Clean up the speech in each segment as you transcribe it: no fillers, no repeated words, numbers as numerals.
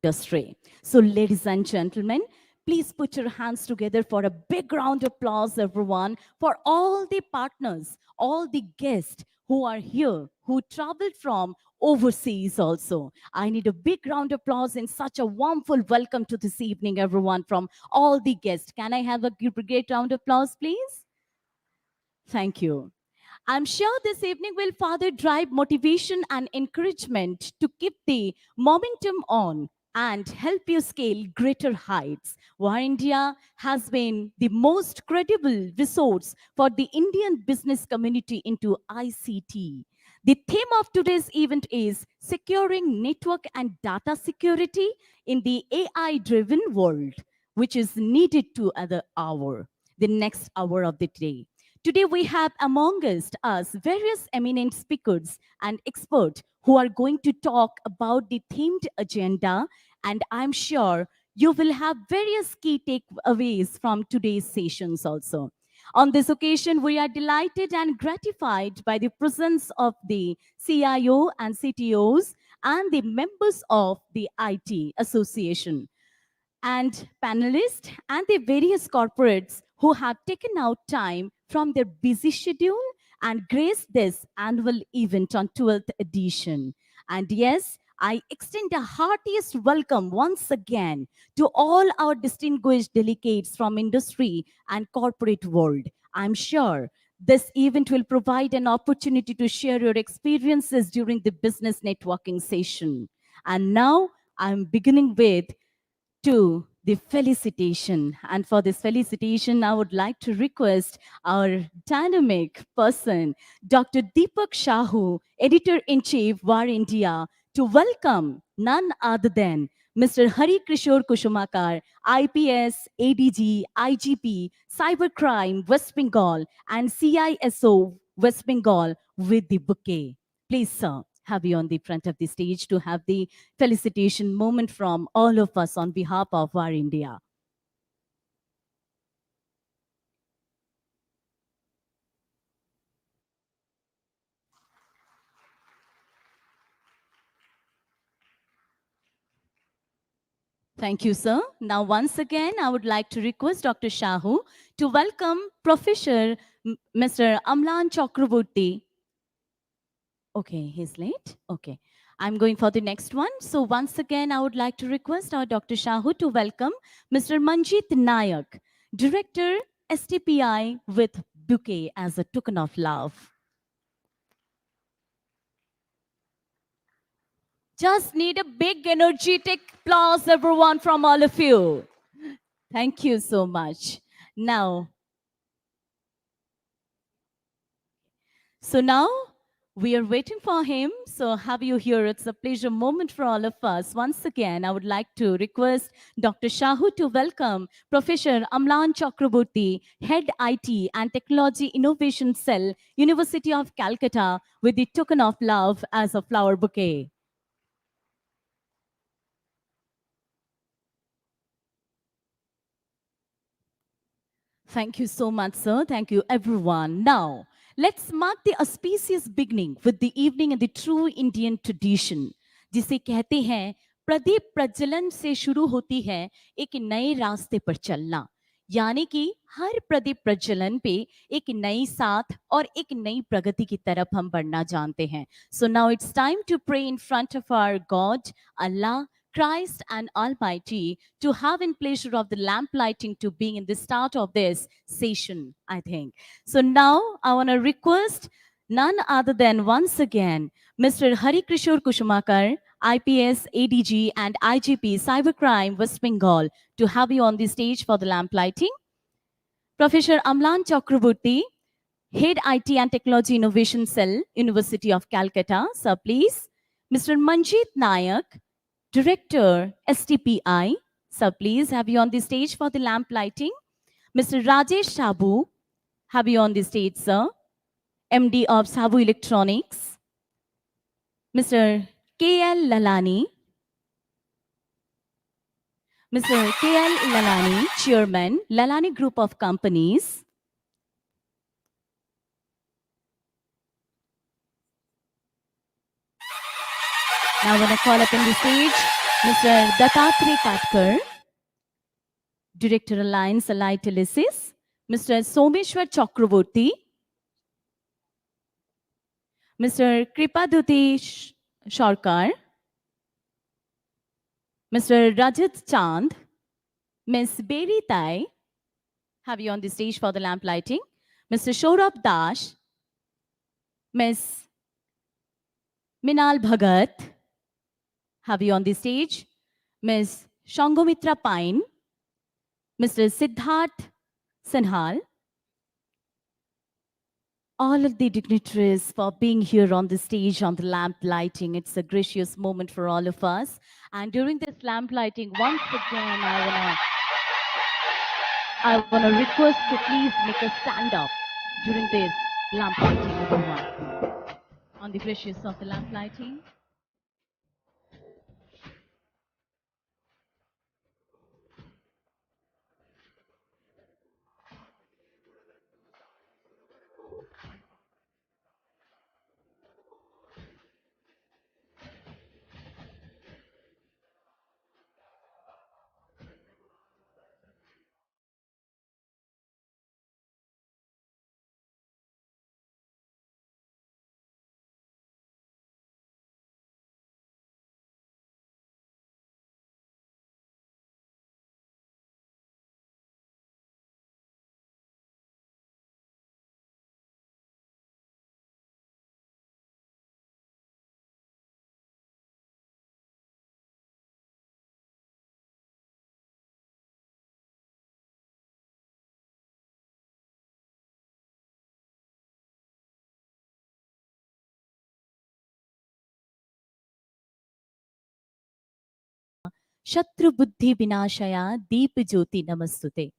industry. So ladies and gentlemen, please put your hands together for a big round of applause, everyone, for all the partners, all the guests who are here, who traveled from overseas also. I need a big round of applause and such a warmful welcome to this evening, everyone, from all the guests. Can I have a great round of applause, please? Thank you. I'm sure this evening will further drive motivation and encouragement to keep the momentum on and help you scale greater heights. VARINDIA has been the most credible resource for the Indian business community into ICT. The theme of today's event is securing network and data security in the AI-driven world, which is needed to the hour, the next hour of the day. Today, we have among us various eminent speakers and experts who are going to talk about the themed agenda, and I'm sure you will have various key takeaways from today's sessions also. On this occasion, we are delighted and gratified by the presence of the CIO and CTOs and the members of the IT Association and panelists and the various corporates who have taken out time from their busy schedule and graced this annual event on 12th edition. And yes, I extend a heartiest welcome once again to all our distinguished delegates from industry and corporate world. I'm sure this event will provide an opportunity to share your experiences during the business networking session. And now I'm beginning with to the felicitation. And for this felicitation, I would like to request our dynamic person, Dr. Deepak Shahu, Editor-in-Chief, VAR India, to welcome none other than Mr. Hari Kishore Kushumakar, IPS, ADG, IGP, Cybercrime, West Bengal, and CISO, West Bengal, with the bouquet. Please, sir, have you on the front of the stage to have the felicitation moment from all of us on behalf of our India. Thank you, sir. Now, once again, I would like to request Dr. Shahu to welcome Professor Mr. Amlan Chakraborty. Okay, he's late. Okay. I'm going for the next one. So once again, I would like to request our Dr. Shahu to welcome Mr. Manjit Nayak, Director, STPI, with bouquet as a token of love. Just need a big energetic applause, everyone, from all of you. Thank you so much. Now, we are waiting for him. So have you here? It's a pleasure moment for all of us. Once again, I would like to request Dr. Shahu to welcome Professor Amlan Chakraborty, Head IT and Technology Innovation Cell, University of Calcutta, with the token of love as a flower bouquet. Thank you so much, sir. Thank you, everyone. Now, let's mark the auspicious beginning with the evening in the true Indian tradition, जिसे कहते हैं प्रदीप प्रज्वलन से शुरू होती है एक नए रास्ते पर चलना, यानी कि हर प्रदीप प्रज्वलन पे एक नई साथ और एक नई प्रगति की तरफ हम बढ़ना जानते हैं. So now it's time to pray in front of our God, Allah, Christ and Almighty, to have in pleasure of the lamp lighting to being in the start of this session, I think. So now I want to request none other than once again, Mr. Hari Kishore Kushumakar, IPS, ADG and IGP, Cybercrime, West Bengal, to have you on the stage for the lamp lighting. Professor Amlan Chakraborty, Head IT and Technology Innovation Cell, University of Calcutta, sir, please. Mr. Manjit Nayak, Director, STPI. Sir, please have you on the stage for the lamp lighting. Mr. Rajesh Sabu, have you on the stage, sir. MD of Sabu Electronics. Mr. KL Lalani. Mr. KL Lalani, Chairman, Lalani Group of Companies. Now I want to call up on the stage Mr. Dattatri Katkar, Director Alliance Allied Telesis, Mr. Someshwar Chakraborty, Mr. Kripaduti Sharkar, Mr. Rajat Chand, Ms. Beri Tai, have you on the stage for the lamp lighting, Mr. Shorab Dash, Ms. Minal Bhagat, have you on the stage, Ms. Shangomitra Pine, Mr. Siddharth Sinhal, all of the dignitaries for being here on the stage on the lamp lighting. It's a gracious moment for all of us. And during this lamp lighting, once again, I wanna request to please make a stand up during this lamp lighting, everyone. On the gracious of the lamp lighting. शत्रु बुद्धि विनाशया दीप ज्योति नमस्तुते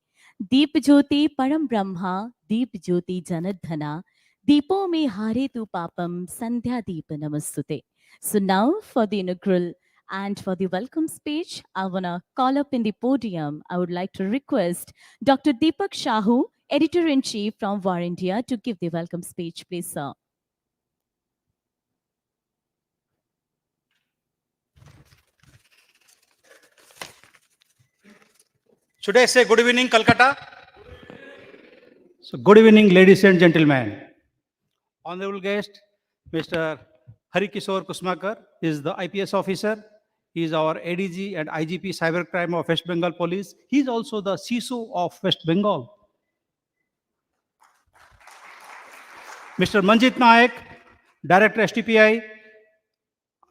दीप ज्योति परम ब्रह्मा दीप ज्योति जनार्दना दीपों में हारे तू पापम संध्या दीप नमस्तुते. So now for the inaugural and for the welcome speech, I want to call up in the podium. I would like to request Dr. Deepak Shahu, Editor-in-Chief from VARINDIA, to give the welcome speech, please, sir. Should I say good evening, Kolkata? So, good evening, ladies and gentlemen. Honorable guest, Mr. Harikishore Kusmakar is the IPS officer. He is our ADG and IGP Cybercrime of West Bengal Police. He is also the CISO of West Bengal. Mr. Manjit Naik, Director STPI.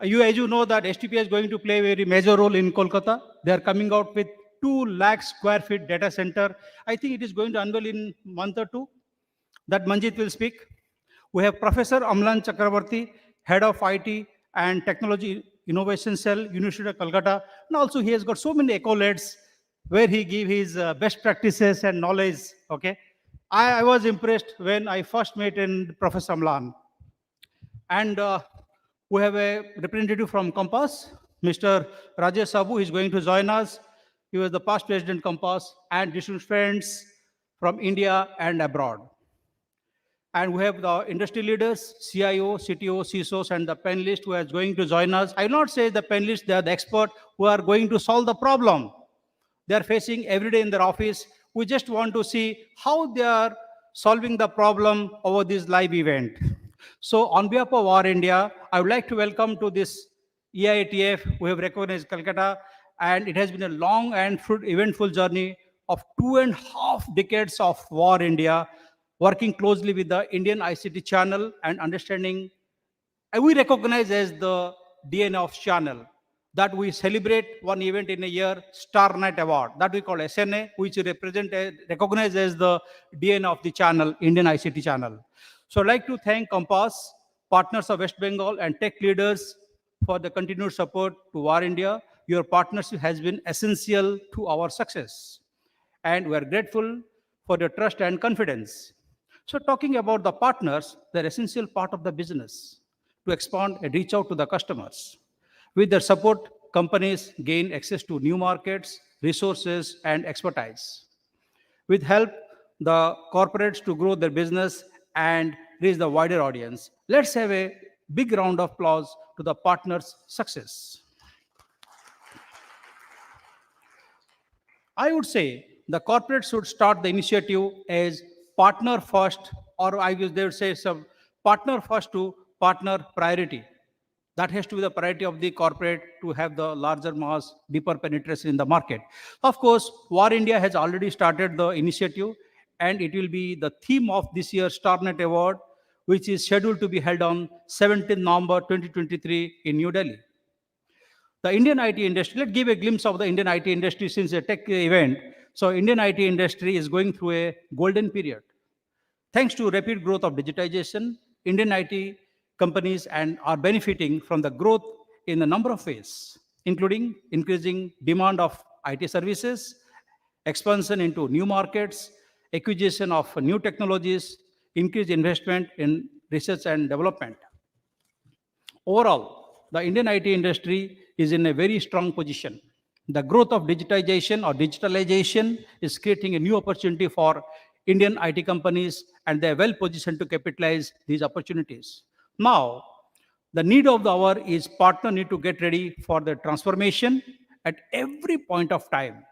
As you know that STPI is going to play a very major role in Kolkata. They are coming out with 2 lakh square feet data center. I think it is going to unveil in a month or two. That Manjit will speak. We have Professor Amlan Chakrabarti, Head of IT and Technology Innovation Cell, University of Kolkata. And also he has got so many accolades where he give his best practices and knowledge. Okay, I was impressed when I first met in Professor Amlan. And we have a representative from Compass, Mr. Rajesh Sabu, is going to join us. He was the past president Compass and distinguished friends from India and abroad. And we have the industry leaders, CIO, CTO, CISOs, and the panelists who are going to join us. I will not say the panelists, they are the expert who are going to solve the problem they are facing every day in their office. We just want to see how they are solving the problem over this live event. So on behalf of War India, I would like to welcome to this EIITF. We have recognized Kolkata, and it has been a long and eventful journey of 2.5 decades of War India, working closely with the Indian ICT channel and understanding. And we recognize as the DNA of channel that we celebrate one event in a year, Star Night Award, that we call SNA, which recognized as the DNA of the channel, Indian ICT channel. So I'd like to thank Compass, partners of West Bengal, and tech leaders for the continued support to War India. Your partnership has been essential to our success, and we are grateful for your trust and confidence. So talking about the partners, they're essential part of the business to expand and reach out to the customers. With their support, companies gain access to new markets, resources, and expertise. With help, the corporates to grow their business and reach the wider audience. Let's have a big round of applause to the partners' success. I would say the corporate should start the initiative as partner first, or they would say some partner first to partner priority. That has to be the priority of the corporate to have the larger mass, deeper penetration in the market. Of course, War India has already started the initiative, and it will be the theme of this year's StarNet Award, which is scheduled to be held on 17 November 2023 in New Delhi. The Indian IT industry, let's give a glimpse of the Indian IT industry since a tech event. So Indian IT industry is going through a golden period. Thanks to rapid growth of digitization, Indian IT companies and are benefiting from the growth in a number of ways, including increasing demand of IT services, expansion into new markets, acquisition of new technologies, increased investment in research and development. Overall, the Indian IT industry is in a very strong position. The growth of digitization or digitalization is creating a new opportunity for Indian IT companies, and they are well positioned to capitalize these opportunities. Now, the need of the hour is partner need to get ready for the transformation at every point of time.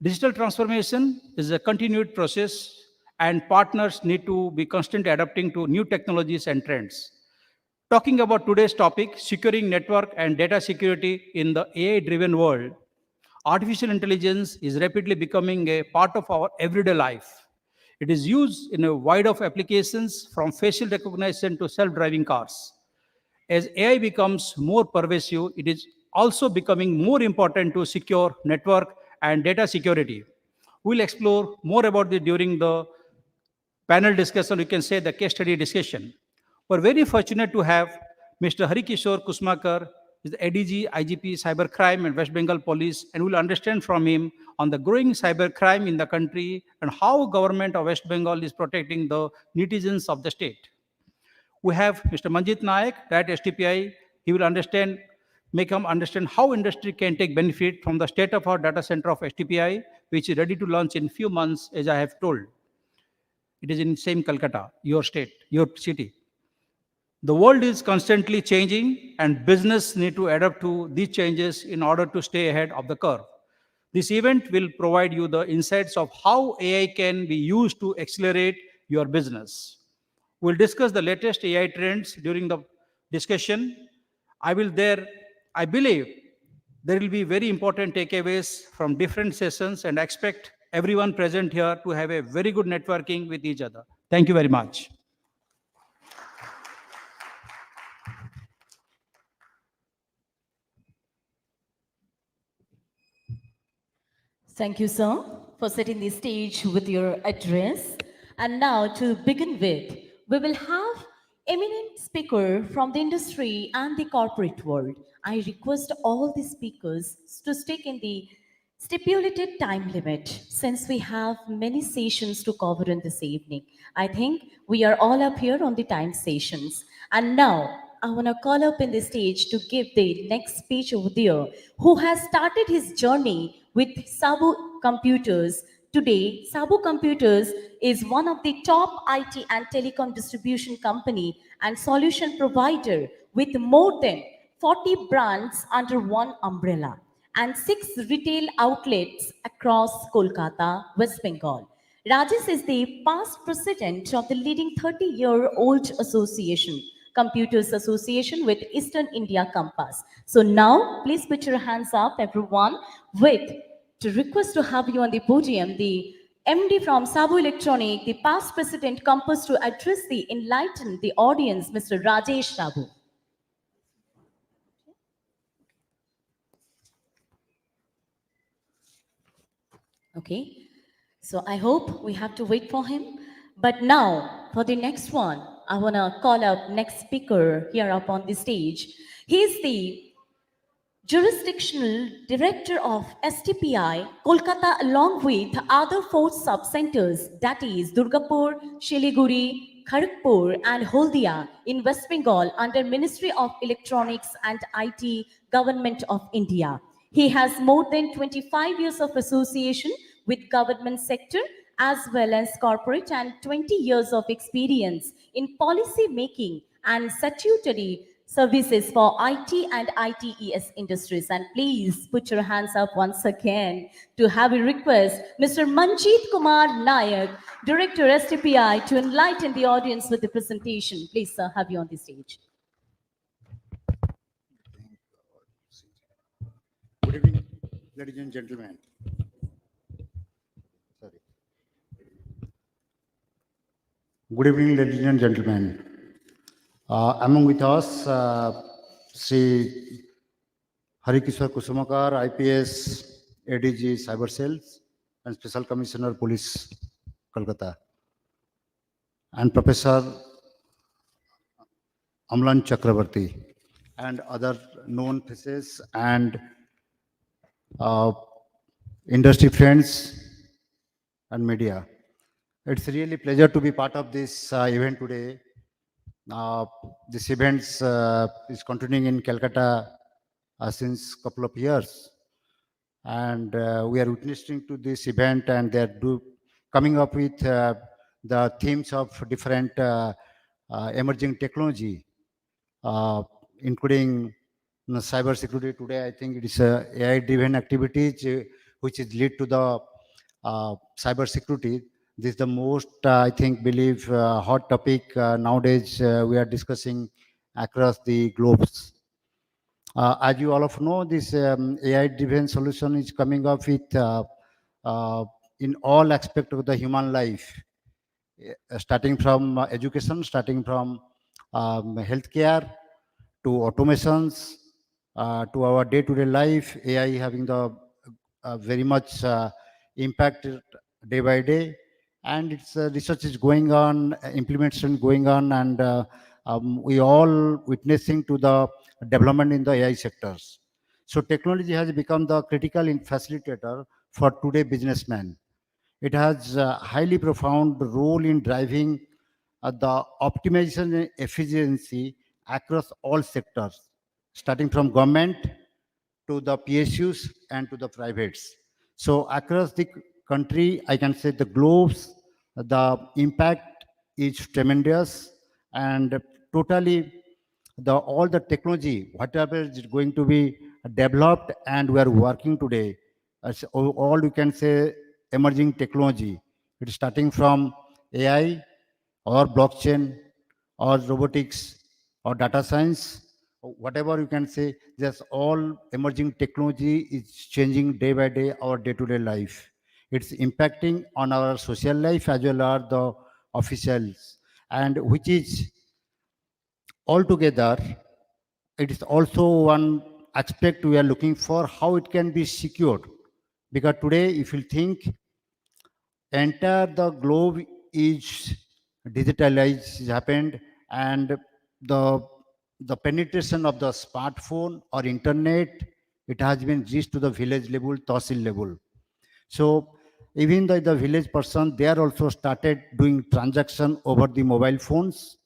Digital transformation is a continued process, and partners need to be constantly adapting to new technologies and trends. Talking about today's topic, securing network and data security in the AI driven world, artificial intelligence is rapidly becoming a part of our everyday life. It is used in a wide of applications from facial recognition to self driving cars. As AI becomes more pervasive, it is also becoming more important to secure network and data security. We'll explore more about this during the panel discussion, you can say the case study discussion. We're very fortunate to have Mr. Harikishore Kusmakar, is the ADG, IGP, Cybercrime and West Bengal Police, and we'll understand from him on the growing cybercrime in the country and how government of West Bengal is protecting the netizens of the state. We have Mr. Manjit Naik, at STPI. He will make him understand how industry can take benefit from the state-of-art data center of STPI, which is ready to launch in few months, as I have told. It is in same Kolkata, your state, your city. The world is constantly changing, and business need to adapt to these changes in order to stay ahead of the curve. This event will provide you the insights of how AI can be used to accelerate your business. We'll discuss the latest AI trends during the discussion. I believe there will be very important takeaways from different sessions, and expect everyone present here to have a very good networking with each other. Thank you very much. Thank you, sir, for setting the stage with your address. And now, to begin with, we will have eminent speaker from the industry and the corporate world. I request all the speakers to stick in the stipulated time limit, since we have many sessions to cover in this evening. I think we are all up here on the time sessions. And now, I want to call up in the stage to give the next speech over there, who has started his journey with Sabu Computers. Today, Sabu Computers is one of the top IT and telecom distribution company and solution provider with more than 40 brands under one umbrella and 6 retail outlets across Kolkata, West Bengal. Rajesh is the past president of the leading 30-year-old association, Computers Association with Eastern India Compass. So now, please put your hands up, everyone, with to request to have you on the podium, the MD from Sabu Electronic, the past president Compass, to address the enlighten the audience, Mr. Rajesh Sabu. Okay, so I hope we have to wait for him. But now, for the next one, I want to call up next speaker here up on the stage. He's the Jurisdictional Director of STPI, Kolkata, along with other 4 sub-centers, that is Durgapur, Shiliguri, Kharagpur and Holdia in West Bengal under Ministry of Electronics and IT, Government of India. He has more than 25 years of association with government sector as well as corporate, and 20 years of experience in policy making and statutory services for IT and ITES industries. And please put your hands up once again to have a request Mr. Manjeet Kumar Nayak, Director STPI, to enlighten the audience with the presentation. Please, sir, have you on the stage. Good evening, ladies and gentlemen. Sorry. Good evening, ladies and gentlemen. Among with us, Sri Harikishwar Kusumakar, IPS, ADG, Cyber Cells, and Special Commissioner Police, Kolkata, and Professor Amlan Chakravarti, and other known faces and industry friends and media. It's really pleasure to be part of this event today. This event is continuing in Calcutta since couple of years, and we are witnessing to this event, and they're coming up with the themes of different emerging technology, including cyber security. Today, I think it is AI-driven activities which is lead to the cyber security. This is the most, I think, believe hot topic nowadays. We are discussing across the globes. As you all of know, this AI-driven solution is coming up with uh, in all aspects of the human life, starting from education, starting from healthcare to automations, to our day-to-day life. AI having the very much impact day by day, and its research is going on, implementation going on, and we all witnessing to the development in the AI sectors. So technology has become the critical facilitator for today businessmen. It has a highly profound role in driving the optimization and efficiency across all sectors, starting from government to the PSUs and to the privates. So across the country, I can say the globes, the impact is tremendous, and totally the all the technology, whatever is going to be developed and we are working today, as all you can say emerging technology. It's starting from AI or blockchain or robotics or data science, or whatever you can say, just all emerging technology is changing day by day our day-to-day life. It's impacting on our social life as well as the officials, and which is altogether, it is also one aspect we are looking for how it can be secured. Because today, if you think, entire the globe is digitalized, is happened, and the the penetration of the smartphone or internet, it has been reached to the village level, tahsil level. So even the village person, they are also started doing transaction over the mobile phones,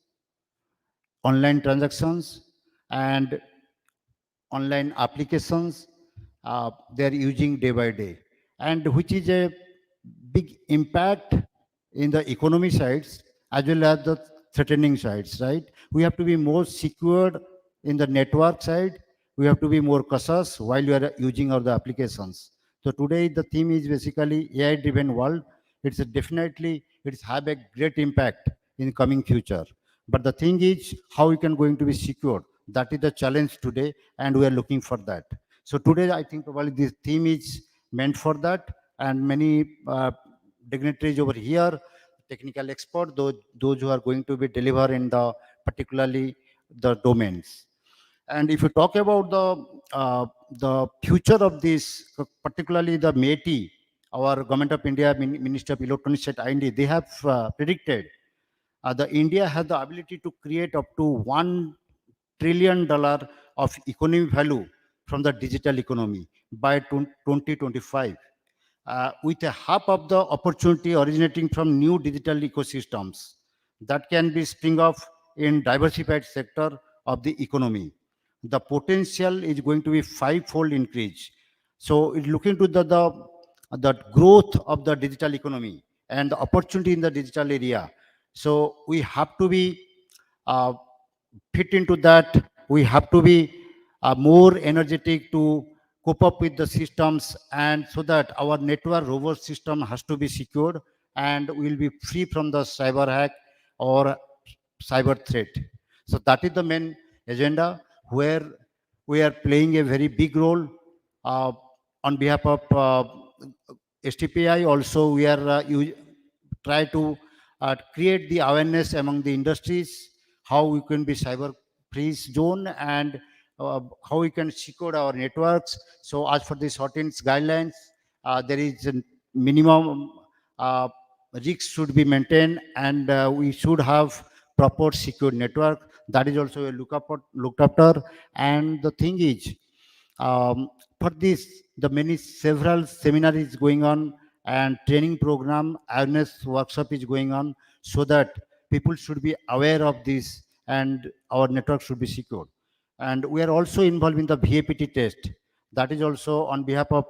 online transactions, and online applications they are using day by day, and which is a big impact in the economy sides as well as the threatening sides, right? We have to be more secured in the network side. We have to be more cautious while you are using of the applications. So today the theme is basically AI driven world. It's definitely, it's have a great impact in coming future, but the thing is how we can going to be secured. That is the challenge today, and we are looking for that. So today I think probably this theme is meant for that, and many dignitaries over here, technical expert, those who are going to be deliver in the particularly the domains. And if you talk about the future of this, particularly the METI, our Government of India Minister of Electronics and IND, they have predicted the India has the ability to create up to $1 trillion of economic value from the digital economy by 2025, with a half of the opportunity originating from new digital ecosystems that can be spring off in diversified sector of the economy. The potential is going to be five-fold increase. So it's looking to the growth of the digital economy and the opportunity in the digital area. So we have to be uh, fit into that we have to be more energetic to cope up with the systems, and so that our network robust system has to be secured and will be free from the cyber hack or cyber threat. So that is the main agenda, where we are playing a very big role uh, on behalf of STPI. Also, we are try to create the awareness among the industries, how we can be cyber free zone, and how we can secure our networks. So as for the shortens guidelines, there is a minimum uh, risks should be maintained, and we should have proper secure network. That is also a looked after. And the thing is, um, for this, the many several seminars is going on, and training program, awareness workshop is going on, so that people should be aware of this and our network should be secure. And we are also involved in the VAPT test. That is also on behalf of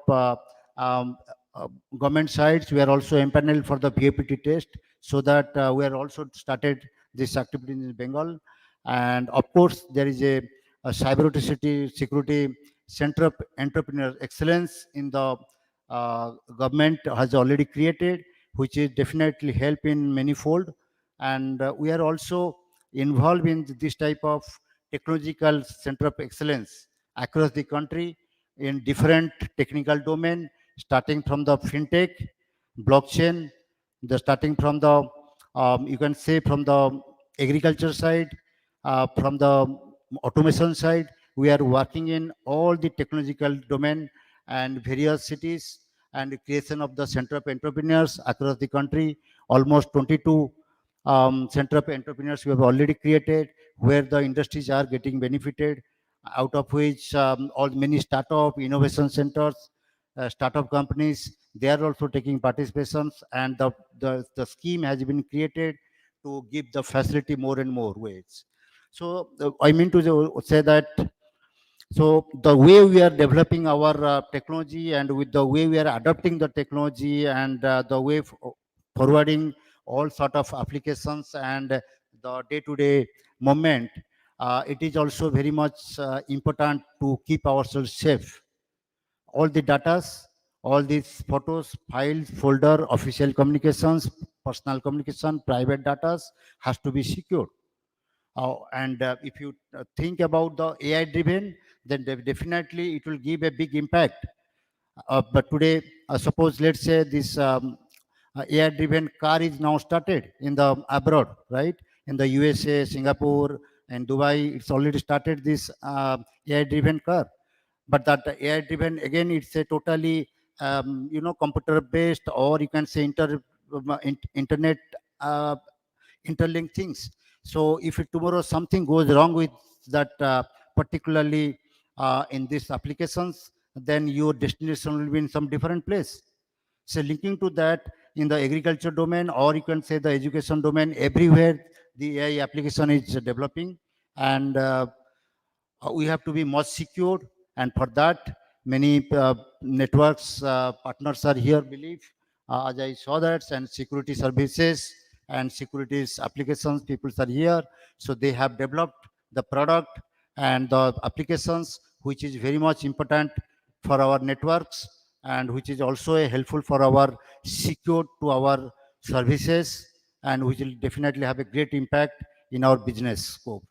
um, uh, government sides. We are also empaneled for the VAPT test, so that we are also started this activity in Bengal. And of course, there is a cybersecurity center of entrepreneur excellence in the government has already created, which is definitely help in manifold. And we are also involved in this type of technological center of excellence across the country in different technical domain, starting from the fintech, blockchain, the starting from the you can say from the agriculture side, from the automation side. We are working in all the technological domain and various cities, and creation of the center of entrepreneurs across the country. Almost 22 center of entrepreneurs we have already created, where the industries are getting benefited, out of which all many startup innovation centers, startup companies, they are also taking participations, and the scheme has been created to give the facility more and more ways. So I mean to say that, so the way we are developing our technology, and with the way we are adopting the technology, and the way forwarding all sort of applications, and the day-to-day moment, it is also very much important to keep ourselves safe. All the datas, all these photos, files, folder, official communications, personal communication, private datas has to be secure. And if you think about the AI driven, then definitely it will give a big impact. But today, suppose let's say this AI driven car is now started in the abroad, right? In the USA, Singapore, and Dubai, it's already started this AI driven car. But that AI driven, again, it's a totally computer based, or you can say internet uh, interlinked things. So if tomorrow something goes wrong with that, particularly in these applications, then your destination will be in some different place. So linking to that, in the agriculture domain, or you can say the education domain, everywhere the AI application is developing, and we have to be much secured. And for that, many networks partners are here, believe, as I saw that, and security services and securities applications people are here. So they have developed the product and the applications, which is very much important for our networks, and which is also helpful for our secure to our services, and which will definitely have a great impact in our business scope.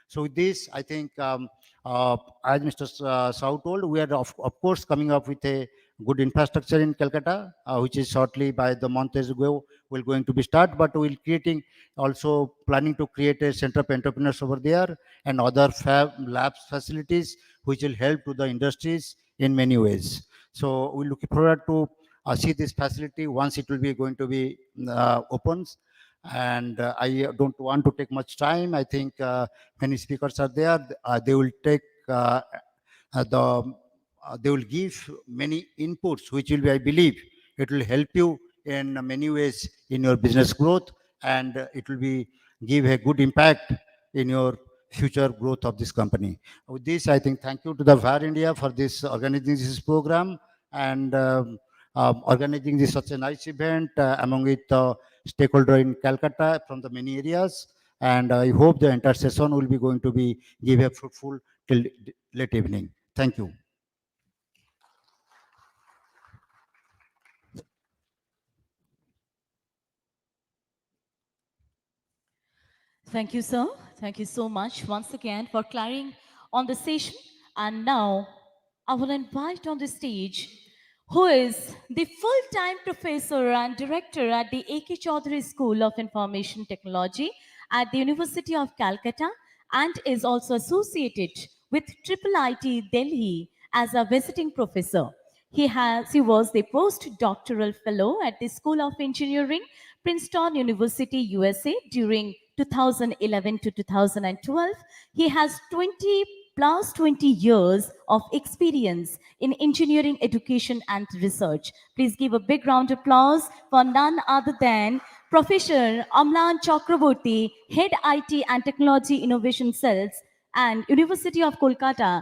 So with this, I think, as Mr. Sau told, we are of course coming up with a good infrastructure in Calcutta, which is shortly by the month as go will going to be start. But we'll creating also planning to create a center of entrepreneurs over there, and other fab labs facilities, which will help to the industries in many ways. So we look forward to see this facility once it will be going to be opens. And I don't want to take much time. I think many speakers are there. They will take they will give many inputs, which will be, I believe, it will help you in many ways in your business growth, and it will be give a good impact in your future growth of this company. With this, I think thank you to the VAR India for this organizing this program, and organizing this such a nice event among with stakeholder in Calcutta from the many areas. And I hope the entire session will be going to be give a fruitful till late evening. Thank you. Thank you, sir. Thank you so much once again for carrying on the session. And now I will invite on the stage who is the full-time professor and director at the A.K. Chaudhary School of Information Technology at the University of Calcutta and is also associated with IIIT Delhi as a visiting professor. He was the postdoctoral fellow at the School of Engineering, Princeton University, USA during 2011 to 2012. He has 20 years of experience in engineering education and research. Please give a big round of applause for none other than Professor Amlan Chakraborty, Head IT and Technology Innovation Cells and University of Kolkata,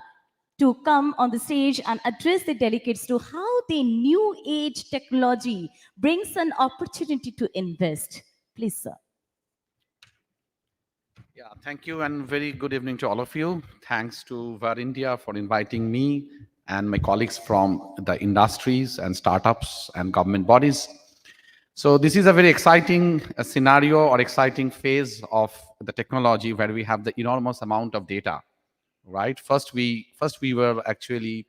to come on the stage and address the delegates to how the new age technology brings an opportunity to invest. Please, sir. Yeah, thank you and very good evening to all of you. Thanks to VARINDIA for inviting me and my colleagues from the industries and startups and government bodies. So this is a very exciting scenario or exciting phase of the technology where we have the enormous amount of data, right? First we were actually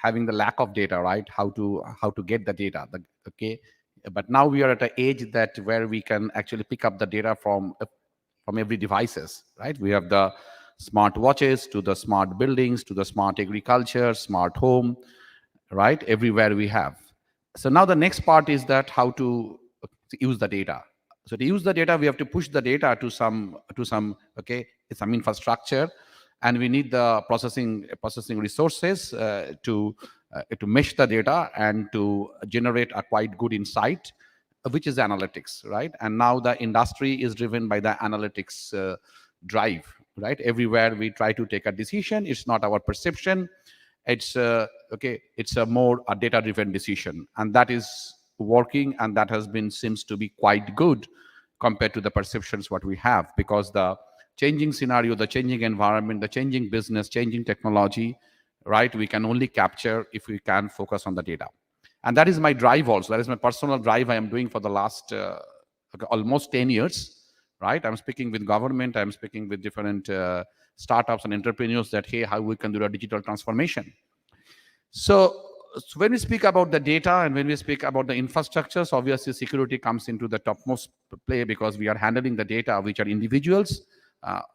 having the lack of data, right? How to get the data, okay? But now we are at an age that where we can actually pick up the data from every devices, right? We have the smart watches to the smart buildings to the smart agriculture, smart home, right? Everywhere we have. So now the next part is that how to use the data. So to use the data, we have to push the data to some okay, some infrastructure, and we need the processing resources to mesh the data and to generate a quite good insight, which is analytics, right? And now the industry is driven by the analytics drive, right? Everywhere we try to take a decision, it's not our perception, it's okay, it's a more a data driven decision, and that is working, and that has been seems to be quite good compared to the perceptions what we have, because the changing scenario, the changing environment, the changing business, changing technology, right, we can only capture if we can focus on the data. And that is my drive also. That is my personal drive I am doing for the last almost 10 years, right? I'm speaking with government, I'm speaking with different startups and entrepreneurs that, hey, how we can do a digital transformation. So when we speak about the data and when we speak about the infrastructures, obviously security comes into the topmost play, because we are handling the data which are individuals,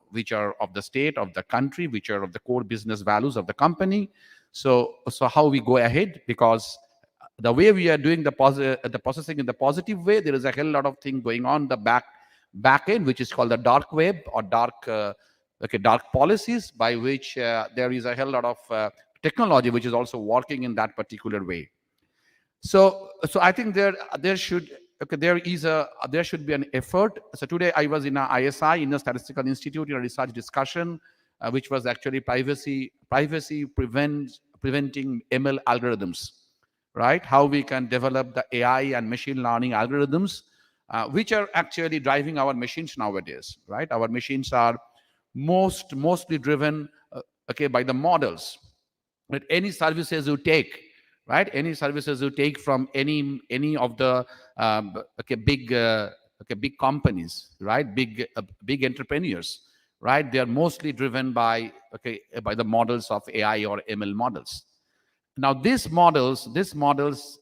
which are of the state, of the country, which are of the core business values of the company. So how we go ahead, because the way we are doing the processing in the positive way, there is a hell lot of thing going on the back end, which is called the dark web or dark policies, by which there is a hell lot of technology which is also working in that particular way. So I think there should be an effort. So today I was in a ISI, in a Statistical Institute, in a research discussion, which was actually privacy preventing ML algorithms, right? How we can develop the AI and machine learning algorithms, which are actually driving our machines nowadays, right? Our machines are mostly driven, by the models. But any services you take, right? Any services you take from any of the big companies, right? Big entrepreneurs, right? They are mostly driven by the models of AI or ML models. Now these models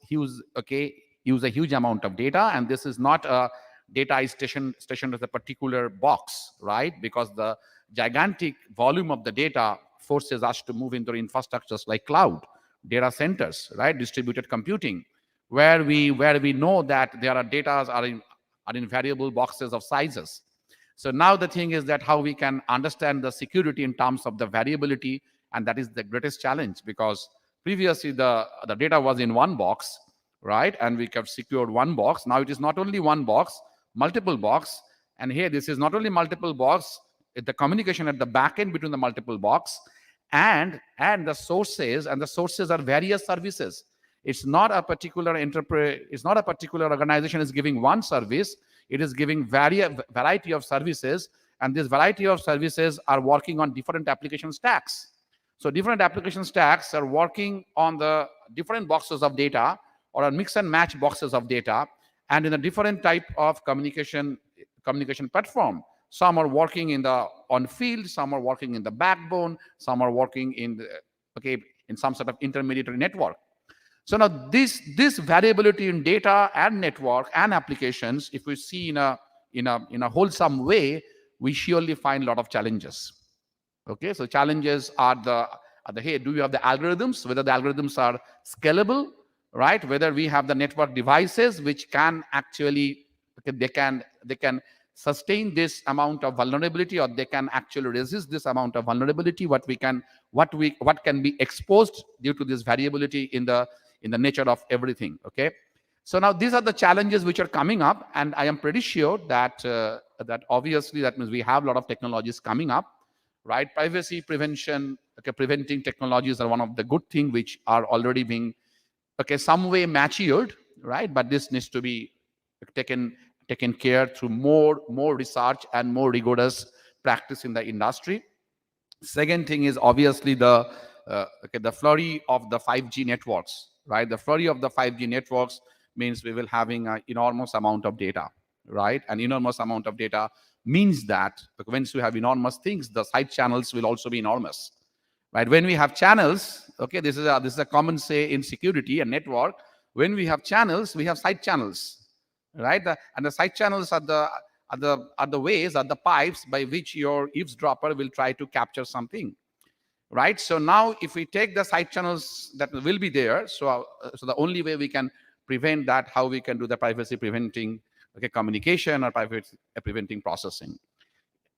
use a huge amount of data, and this is not a data stationed as a particular box, right? Because the gigantic volume of the data forces us to move into infrastructures like cloud, data centers, right? Distributed computing, where we know that there are data are in variable boxes of sizes. So now the thing is that how we can understand the security in terms of the variability, and that is the greatest challenge, because previously the data was in one box, right? And we have secured one box. Now it is not only one box, multiple box. And here this is not only multiple box, the communication at the back end between the multiple box and the sources, and the sources are various services. It's not a particular enterprise, it's not a particular organization is giving one service, it is giving variety of services, and this variety of services are working on different application stacks. So different application stacks are working on the different boxes of data or on mix and match boxes of data, and in a different type of communication platform. Some are working on field, some are working in the backbone, some are working in in some sort of intermediary network. So now this variability in data and network and applications, if we see in a wholesome way, we surely find a lot of challenges. Okay, so challenges are hey, do you have the algorithms, whether the algorithms are scalable, right? Whether we have the network devices which can actually, they can sustain this amount of vulnerability, or they can actually resist this amount of vulnerability, what can be exposed due to this variability in the nature of everything. Okay, so now these are the challenges which are coming up, and I am pretty sure that obviously that means we have a lot of technologies coming up, right? Privacy prevention, preventing technologies are one of the good things which are already being some way matured, right? But this needs to be taken care through more research and more rigorous practice in the industry. Second thing is obviously the flurry of the 5G networks, right? The flurry of the 5G networks means we will having an enormous amount of data, right? An enormous amount of data means that once we have enormous things, the side channels will also be enormous, right? When we have channels, this is a common say in security and network. When we have channels, we have side channels, right? And the side channels are the ways, are the pipes by which your eavesdropper will try to capture something, right? So now if we take the side channels that will be there, so the only way we can prevent that, how we can do the privacy preventing communication or privacy preventing processing.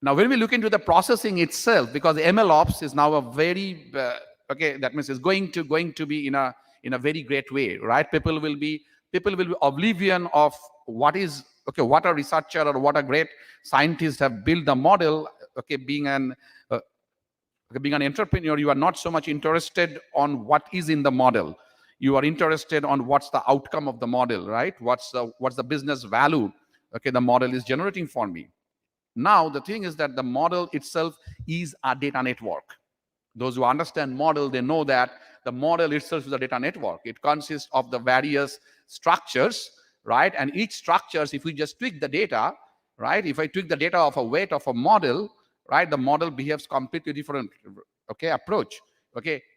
Now when we look into the processing itself, because ML ops is now a very that means it's going to be in a very great way, right? People will be oblivion of what a researcher or what a great scientist have built the model. Being an entrepreneur, you are not so much interested on what is in the model. You are interested on what's the outcome of the model, right? What's the business value the model is generating for me. Now the thing is that the model itself is a data network. Those who understand model, they know that the model itself is a data network. It consists of the various structures, right? And each structures, if we just tweak the data, right? If I tweak the data of a weight of a model, right? The model behaves completely different approach.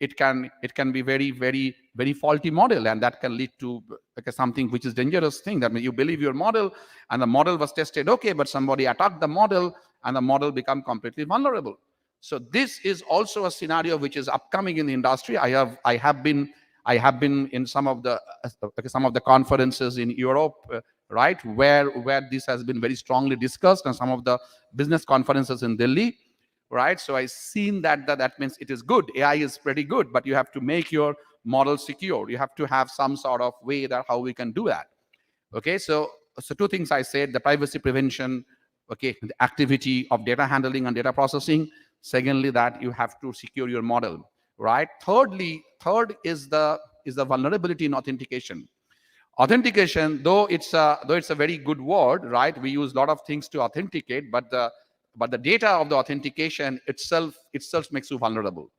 It can be very, very, very faulty model, and that can lead to something which is dangerous thing. That means you believe your model, and the model was tested but somebody attacked the model, and the model become completely vulnerable. So this is also a scenario which is upcoming in the industry. I have been in some of the conferences in Europe, right, where this has been very strongly discussed, and some of the business conferences in Delhi. Right, so I've seen that means it is good. AI is pretty good, but you have to make your model secure. You have to have some sort of way that how we can do that. So two things I said: the privacy prevention, the activity of data handling and data processing. Secondly, that you have to secure your model. Right. Third is the vulnerability in authentication. Authentication, though it's a very good word, right? We use a lot of things to authenticate, but the data of the authentication itself makes you vulnerable.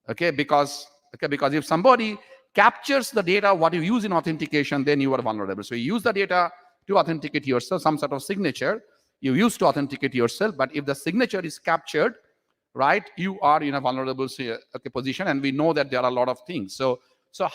Because if somebody captures the data what you use in authentication, then you are vulnerable. So you use the data to authenticate yourself, some sort of signature you use to authenticate yourself. But if the signature is captured, right, you are in a vulnerable position, and we know that there are a lot of things. So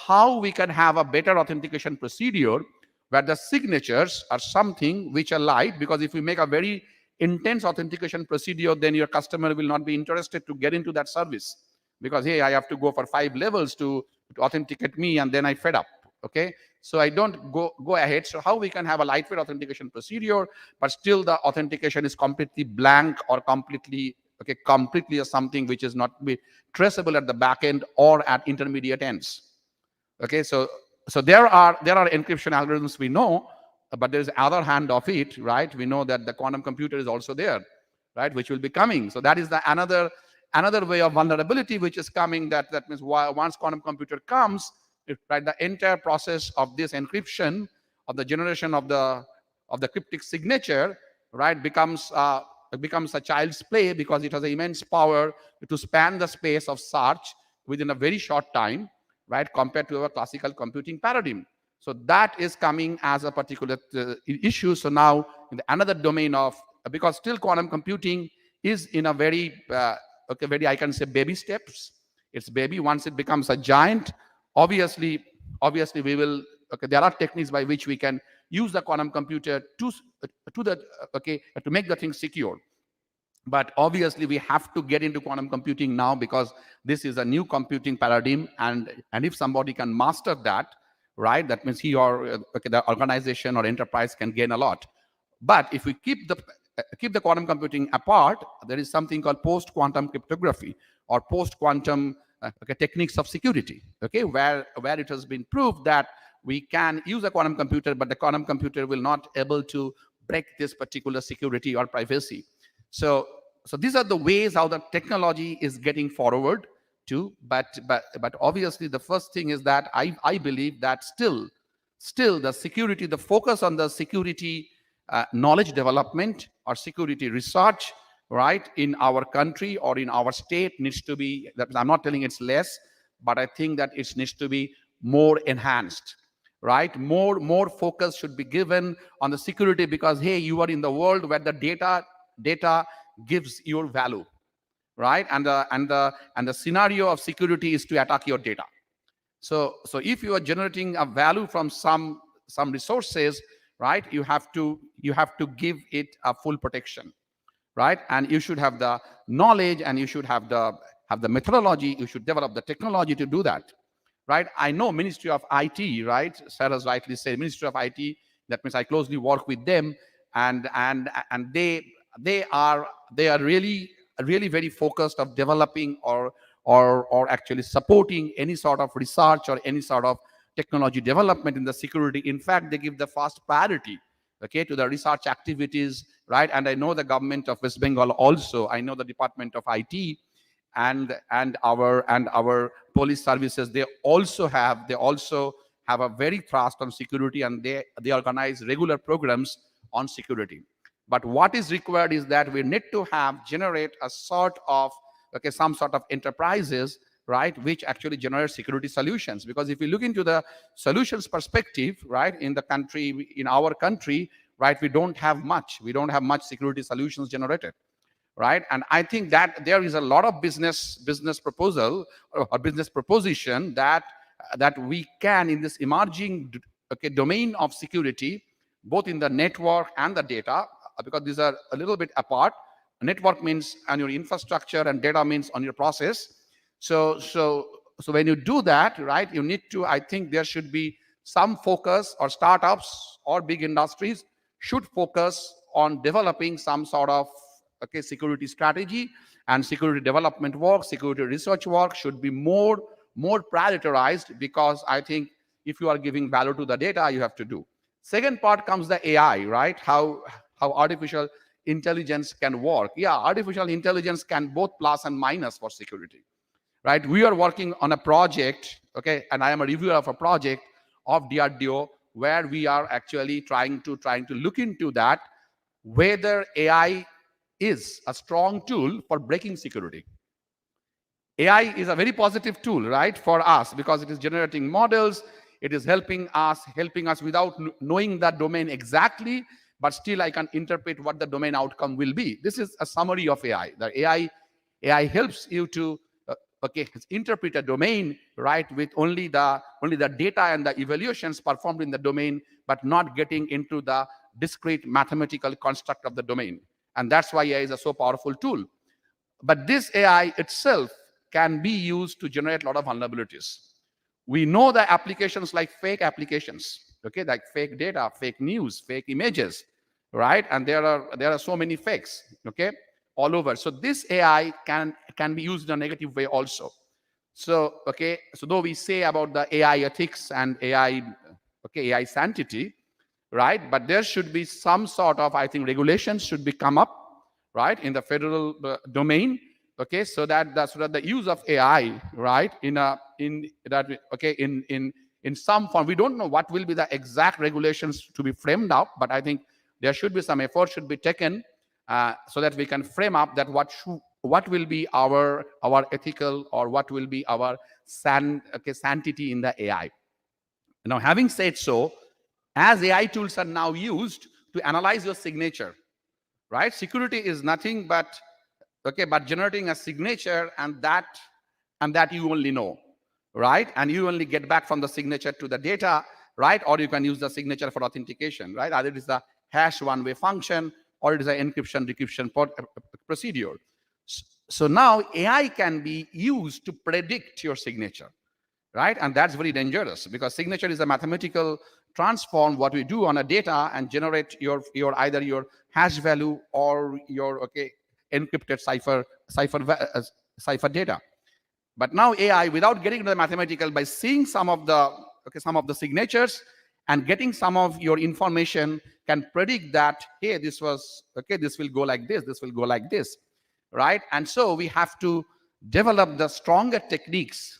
how we can have a better authentication procedure where the signatures are something which are light, because if we make a very intense authentication procedure, then your customer will not be interested to get into that service, because hey, I have to go for 5 levels to authenticate me, and then I fed up. So I don't go ahead. So how we can have a lightweight authentication procedure, but still the authentication is completely blank or completely as something which is not be traceable at the back end or at intermediate ends. So there are encryption algorithms we know, but there's the other hand of it, right? We know that the quantum computer is also there, right, which will be coming. So that is the another way of vulnerability which is coming. That means once quantum computer comes, right, the entire process of this encryption, of the generation of the cryptic signature, right, becomes becomes a child's play because it has an immense power to span the space of search within a very short time, right, compared to our classical computing paradigm. So that is coming as a particular issue. So now in another domain of, because still quantum computing is in a very, very, I can say, baby steps. It's baby. Once it becomes a giant, obviously we will, there are techniques by which we can use the quantum computer to make the thing secure. But obviously we have to get into quantum computing now because this is a new computing paradigm, and if somebody can master that, right, that means he or the organization or enterprise can gain a lot. But if we keep the quantum computing apart, there is something called post-quantum cryptography or post-quantum techniques of security, where it has been proved that we can use a quantum computer, but the quantum computer will not able to break this particular security or privacy. So these are the ways how the technology is getting forward to, but obviously the first thing is that I believe that still the security, the focus on the security knowledge development or security research, right, in our country or in our state needs to be, I'm not telling it's less, but I think that it needs to be more enhanced, right? More focus should be given on the security, because hey, you are in the world where the data gives your value, right? And the scenario of security is to attack your data. So if you are generating a value from some resources, right, you have to give it a full protection, right? And you should have the knowledge, and you should have the methodology. You should develop the technology to do that, right? I know Ministry of IT, right? Sarah's rightly said, Ministry of IT. That means I closely work with them, and they are really very focused of developing or actually supporting any sort of research or any sort of technology development in the security. In fact, they give the first priority, to the research activities, right? And I know the government of West Bengal also. I know the Department of IT and our police services. They also have a very thrust on security, and they organize regular programs on security. But what is required is that we need to generate a sort of some sort of enterprises, right, which actually generate security solutions. Because if you look into the solutions perspective, right, in our country, right, we don't have much security solutions generated, right? And I think that there is a lot of business proposal or business proposition that we can, in this emerging domain of security, both in the network and the data, because these are a little bit apart. Network means on your infrastructure, and data means on your process. So when you do that, right, you need to, I think there should be some focus, or startups or big industries should focus on developing some sort of security strategy, and security development work, security research work should be more prioritized, because I think if you are giving value to the data, you have to do. Second part comes the AI, right? How artificial intelligence can work. Yeah, artificial intelligence can both plus and minus for security, right? We are working on a project, and I am a reviewer of a project of DRDO, where we are actually trying to look into that, whether AI is a strong tool for breaking security. AI is a very positive tool, right, for us, because it is generating models. It is helping us without knowing that domain exactly, but still I can interpret what the domain outcome will be. This is a summary of AI. The AI helps you to interpret a domain, right, with only the data and the evaluations performed in the domain, but not getting into the discrete mathematical construct of the domain. And that's why AI is a so powerful tool. But this AI itself can be used to generate a lot of vulnerabilities. We know the applications like fake applications, like fake data, fake news, fake images, right? And there are so many fakes, all over. So this AI can be used in a negative way also. So though we say about the AI ethics and AI sanctity, right? But there should be some sort of, I think, regulations should be come up, right, in the federal domain, so that the use of AI, right, in some form. We don't know what will be the exact regulations to be framed up, but I think there should be some effort should be taken, so that we can frame up that what will be our ethical, or what will be our sanctity in the AI. Now, having said so, as AI tools are now used to analyze your signature, right? Security is nothing but generating a signature, and that you only know, right? And you only get back from the signature to the data, right? Or you can use the signature for authentication, right? Either it is the hash one-way function, or it is an encryption decryption procedure. So now AI can be used to predict your signature, right? And that's very dangerous, because signature is a mathematical transform what we do on a data and generate your either your hash value or your encrypted cipher data. But now AI, without getting into the mathematical, by seeing some of the signatures and getting some of your information, can predict that, hey, this will go like this, this will go like this, right? And so we have to develop the stronger techniques,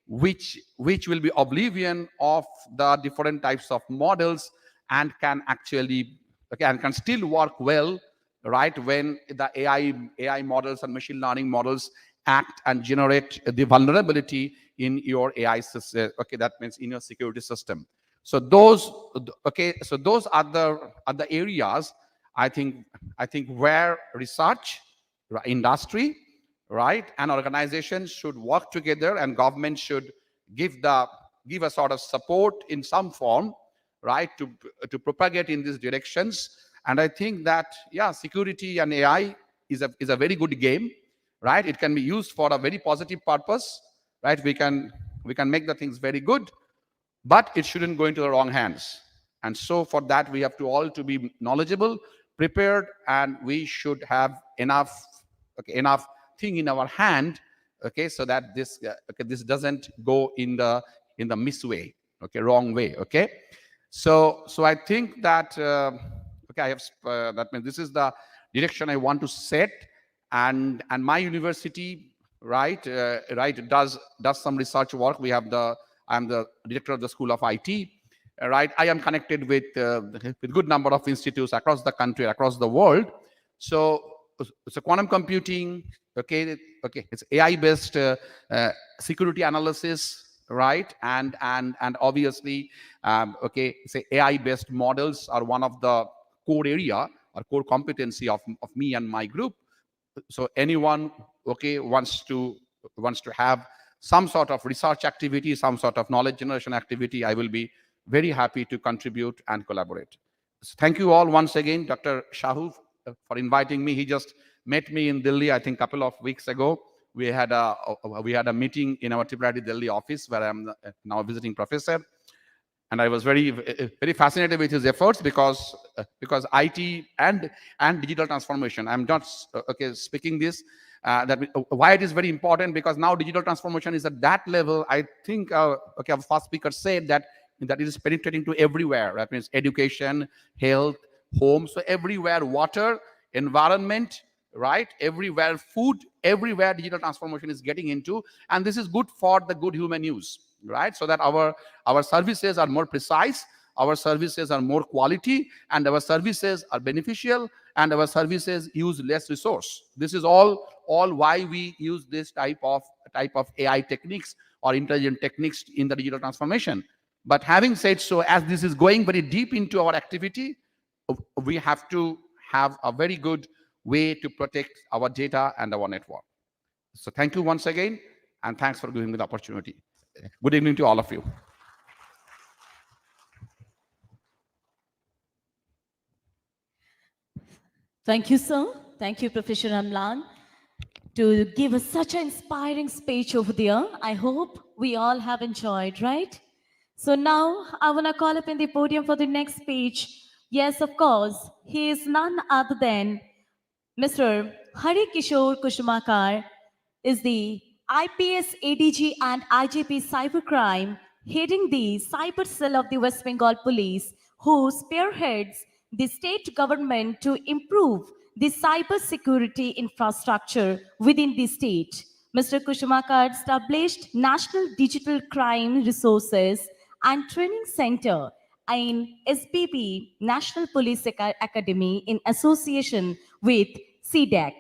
which will be oblivion of the different types of models, and can actually and can still work well, right, when the AI models and machine learning models act and generate the vulnerability in your AI system. That means in your security system. So those are the areas I think where research, industry, right, and organizations should work together, and government should give a sort of support in some form, right, to propagate in these directions. And I think that, yeah, security and AI is a very good game, right? It can be used for a very positive purpose, right? We can make the things very good, but it shouldn't go into the wrong hands. And so for that, we have to all to be knowledgeable, prepared, and we should have enough thing in our hand, so that this doesn't go in the misway, wrong way. So I think that I have that means this is the direction I want to set, and my university, right, does some research work. I'm the director of the School of IT, right? I am connected with good number of institutes across the country, across the world. So quantum computing, it's AI based security analysis, right? And obviously, say AI based models are one of the core area or core competency of me and my group. So anyone wants to have some sort of research activity, some sort of knowledge generation activity, I will be very happy to contribute and collaborate. So thank you all once again, Dr. Shahu, for inviting me. He just met me in Delhi, I think, a couple of weeks ago. We had a meeting in our IIIT Delhi office, where I'm now a visiting professor, and I was very fascinated with his efforts, because IT and digital transformation. I'm not speaking this why it is very important, because now digital transformation is at that level. I think our first speaker said that it is penetrating to everywhere. That means education, health, home, so everywhere, water, environment, right, everywhere, food, everywhere digital transformation is getting into. And this is good for the good human use, right? So that our services are more precise, our services are more quality, and our services are beneficial, and our services use less resource. This is all why we use this type of AI techniques or intelligent techniques in the digital transformation. But having said so, as this is going very deep into our activity, we have to have a very good way to protect our data and our network. So thank you once again, and thanks for giving me the opportunity. Good evening to all of you. Thank you, sir. Thank you, Professor Amlan, to give us such an inspiring speech over there. I hope we all have enjoyed, right? So now I want to call up in the podium for the next speech. Yes, of course, he is none other than Mr. Hari Kishore Kushumakar, is the IPS ADG and IGP Cybercrime, heading the cyber cell of the West Bengal Police, who spearheads the state government to improve the cyber security infrastructure within the state. Mr. Kushumakar established National Digital Crime Resources and Training Center in SPP, National Police Academy, in association with CDAC,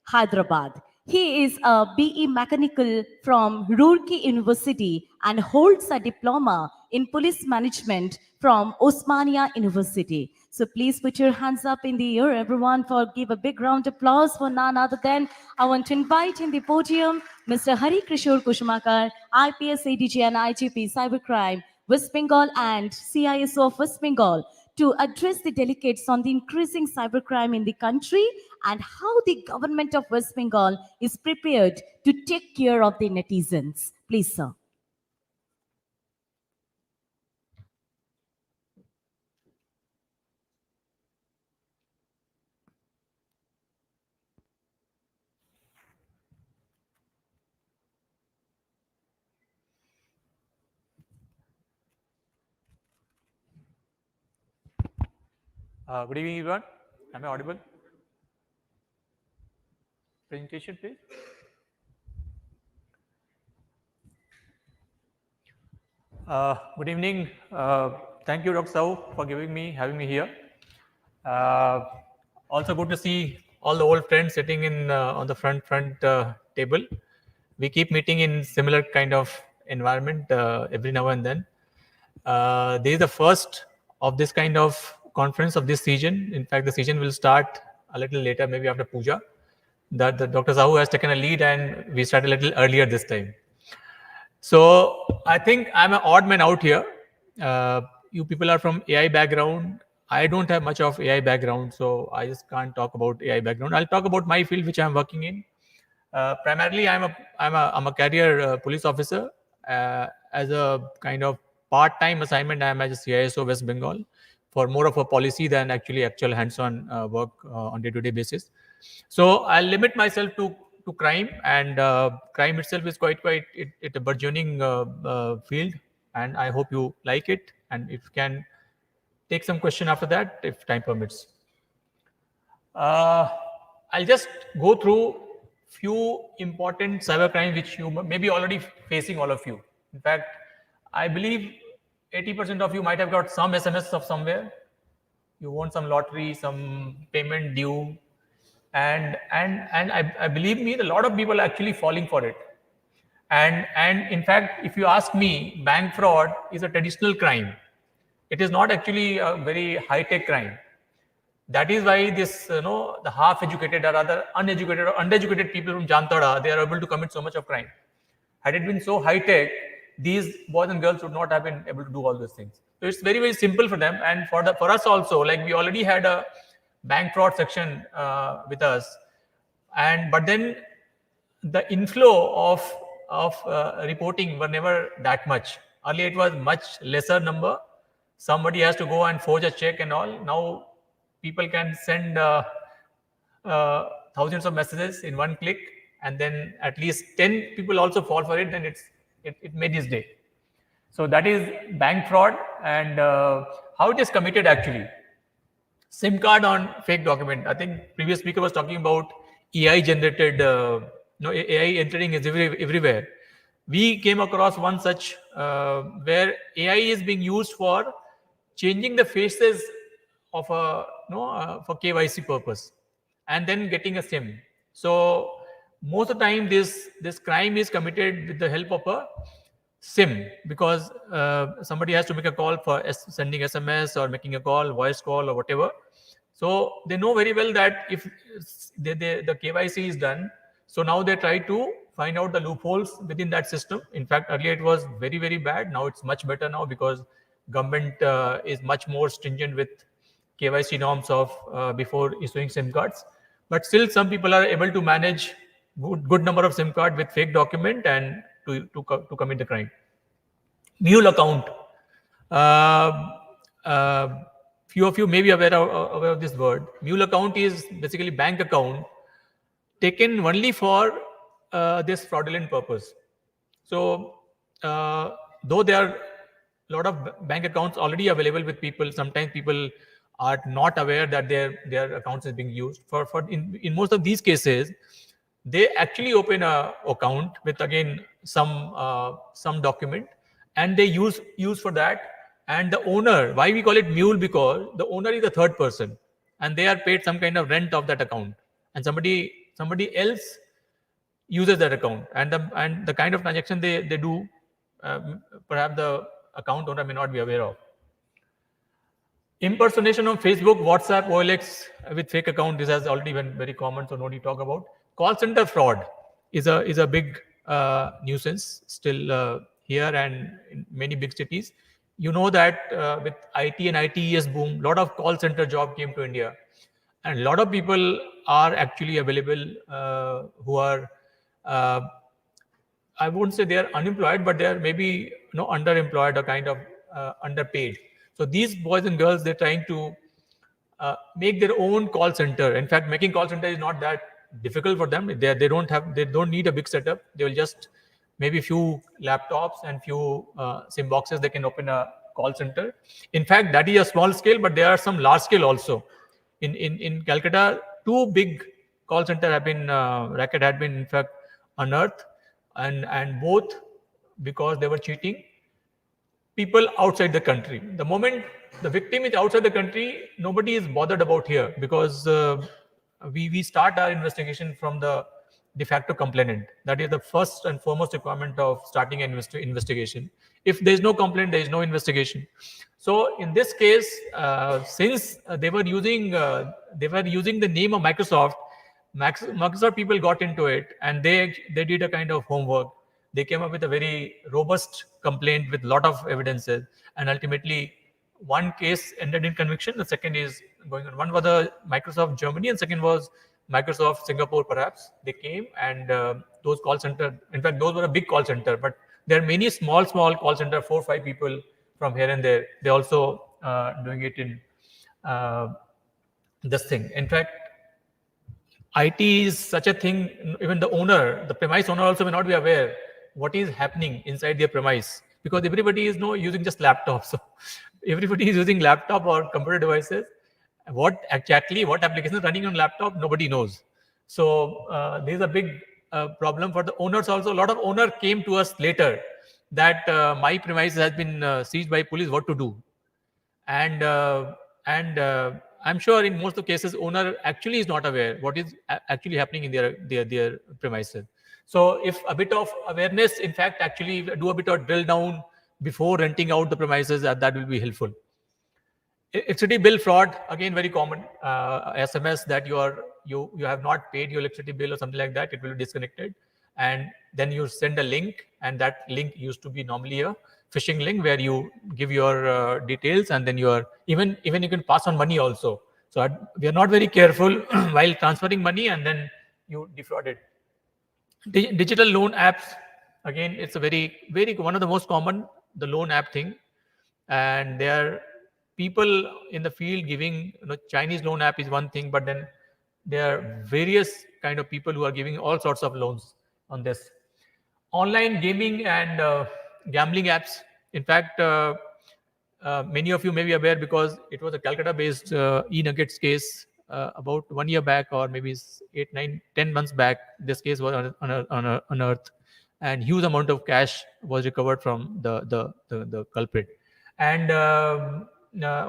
Hyderabad. He is a BE Mechanical from Roorkee University and holds a diploma in police management from Osmania University. So please put your hands up in the air, everyone, for give a big round of applause for none other than I want to invite in the podium Mr. Hari Krishore Kushumakar, IPS ADG and IGP Cybercrime, West Bengal and CISO of West Bengal, to address the delegates on the increasing cybercrime in the country and how the government of West Bengal is prepared to take care of the netizens. Please, sir. Good evening, everyone. Am I audible? Presentation, please. Good evening. Thank you, Dr. Sau, for having me here. Also good to see all the old friends sitting in on the front table. We keep meeting in similar kind of environment every now and then. This is the first of this kind of conference of this season. In fact, the season will start a little later, maybe after Puja. That the Dr. Sahu has taken a lead and we start a little earlier this time. So I think I'm an odd man out here. You people are from AI background. I don't have much of AI background, so I just can't talk about AI background. I'll talk about my field, which I'm working in. Primarily, I'm a career police officer. As a kind of part-time assignment, I'm as a CISO West Bengal for more of a policy than actual hands-on work on day-to-day basis. So I'll limit myself to crime, and crime itself is quite a burgeoning field, and I hope you like it. And if you can take some question after that, if time permits. I'll just go through few important cybercrime which you may be already facing, all of you. In fact, I believe 80% of you might have got some SMS of somewhere. You want some lottery, some payment due, and I believe me, a lot of people are actually falling for it. And in fact, if you ask me, bank fraud is a traditional crime. It is not actually a very high-tech crime. That is why this, the half-educated or rather uneducated or undereducated people from Jantada, they are able to commit so much of crime. Had it been so high-tech, these boys and girls would not have been able to do all those things. So it's very simple for them, and for us also. Like we already had a bank fraud section with us, but then the inflow of reporting were never that much. Earlier it was much lesser number. Somebody has to go and forge a check and all. Now people can send thousands of messages in one click, and then at least 10 people also fall for it. Then it made his day. So that is bank fraud, and how it is committed actually. SIM card on fake document. I think previous speaker was talking about AI generated, AI entering is everywhere. We came across one such where AI is being used for changing the faces of for KYC purpose, and then getting a SIM. So most of the time this crime is committed with the help of a SIM, because somebody has to make a call for sending SMS or making a call, voice call or whatever. So they know very well that if the KYC is done, so now they try to find out the loopholes within that system. In fact, earlier it was very bad. Now it's much better now, because government is much more stringent with KYC norms of before issuing SIM cards. But still, some people are able to manage good number of SIM card with fake document and to commit the crime. Mule account. Few of you may be aware of this word. Mule account is basically bank account taken only for this fraudulent purpose. So though there are a lot of bank accounts already available with people, sometimes people are not aware that their accounts is being used. In most of these cases, they actually open a account with again some document, and they use for that And the owner, why we call it mule? Because the owner is the third person, and they are paid some kind of rent of that account, and somebody else uses that account, and the kind of transaction they do, perhaps the account owner may not be aware of. Impersonation on Facebook, WhatsApp, OLX with fake account. This has already been very common, so no need to talk about. Call center fraud is a big nuisance still here and in many big cities. You know that with IT and ITES boom, lot of call center job came to India, and a lot of people are actually available who are I wouldn't say they are unemployed, but they are maybe underemployed or kind of underpaid. So these boys and girls, they're trying to make their own call center. In fact, making call center is not that difficult for them. They don't need a big setup. They will just maybe few laptops and few SIM boxes. They can open a call center. In fact, that is a small scale, but there are some large scale also. In Calcutta, 2 big call center have been racket had been in fact unearthed, and both because they were cheating people outside the country. The moment the victim is outside the country, nobody is bothered about here, because we start our investigation from the de facto complainant. That is the first and foremost requirement of starting an investigation. If there is no complaint, there is no investigation. So in this case, since they were using the name of Microsoft people got into it, and they did a kind of homework. They came up with a very robust complaint with a lot of evidences, and ultimately one case ended in conviction. The second is going on. One was the Microsoft Germany, and second was Microsoft Singapore, perhaps. They came, and those call center, in fact, those were a big call center, but there are many small call center, 4 or 5 people from here and there. They also doing it in this thing. In fact, IT is such a thing, even the owner, the premise owner also may not be aware what is happening inside their premise, because everybody is using just laptops. So everybody is using laptop or computer devices. What application is running on laptop, nobody knows. So there is a big problem for the owners also. A lot of owner came to us later that my premise has been seized by police, what to do? And I'm sure in most of the cases, owner actually is not aware what is actually happening in their premises. So if a bit of awareness, in fact, actually do a bit of drill down before renting out the premises, that will be helpful. Electricity bill fraud, again, very common. SMS that you have not paid your electricity bill or something like that, it will be disconnected. And then you send a link, and that link used to be normally a phishing link where you give your details, and then even you can pass on money also. So we are not very careful while transferring money, and then you defraud it. Digital loan apps, again, it's a very one of the most common, the loan app thing. And there are people in the field giving, Chinese loan app is one thing, but then there are various kind of people who are giving all sorts of loans on this. Online gaming and gambling apps. In fact, many of you may be aware, because it was a Calcutta-based e-nuggets case about 1 year back, or maybe 8, 9, 10 months back. This case was unearthed, and huge amount of cash was recovered from the culprit. And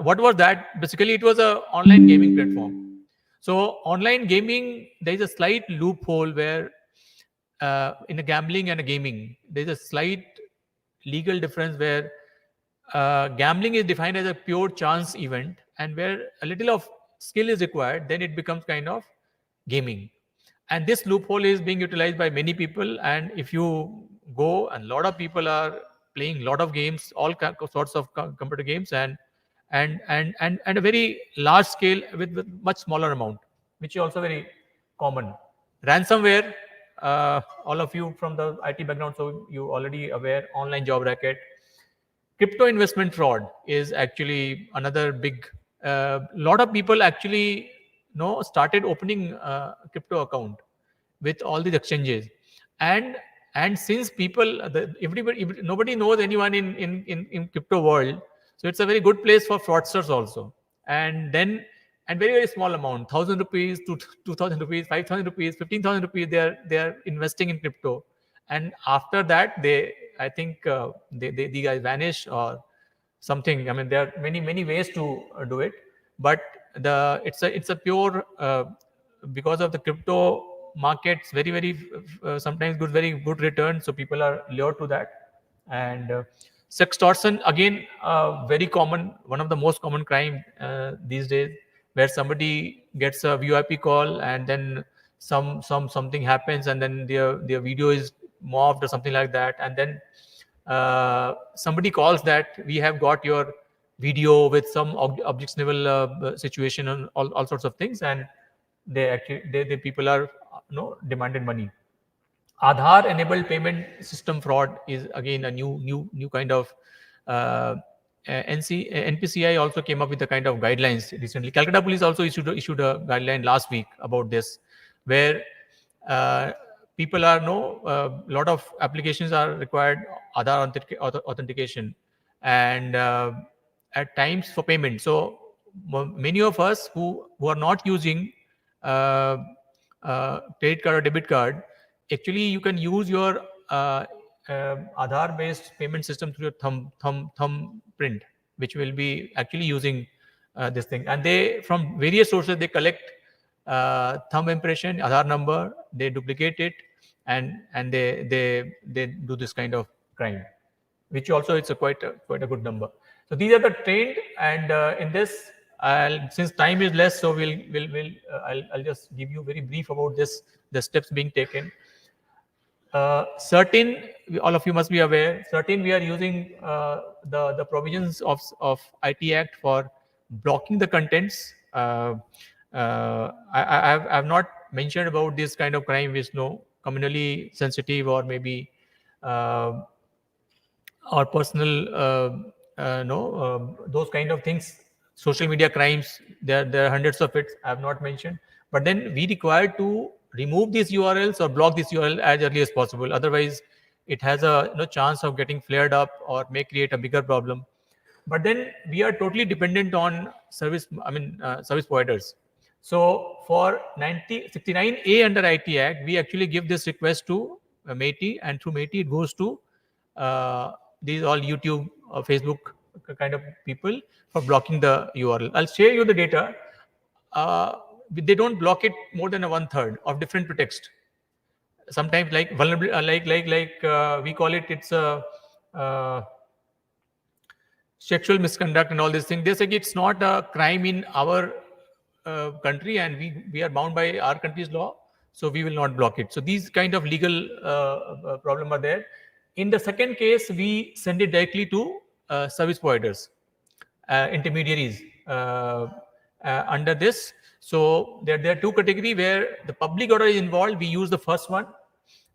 what was that? Basically, it was an online gaming platform. So online gaming, there is a slight loophole where in a gambling and a gaming, there is a slight legal difference where gambling is defined as a pure chance event, and where a little of skill is required, then it becomes kind of gaming. And this loophole is being utilized by many people. And if you go, and a lot of people are playing a lot of games, all sorts of computer games, and a very large scale with much smaller amount, which is also very common. Ransomware, all of you from the IT background, so you already aware. Online job racket. Crypto investment fraud is actually another big. Lot of people actually started opening crypto account with all these exchanges, and since people, nobody knows anyone in crypto world, so it's a very good place for fraudsters also. And very small amount, 1,000 rupees to 2,000 rupees, 5,000 rupees, 15,000 rupees, they are investing in crypto, and after that I think the guys vanish, or something. I mean, there are many ways to do it, but it's a pure because of the crypto markets, very sometimes very good return. So people are lured to that. And sextortion, again, very common, one of the most common crime these days, where somebody gets a VIP call and then something happens, and then their video is morphed or something like that, and then somebody calls that we have got your video with some objectionable situation and all sorts of things, and the people are demanded money. Aadhaar enabled payment system fraud is again a new kind of NPCI also came up with a kind of guidelines recently. Calcutta Police also issued a guideline last week about this, where people are lot of applications are required Aadhaar authentication, and at times for payment. So many of us who are not using credit card or debit card, actually you can use your Aadhaar based payment system through your thumb print, which will be actually using this thing. And they, from various sources, they collect thumb impression, Aadhaar number, they duplicate it, and they do this kind of crime, which also it's quite a good number. So these are the trained, and in this, since time is less, so I'll just give you very brief about this, the steps being taken. Certain, all of you must be aware, certain we are using the provisions of IT Act for blocking the contents. I have not mentioned about this kind of crime which communally sensitive or maybe or personal those kind of things. Social media crimes, there are hundreds of it. I have not mentioned, but then we require to remove these URLs or block this URL as early as possible. Otherwise, it has a chance of getting flared up or may create a bigger problem. But then we are totally dependent on service providers. So for 69A under IT Act, we actually give this request to MeitY, and through MeitY it goes to these all YouTube or Facebook kind of people for blocking the URL. I'll share you the data. They don't block it more than 1/3 of different pretext. Sometimes like vulnerable, we call it, it's a sexual misconduct and all these things. They say it's not a crime in our country, and we are bound by our country's law, so we will not block it. So these kind of legal problem are there. In the second case, we send it directly to service providers, intermediaries under this. So there are two categories where the public order is involved. We use the first one,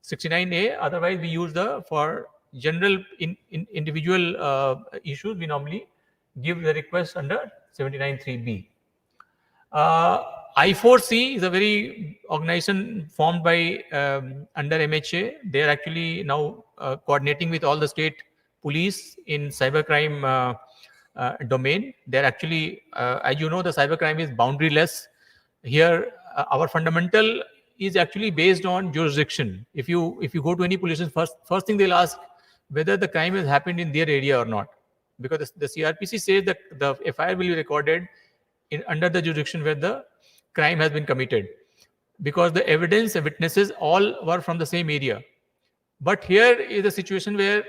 69A. Otherwise, we use for general individual issues. We normally give the request under 79(3)B. I4C is a very organization formed by under MHA. They are actually now coordinating with all the state police in cybercrime domain. They're actually, as you know, the cybercrime is boundaryless. Here, our fundamental is actually based on jurisdiction. If you go to any police station, first thing they'll ask whether the crime has happened in their area or not, because the CRPC says that the FIR will be recorded under the jurisdiction where the crime has been committed, because the evidence and witnesses all were from the same area. But here is a situation where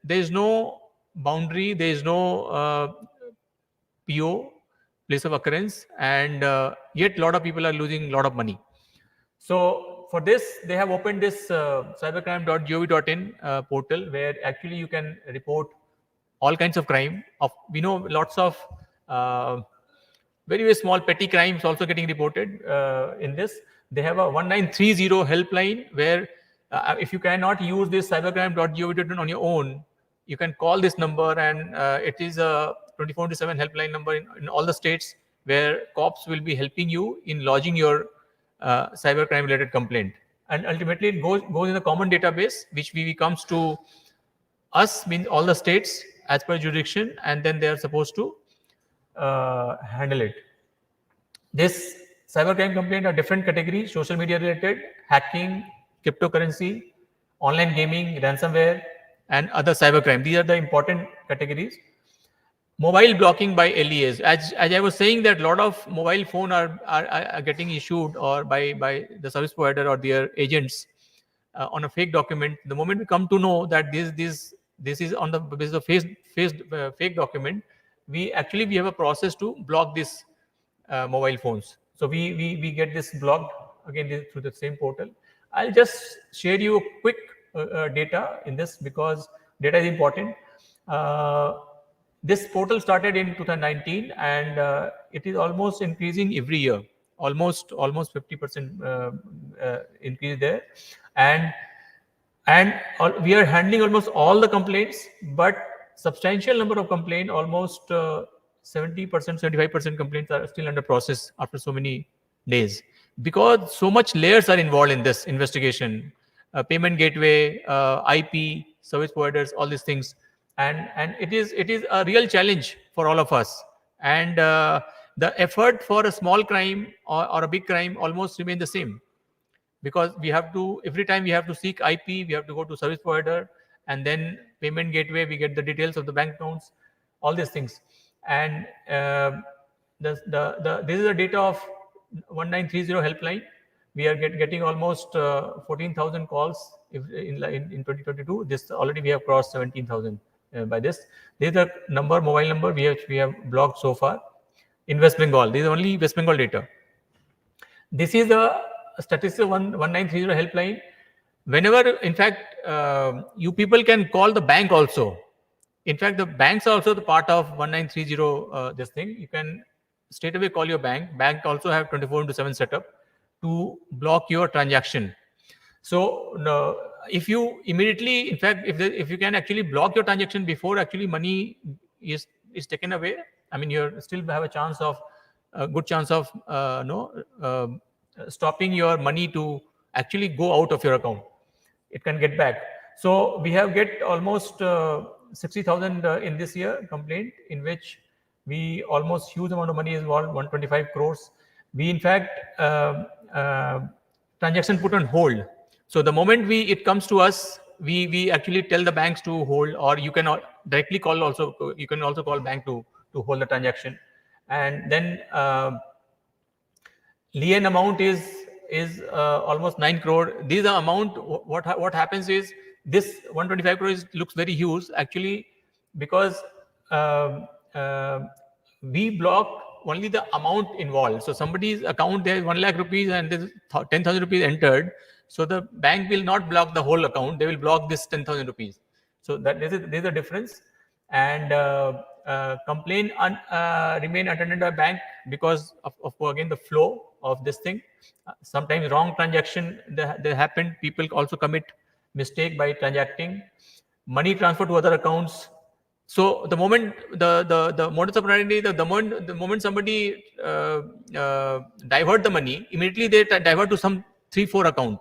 there is no boundary, there is no PO, place of occurrence, and yet a lot of people are losing a lot of money. So for this, they have opened this cybercrime.gov.in portal, where actually you can report all kinds of crime. We know lots of very small petty crimes also getting reported in this. They have a 1930 helpline where if you cannot use this cybercrime.gov.in on your own, you can call this number, and it is a 24/7 helpline number in all the states, where cops will be helping you in lodging your cybercrime related complaint. And ultimately it goes in a common database, which comes to us, means all the states as per jurisdiction, and then they are supposed to handle it. This cybercrime complaint are different categories: social media related, hacking, cryptocurrency, online gaming, ransomware, and other cybercrime. These are the important categories. Mobile blocking by LEAs. As I was saying, that a lot of mobile phone are getting issued or by the service provider or their agents on a fake document. The moment we come to know that this is on the basis of fake document, we have a process to block this mobile phones. So we get this blocked again through the same portal. I'll just share you a quick data in this, because data is important. This portal started in 2019, and it is almost increasing every year, almost 50% increase there, and we are handling almost all the complaints, but substantial number of complaints, almost 70%, 75% complaints are still under process after so many days, because so much layers are involved in this investigation. Payment gateway, IP, service providers, all these things, and it is a real challenge for all of us. And the effort for a small crime or a big crime almost remain the same, because we have to, every time we have to seek IP, we have to go to service provider, and then payment gateway, we get the details of the bank accounts, all these things. And this is the data of 1930 helpline. We are getting almost 14,000 calls in 2022. This already we have crossed 17,000 by this. This is the mobile number we have blocked so far in West Bengal. This is only West Bengal data. This is the statistic 1930 helpline. Whenever, in fact, you people can call the bank also. In fact, the banks are also the part of 1930 this thing. You can straight away call your bank. Bank also have 24/7 setup to block your transaction. So if you immediately, in fact, if you can actually block your transaction before actually money is taken away, I mean, you still have a good chance of stopping your money to actually go out of your account. It can get back. So we have get almost 60,000 in this year complaint, in which we almost huge amount of money is involved, 125 crores. We in fact transaction put on hold. So the moment it comes to us, we actually tell the banks to hold, or you can directly call also. You can also call bank to hold the transaction, and then lien amount is almost 9 crore. These are amount. What happens is, this 125 crores looks very huge actually, because we block only the amount involved. So somebody's account, there is 1 lakh rupees and there's 10,000 rupees entered. So the bank will not block the whole account. They will block this 10,000 rupees. So that there's a difference. And complaint remain attended by bank because of again the flow of this thing. Sometimes wrong transaction they happen. People also commit mistake by transacting. Money transfer to other accounts. So the moment the modus operandi, the moment somebody divert the money, immediately they divert to some 3-4 account,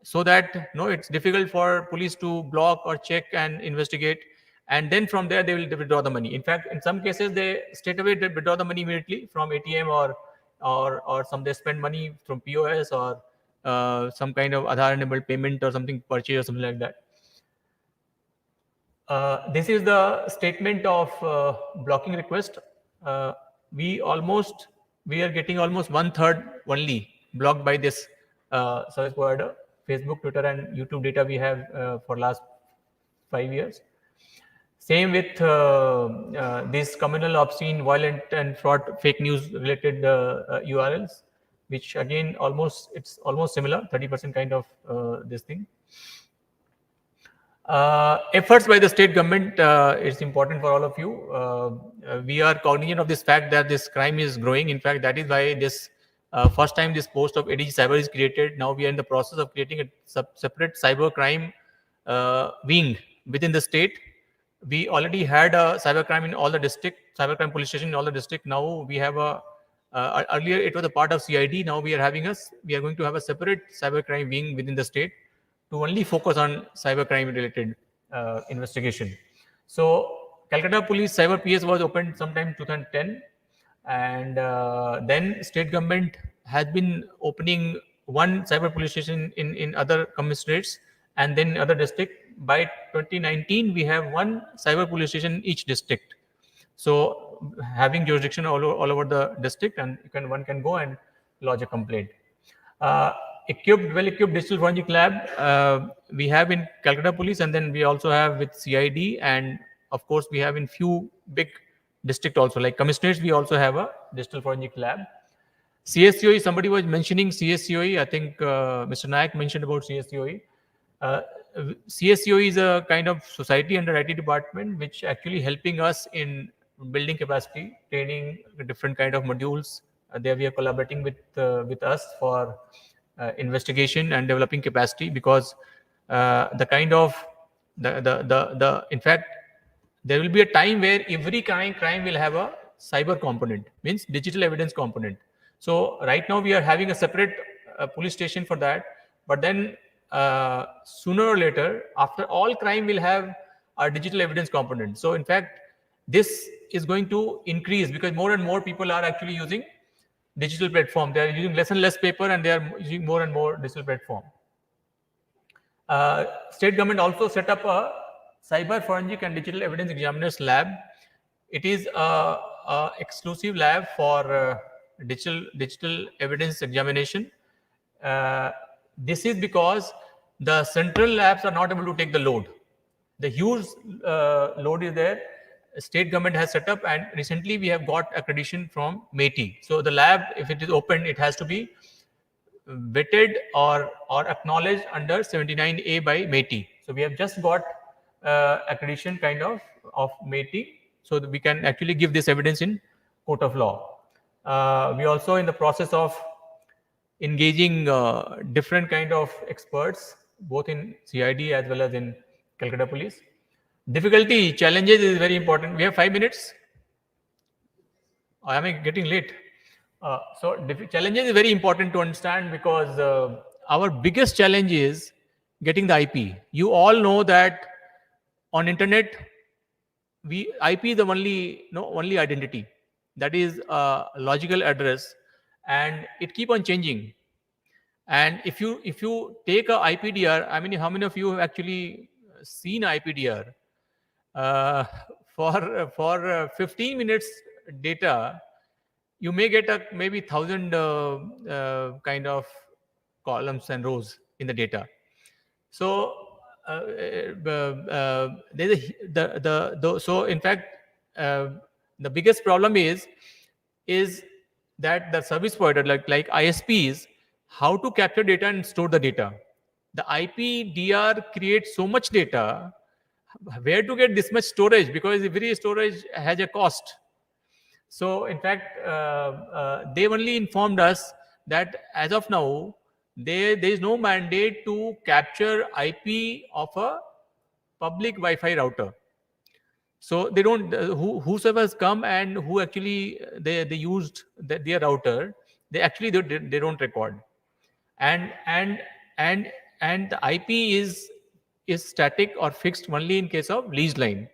so that it's difficult for police to block or check and investigate, and then from there they will withdraw the money. In fact, in some cases they straight away withdraw the money immediately from ATM, or some they spend money from POS, or some kind of Aadhaar enabled payment or something, purchase or something like that. This is the statement of blocking request. We are getting almost 1/3 only blocked by this service provider. Facebook, Twitter, and YouTube data we have for last 5 years. Same with these communal, obscene, violent, and fraud, fake news related URLs, which again it's almost similar, 30% kind of this thing. Efforts by the state government is important for all of you. We are cognizant of this fact that this crime is growing. In fact, that is why this first time this post of ADG Cyber is created. Now we are in the process of creating a separate cyber crime wing within the state. We already had a cybercrime in all the district, cybercrime police station in all the district. Now we have earlier it was a part of CID. Now we are going to have a separate cybercrime wing within the state to only focus on cybercrime related investigation. So Calcutta Police Cyber PS was opened sometime 2010, and then state government has been opening one cyber police station in other commissionates, and then other district. By 2019, we have one cyber police station in each district. So having jurisdiction all over the district, and one can go and lodge a complaint. Well-equipped digital forensic lab we have in Calcutta Police, and then we also have with CID, and of course we have in few big district also, like commissioners. We also have a digital forensic lab. CSCOE, somebody was mentioning CSCOE. I think Mr. Nayak mentioned about CSCOE. CSCOE is a kind of society under IT department, which actually helping us in building capacity, training different kind of modules. There we are collaborating with us for investigation and developing capacity, because the kind of in fact, there will be a time where every crime will have a cyber component, means digital evidence component. So right now we are having a separate police station for that, but then sooner or later, after all crime will have a digital evidence component. So in fact, this is going to increase because more and more people are actually using digital platform. They are using less and less paper, and they are using more and more digital platform. State government also set up a cyber forensic and digital evidence examiners lab. It is a exclusive lab for digital evidence examination. This is because the central labs are not able to take the load. The huge load is there. State government has set up, and recently we have got accreditation from MATI. So the lab, if it is open, it has to be vetted or acknowledged under 79A by MATI. So we have just got accreditation kind of MATI, so that we can actually give this evidence in court of law. We also in the process of engaging different kind of experts, both in CID as well as in Calcutta Police. Difficulty, challenges is very important. We have 5 minutes. I am getting late. So challenges is very important to understand, because our biggest challenge is getting the IP. You all know that on internet, IP is the only identity. That is a logical address, and it keep on changing. And if you take a IPDR, I mean, how many of you have actually seen IPDR? For 15 minutes data, you may get maybe 1,000 kind of columns and rows in the data. So so in fact, the biggest problem is that the service provider like ISPs, how to capture data and store the data. The IPDR creates so much data. Where to get this much storage? Because every storage has a cost. So in fact, they only informed us that as of now, there is no mandate to capture IP of a public Wi-Fi router. So they don't, whosoever has come and who actually they used their router, they actually they don't record. And the IP is static or fixed only in case of leased line.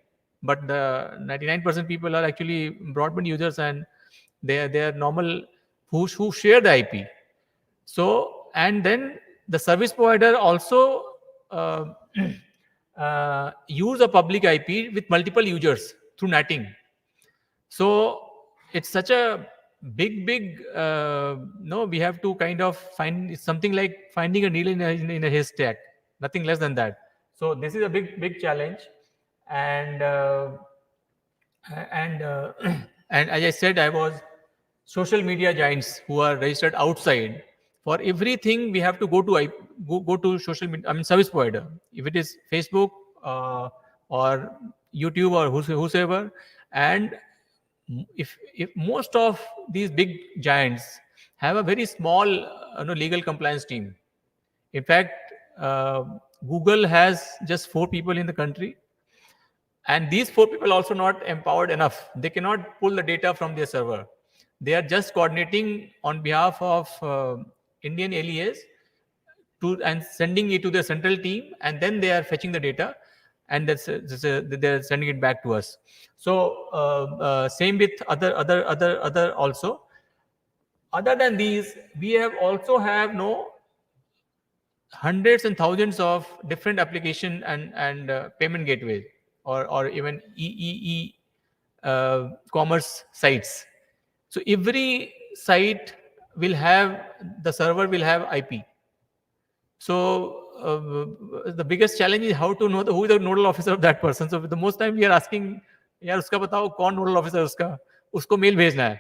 But the 99% people are actually broadband users, and they are normal who share the IP. So, and then the service provider also use a public IP with multiple users through netting. So it's such a big we have to kind of find something like finding a needle in a haystack, nothing less than that. So this is a big challenge. And and as I said, I was social media giants who are registered outside. For everything we have to go to social media, I mean service provider, if it is Facebook or YouTube or whosoever. And if most of these big giants have a very small legal compliance team. In fact, Google has just 4 people in the country, and these 4 people also not empowered enough. They cannot pull the data from their server. They are just coordinating on behalf of Indian LEAs and sending it to the central team, and then they are fetching the data, and they're sending it back to us. So same with other also. Other than these, we have also have hundreds and thousands of different application and payment gateways, or even commerce sites. So every site will have, the server will have IP. So the biggest challenge is how to know who is the nodal officer of that person. So the most time we are asking, यार उसका बताओ कौन nodal officer है उसका, उसको mail भेजना है.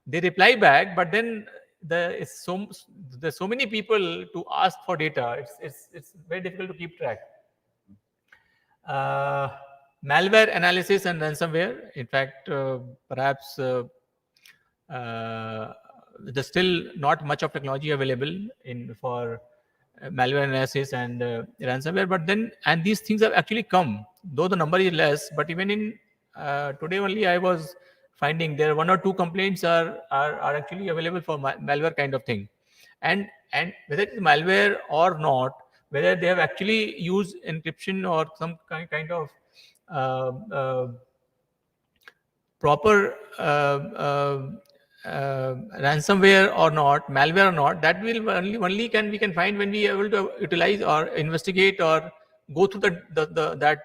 They reply back, but then there's so many people to ask for data. It's very difficult to keep track. Malware analysis and ransomware. In fact, perhaps there's still not much of technology available for malware analysis and ransomware. But then, and these things have actually come, though the number is less. But even in today only, I was finding there 1 or 2 complaints are actually available for malware kind of thing, and whether it is malware or not, whether they have actually used encryption or some kind of proper ransomware or not, malware or not, that will only we can find when we are able to utilize or investigate or go through that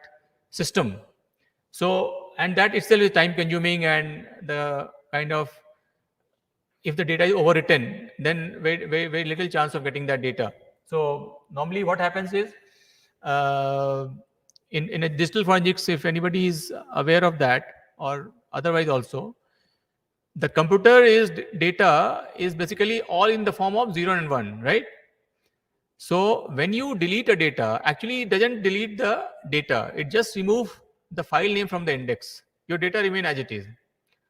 system. So, and that itself is time consuming, and the kind of, if the data is overwritten, then very little chance of getting that data. So normally what happens is, in a digital forensics, if anybody is aware of that, or otherwise also, the computer data is basically all in the form of 0 and 1, right? So when you delete a data, actually it doesn't delete the data, it just removes the file name from the index. Your data remain as it is.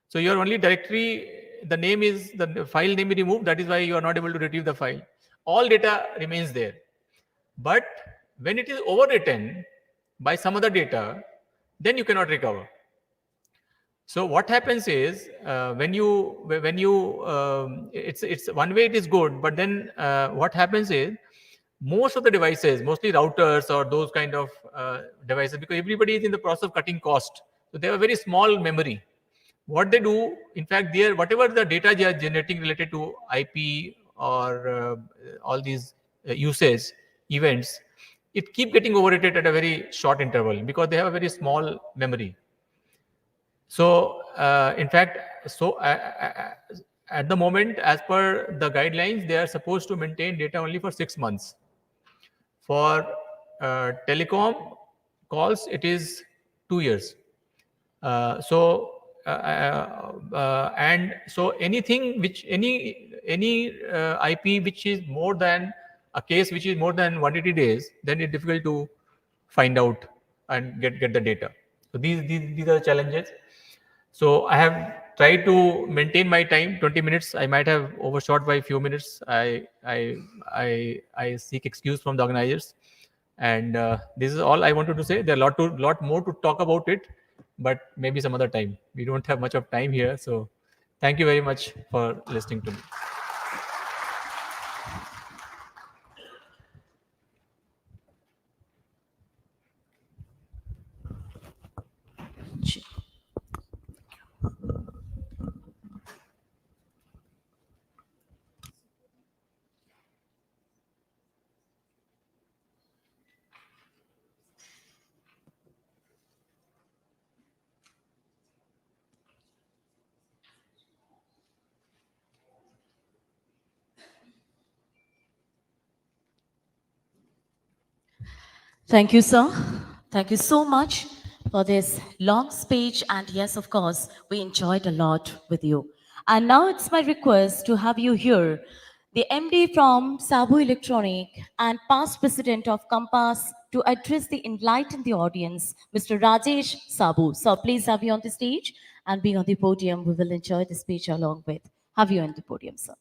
So your only directory, the name is, the file name is removed, that is why you are not able to retrieve the file. All data remains there. But when it is overwritten by some other data, then you cannot recover. So what happens is, it's one way it is good, but then what happens is, most of the devices, mostly routers or those kind of devices, because everybody is in the process of cutting cost, so they have a very small memory. What they do, in fact, whatever the data they are generating related to IP or all these usage events, it keep getting overrated at a very short interval because they have a very small memory. So in fact, at the moment, as per the guidelines, they are supposed to maintain data only for 6 months. For telecom calls, it is 2 years. And so anything which any IP which is more than a case which is more than 180 days, then it's difficult to find out and get the data. So these are the challenges. So I have tried to maintain my time, 20 minutes. I might have overshot by a few minutes. I seek excuse from the organizers. And this is all I wanted to say. There are a lot more to talk about it, but maybe some other time. We don't have much of time here. So thank you very much for listening to me. Thank you, sir. Thank you so much for this long speech. And yes, of course, we enjoyed a lot with you. And now it's my request to have you here, the MD from Sabu Electronic and past president of Compass, to address the enlighten the audience, Mr. Rajesh Sabu. So please have you on the stage and be on the podium. We will enjoy the speech along with. Have you on the podium, sir.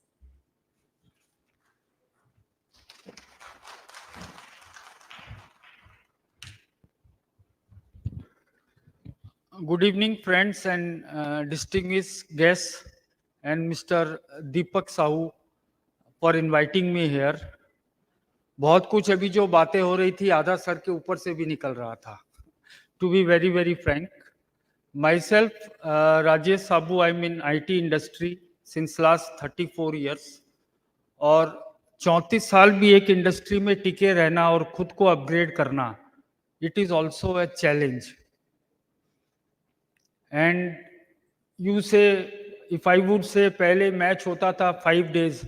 Good evening, friends and distinguished guests, and Mr. Deepak Sahu for inviting me here. बहुत कुछ अभी जो बातें हो रही थी आधा sir के ऊपर से भी निकल रहा था. To be very frank, myself, Rajesh Sabu, I'm in IT industry since last 34 years. और 34 साल भी एक इंडस्ट्री में टिके रहना और खुद को अपग्रेड करना, it is also a challenge. And you say, if I would say, पहले मैच होता था 5 days,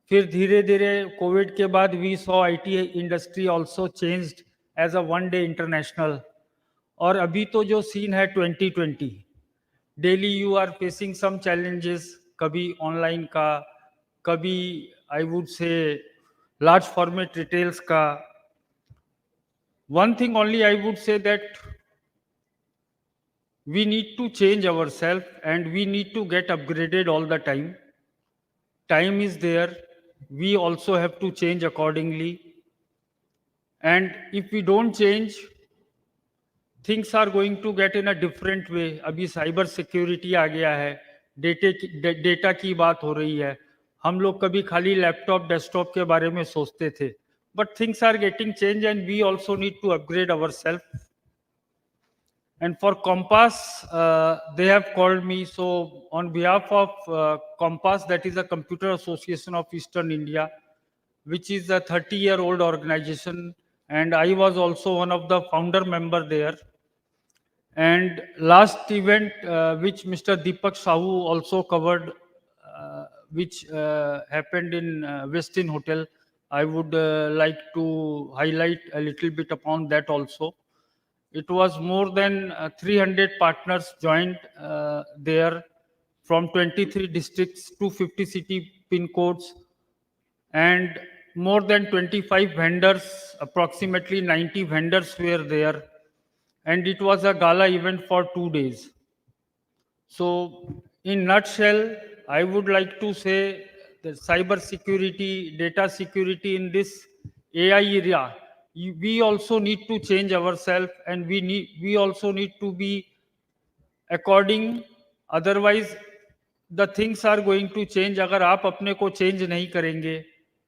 फिर धीरे धीरे कोविड के बाद we saw IT industry also changed as a one day international. और अभी तो जो सीन है 2020, daily you are facing some challenges, कभी ऑनलाइन का, कभी I would say large format retails का. One thing only I would say, that we need to change ourselves and we need to get upgraded all the time. Time is there. We also have to change accordingly. And if we don't change, things are going to get in a different way. अभी cyber security आ गया है, data की बात हो रही है. हम लोग कभी खाली लैपटॉप डेस्कटॉप के बारे में सोचते थे, but things are getting changed and we also need to upgrade ourselves. And for Compass, they have called me. So on behalf of Compass, that is a Computer Association of Eastern India, which is a 30-year-old organization, and I was also one of the founder member there. And last event, which Mr. Deepak Sahu also covered, which happened in Westin Hotel, I would like to highlight a little bit upon that also. It was more than 300 partners joined there from 23 districts, 250 city pin codes, and more than 25 vendors, approximately 90 vendors were there. And it was a gala event for 2 days. So in nutshell, I would like to say that cyber security, data security in this AI area, we also need to change ourselves, and we also need to be according. Otherwise, the things are going to change. अगर आप अपने को change नहीं करेंगे,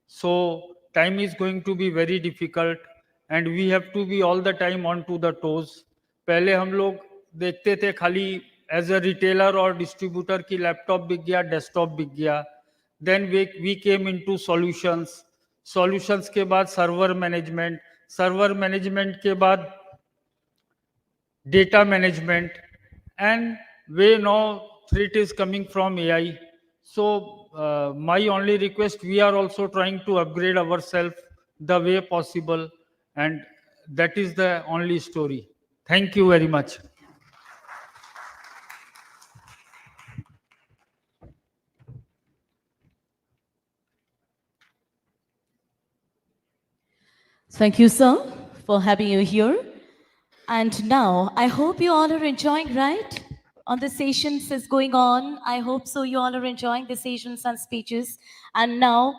so time is going to be very difficult, and we have to be all the time on to the toes. पहले हम लोग देखते थे खाली एज अ रिटेलर और डिस्ट्रीब्यूटर की लैपटॉप बिक गया, डेस्कटॉप बिक गया. Then we came into solutions के बाद सर्वर मैनेजमेंट के बाद data management, and we know threat is coming from AI. So my only request, we are also trying to upgrade ourselves the way possible, and that is the only story. Thank you very much. Thank you, sir, for having you here. And now, I hope you all are enjoying, right? On the sessions is going on. I hope so you all are enjoying the sessions and speeches. And now,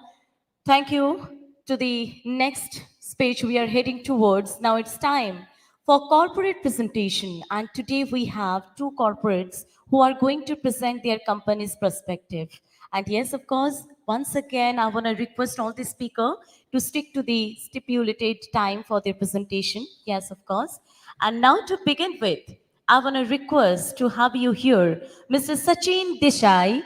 thank you to the next speech we are heading towards. Now it's time for corporate presentation. And today we have two corporates who are going to present their company's perspective. And yes, of course, once again, I want to request all the speaker to stick to the stipulated time for their presentation. Yes, of course. And now to begin with, I want to request to have you here, Mr. Sachin Desai,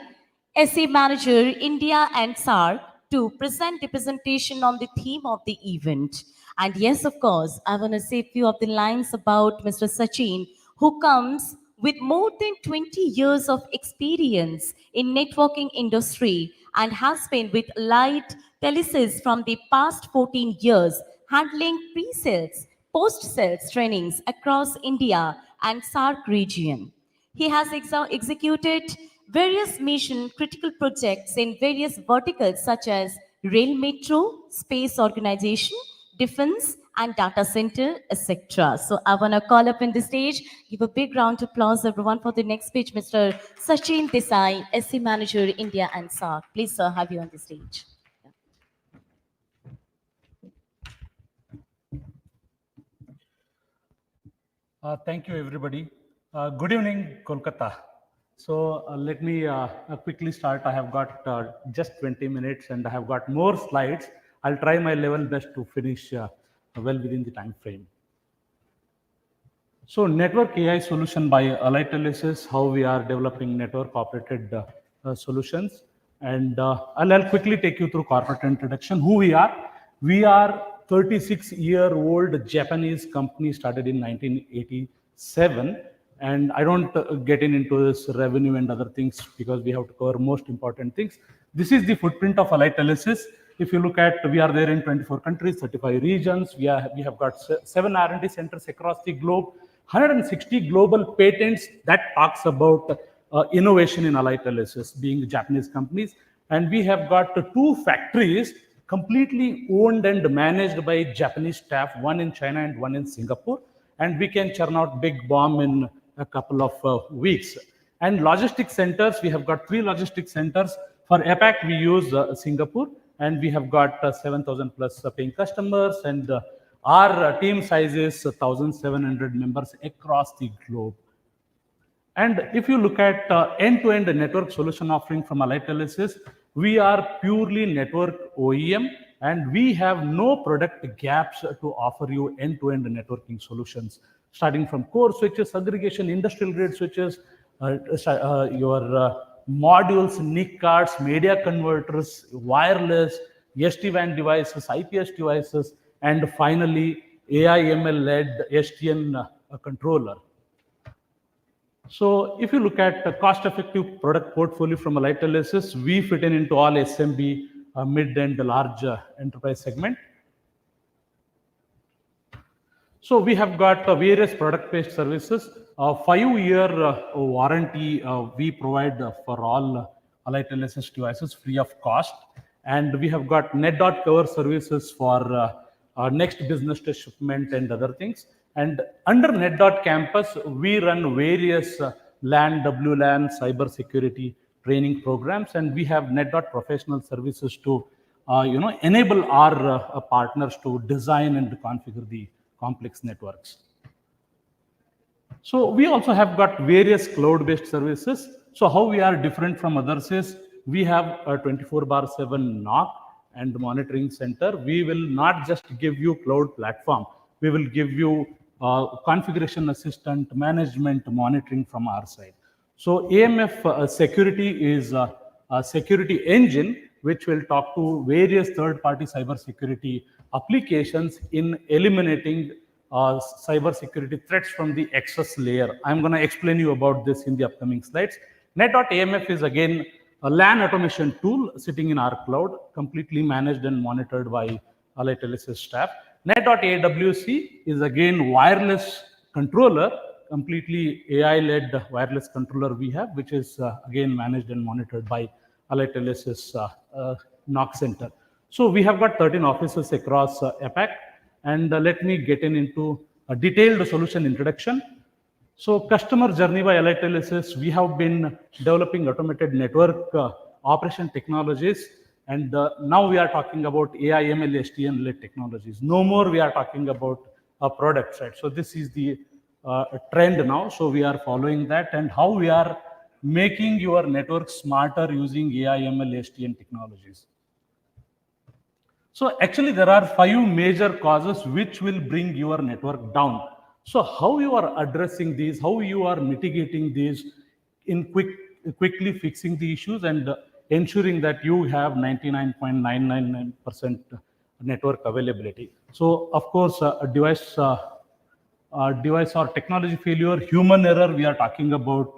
SE Manager, India and SARC, to present the presentation on the theme of the event. And yes, of course, I want to say a few of the lines about Mr. Sachin, who comes with more than 20 years of experience in networking industry and has been with Light Telesis from the past 14 years, handling pre-sales, post-sales trainings across India and SARC region. He has executed various mission critical projects in various verticals such as rail metro, space organization, defense, and data center, etc. So I want to call up in the stage, give a big round of applause, everyone, for the next speech, Mr. Sachin Desai, SC Manager, India and SARC. Please, sir, have you on the stage. Thank you, everybody. Good evening, Kolkata. So let me quickly start. I have got just 20 minutes and I have got more slides. I'll try my level best to finish well within the time frame. So network AI solution by Light Telesis, how we are developing network operated solutions. And I'll quickly take you through corporate introduction. Who we are? We are 36-year-old Japanese company started in 1987. And I don't get into this revenue and other things because we have to cover most important things. This is the footprint of Allied Telesis. If you look at, we are there in 24 countries, 35 regions. We have got 7 R&D centers across the globe, 160 global patents that talks about innovation in Allied Telesis, being Japanese companies. And we have got 2 factories completely owned and managed by Japanese staff, one in China and one in Singapore. And we can churn out big bomb in a couple of weeks. And logistics centers, we have got 3 logistics centers. For APAC, we use Singapore, and we have got 7,000 plus paying customers, and our team size is 1,700 members across the globe. And if you look at end-to-end network solution offering from Allied Telesis, we are purely network OEM, and we have no product gaps to offer you end-to-end networking solutions, starting from core switches, aggregation, industrial grade switches, your modules, NIC cards, media converters, wireless, SD-WAN devices, IPS devices, and finally AI/ML-led SDN controller. So if you look at the cost-effective product portfolio from Allied Telesis, we fit in into all SMB, mid and large enterprise segment. So we have got various product-based services. 5-year warranty we provide for all Allied Telesis devices free of cost. And we have got net.cover services for next business to shipment and other things. And under net.campus, we run various LAN, WLAN, cybersecurity training programs, and we have net.professional services to enable our partners to design and configure the complex networks. So we also have got various cloud-based services. So how we are different from others is we have a 24/7 NOC and monitoring center. We will not just give you cloud platform. We will give you configuration assistant, management, monitoring from our side. So AMF security is a security engine which will talk to various third-party cybersecurity applications in eliminating cybersecurity threats from the access layer. I'm going to explain you about this in the upcoming slides. Net.amf is again a LAN automation tool sitting in our cloud, completely managed and monitored by Allied Telesis staff. Net.awc is again wireless controller, completely AI-led wireless controller we have, which is again managed and monitored by Allied Telesis NOC center. So we have got 13 offices across APAC, and let me get into a detailed solution introduction. So customer journey by Allied Telesis, we have been developing automated network operation technologies, and now we are talking about AI/ML SDN-led technologies. No more we are talking about products, right? So this is the trend now. So we are following that, and how we are making your network smarter using AI/ML SDN technologies. So actually there are 5 major causes which will bring your network down. So how you are addressing these, how you are mitigating these in quickly fixing the issues and ensuring that you have 99.999% network availability. So of course, a device or technology failure, human error, we are talking about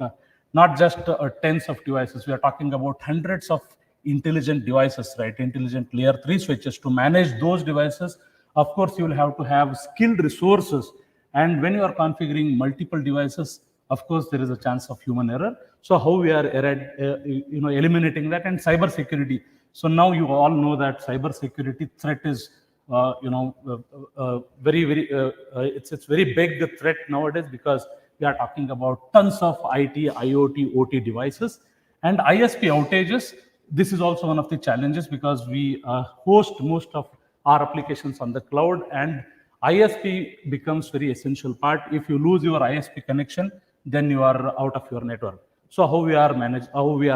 not just tens of devices, we are talking about hundreds of intelligent devices, right? Intelligent layer 3 switches. To manage those devices, of course, you will have to have skilled resources. And when you are configuring multiple devices, of course, there is a chance of human error. So how we are eliminating that, and cybersecurity. So now you all know that cybersecurity threat is it's very big threat nowadays, because we are talking about tons of IT, IoT, OT devices, and ISP outages. This is also one of the challenges, because we host most of our applications on the cloud, and ISP becomes very essential part. If you lose your ISP connection, then you are out of your network. So how we are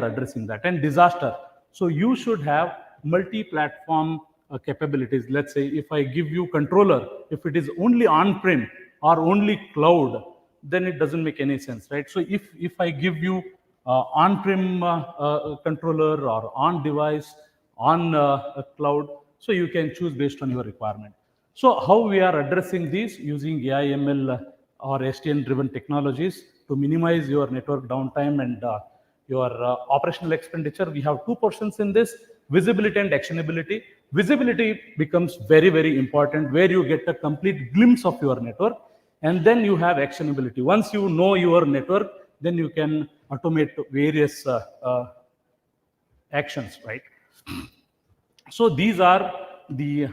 addressing that, and disaster. So you should have multi-platform capabilities. Let's say if I give you controller, if it is only on-prem or only cloud, then it doesn't make any sense, right? So if I give you on-prem controller or on-device, on cloud, so you can choose based on your requirement. So how we are addressing these using AI/ML or SDN-driven technologies. to minimize your network downtime and your operational expenditure. We have two portions in this: visibility and actionability. Visibility becomes very, very important, where you get a complete glimpse of your network, and then you have actionability. Once you know your network, then you can automate various actions, right? So these are the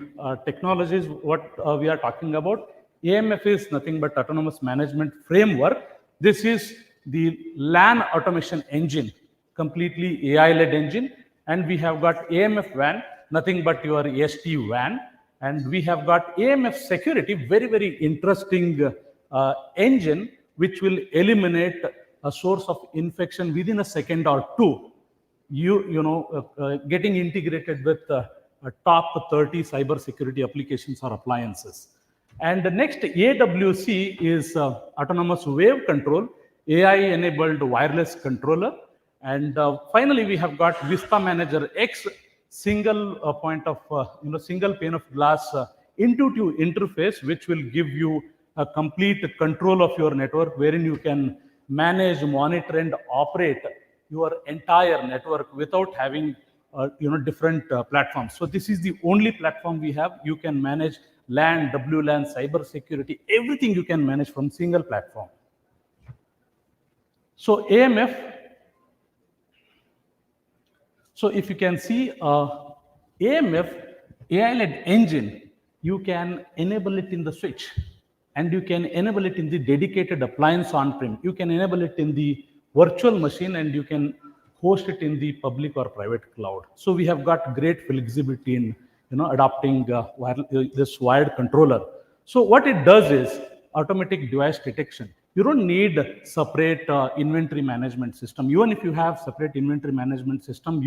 technologies what we are talking about. AMF is nothing but autonomous management framework. This is the LAN automation engine, completely AI-led engine. And we have got AMF WAN, nothing but your SD WAN. And we have got AMF security, very, very interesting engine, which will eliminate a source of infection within a second or two. Getting integrated with top 30 cybersecurity applications or appliances. And the next AWC is autonomous wave control, AI-enabled wireless controller. And finally, we have got Vista Manager X, single point of, single pane of glass intuitive interface, which will give you a complete control of your network, wherein you can manage, monitor, and operate your entire network without having different platforms. So this is the only platform we have. You can manage LAN, WLAN, cyber security, everything you can manage from single platform. So AMF, so if you can see AMF AI-led engine, you can enable it in the switch, and you can enable it in the dedicated appliance on-prem. You can enable it in the virtual machine, and you can host it in the public or private cloud. So we have got great flexibility in adopting this wired controller. So what it does is automatic device detection. You don't need separate inventory management system. Even if you have separate inventory management system,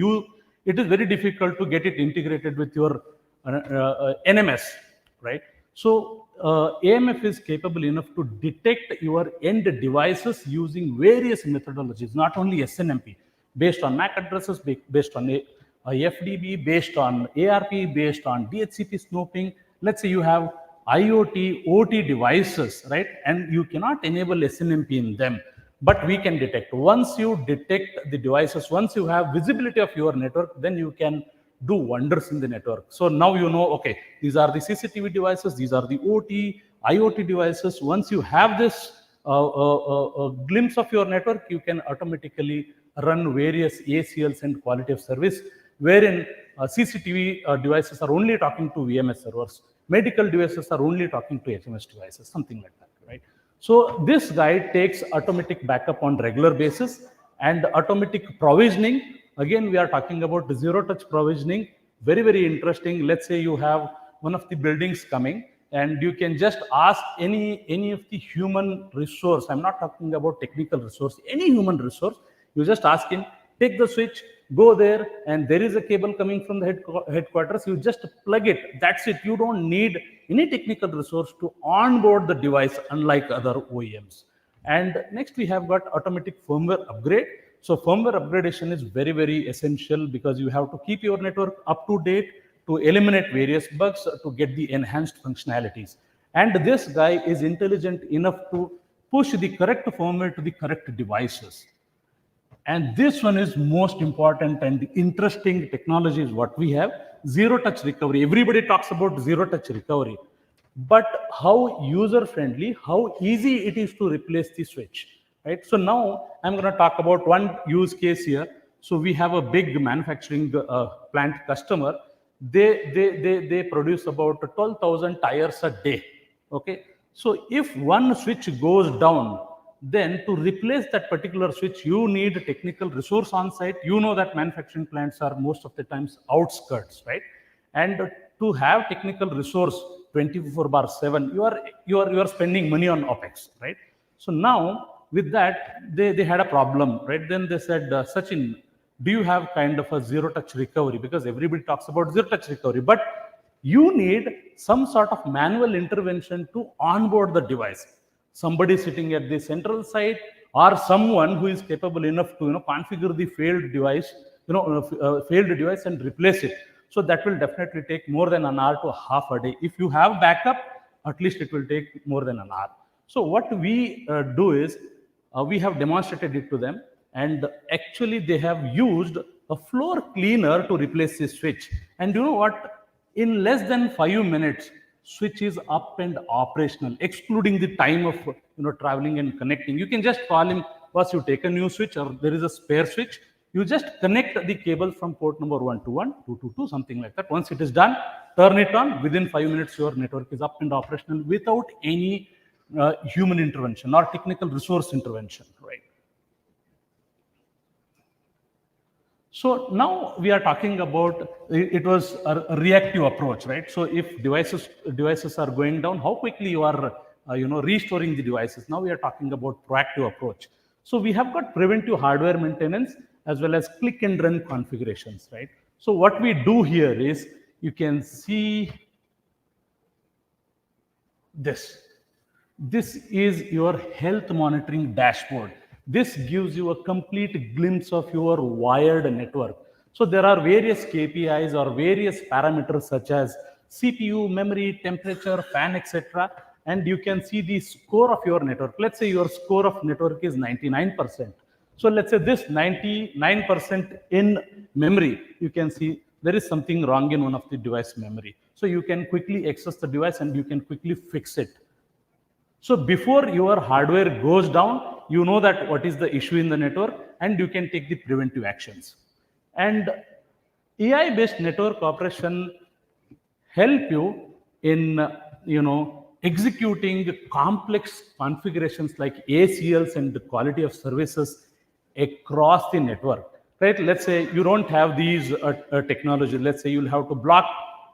it is very difficult to get it integrated with your NMS, right? So AMF is capable enough to detect your end devices using various methodologies, not only SNMP, based on MAC addresses, based on FDB, based on ARP, based on DHCP snooping. Let's say you have IoT, OT devices, right? And you cannot enable SNMP in them, but we can detect. Once you detect the devices, once you have visibility of your network, then you can do wonders in the network. So now you know, okay, these are the CCTV devices, these are the OT, IoT devices. Once you have this glimpse of your network, you can automatically run various ACLs and quality of service, wherein CCTV devices are only talking to VMS servers, medical devices are only talking to HMS devices, something like that, right? So this guy takes automatic backup on regular basis and automatic provisioning. Again, we are talking about the zero-touch provisioning. Very, very interesting. Let's say you have one of the buildings coming, and you can just ask any of the human resource. I'm not talking about technical resource. Any human resource, you just ask him, take the switch, go there, and there is a cable coming from the headquarters. You just plug it. That's it. You don't need any technical resource to onboard the device, unlike other OEMs. And next, we have got automatic firmware upgrade. So firmware upgradation is very, very essential, because you have to keep your network up to date to eliminate various bugs, to get the enhanced functionalities. And this guy is intelligent enough to push the correct firmware to the correct devices. And this one is most important and interesting technology is what we have, zero-touch recovery. Everybody talks about zero-touch recovery, but how user-friendly, how easy it is to replace the switch, right? So now I'm going to talk about one use case here. So we have a big manufacturing plant customer. They produce about 12,000 tires a day, okay? So if one switch goes down, then to replace that particular switch, you need a technical resource on site. You know that manufacturing plants are most of the times outskirts, right? And to have technical resource 24/7, you are spending money on OPEX, right? So now with that, they had a problem, right? Then they said, Sachin, do you have kind of a zero-touch recovery? Because everybody talks about zero-touch recovery, but you need some sort of manual intervention to onboard the device. Somebody sitting at the central site, or someone who is capable enough to configure the failed device, and replace it. So that will definitely take more than an hour to half a day. If you have backup, at least it will take more than an hour. So what we do is we have demonstrated it to them, and actually they have used a floor cleaner to replace this switch. And you know what? In less than 5 minutes, switch is up and operational, excluding the time of traveling and connecting. You can just call him, once you take a new switch or there is a spare switch, you just connect the cable from port number 1 to 1, 2 to 2, something like that. Once it is done, turn it on. Within 5 minutes, your network is up and operational without any human intervention or technical resource intervention, right? So now we are talking about, it was a reactive approach, right? So if devices are going down, how quickly you are restoring the devices. Now we are talking about proactive approach. So we have got preventive hardware maintenance as well as click and run configurations, right? So what we do here is, you can see this. This is your health monitoring dashboard. This gives you a complete glimpse of your wired network. So there are various KPIs or various parameters such as CPU, memory, temperature, fan, etc. And you can see the score of your network. Let's say your score of network is 99%. So let's say this 99% in memory, you can see there is something wrong in one of the device memory. So you can quickly access the device and you can quickly fix it. So before your hardware goes down, you know that what is the issue in the network, and you can take the preventive actions. And AI-based network operation help you in executing complex configurations like ACLs and the quality of services across the network, right? Let's say you don't have these technologies. Let's say you'll have to block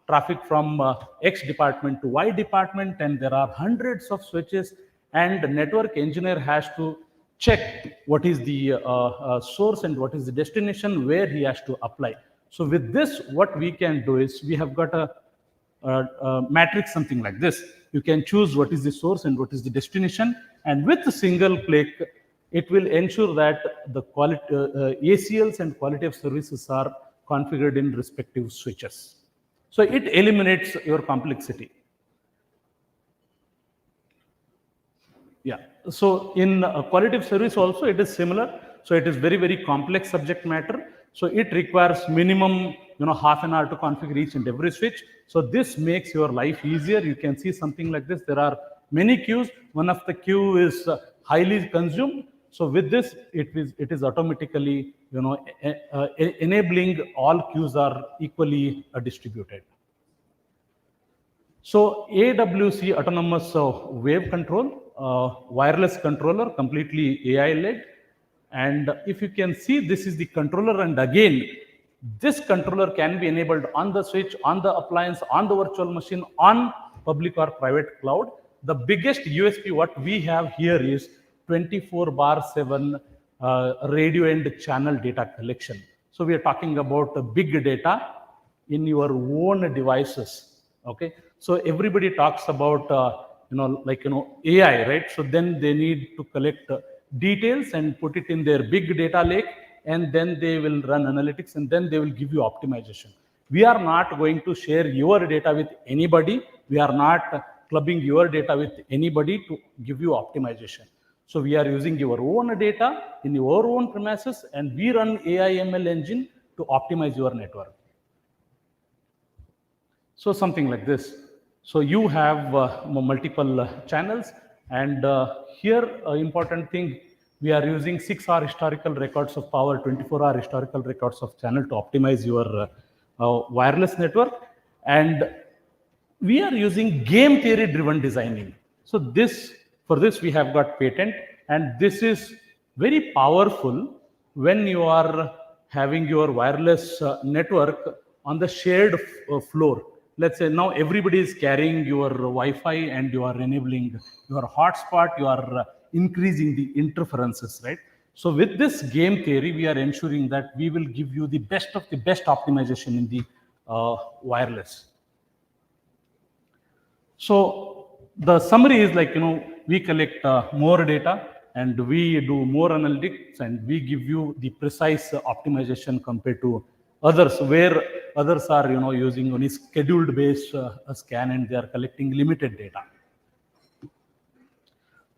traffic from X department to Y department, and there are hundreds of switches, and the network engineer has to check what is the source and what is the destination where he has to apply. So with this, what we can do is, we have got a matrix, something like this. You can choose what is the source and what is the destination, and with a single click, it will ensure that the quality ACLs and quality of services are configured in respective switches. So it eliminates your complexity. Yeah. So in quality of service also, it is similar. So it is very, very complex subject matter. So it requires minimum, half an hour to configure each and every switch. So this makes your life easier. You can see something like this. There are many queues. One of the queue is highly consumed. So with this, it is automatically, enabling all queues are equally distributed. So AWC, autonomous wave control, wireless controller, completely AI-led. And if you can see, this is the controller. And again, this controller can be enabled on the switch, on the appliance, on the virtual machine, on public or private cloud. The biggest USP what we have here is 24/7 radio and channel data collection. So we are talking about big data in your own devices. Okay. So everybody talks about, AI, right? So then they need to collect details and put it in their big data lake, and then they will run analytics, and then they will give you optimization. We are not going to share your data with anybody. We are not clubbing your data with anybody to give you optimization. So we are using your own data in your own premises, and we run AI ML engine to optimize your network. So something like this. So you have multiple channels, and here important thing, we are using 6-hour historical records of power, 24-hour historical records of channel to optimize your wireless network. And we are using game theory driven designing. So for this we have got patent, and this is very powerful when you are having your wireless network on the shared floor. Let's say now everybody is carrying your Wi-Fi and you are enabling your hotspot, you are increasing the interferences, right? So with this game theory, we are ensuring that we will give you the best of the best optimization in the wireless. So the summary is like, we collect more data and we do more analytics, and we give you the precise optimization compared to others, where others are using only scheduled based scan, and they are collecting limited data.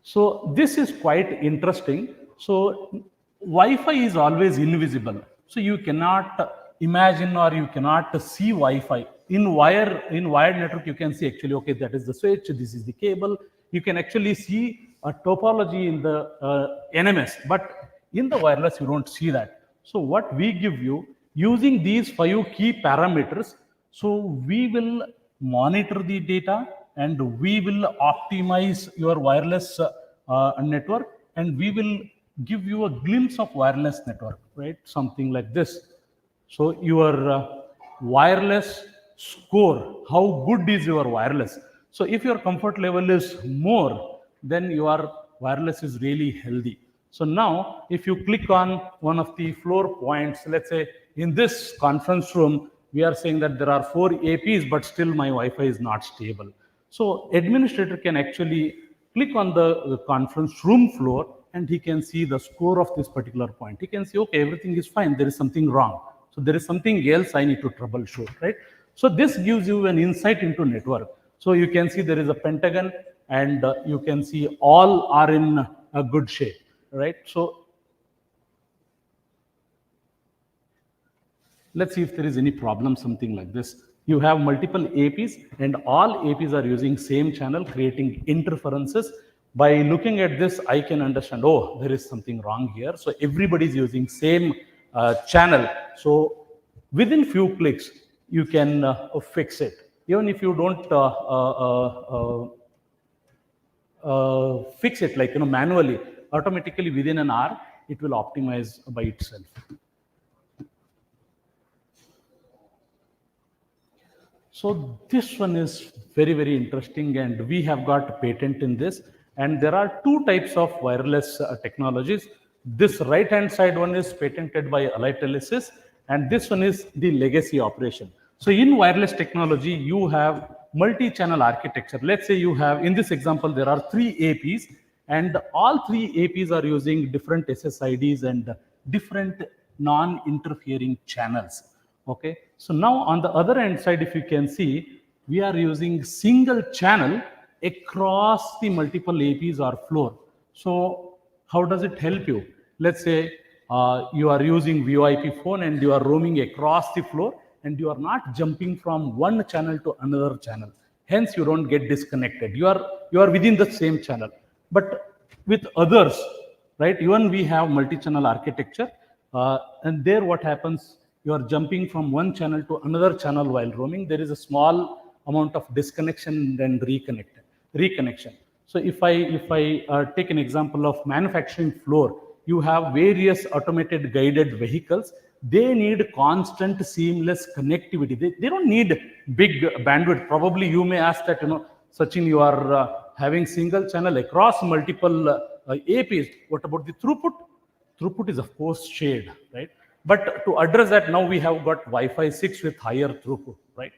So this is quite interesting. So Wi-Fi is always invisible. So you cannot imagine or you cannot see Wi-Fi. In wired network, you can see actually, okay, that is the switch, this is the cable. You can actually see a topology in the NMS, but in the wireless, you don't see that. So what we give you, using these 5 key parameters, so we will monitor the data and we will optimize your wireless network, and we will give you a glimpse of wireless network, right? Something like this. So your wireless score, how good is your wireless? So if your comfort level is more, then your wireless is really healthy. So now if you click on one of the floor points, let's say in this conference room, we are saying that there are 4 APs, but still my Wi-Fi is not stable. So administrator can actually click on the conference room floor and he can see the score of this particular point. He can see, okay, everything is fine, there is something wrong. So there is something else I need to troubleshoot, right? So this gives you an insight into network. So you can see there is a pentagon and you can see all are in a good shape, right? So let's see if there is any problem, something like this. You have multiple APs and all APs are using same channel, creating interferences. By looking at this, I can understand, oh, there is something wrong here. So everybody is using same channel. So within few clicks, you can fix it. Even if you don't fix it like manually, automatically within an hour, it will optimize by itself. So this one is very, very interesting, and we have got patent in this. And there are 2 types of wireless technologies. This right-hand side one is patented by Allied Telesis, and this one is the legacy operation. So in wireless technology, you have multi-channel architecture. Let's say you have, in this example, there are 3 APs, and all 3 APs are using different SSIDs and different non-interfering channels. Okay, so now on the other hand side, if you can see, we are using single channel across the multiple APs or floor. So how does it help you? Let's say you are using VoIP phone and you are roaming across the floor and you are not jumping from one channel to another channel. Hence, you don't get disconnected. You are within the same channel. But with others, right? Even we have multi-channel architecture, and there what happens? You are jumping from one channel to another channel while roaming. There is a small amount of disconnection and reconnection. So if I take an example of manufacturing floor, you have various automated guided vehicles. They need constant seamless connectivity. They don't need big bandwidth. Probably you may ask that, Sachin, you are having single channel across multiple APs. What about the throughput? Throughput is of course shared, right? But to address that, now we have got Wi-Fi 6 with higher throughput, right?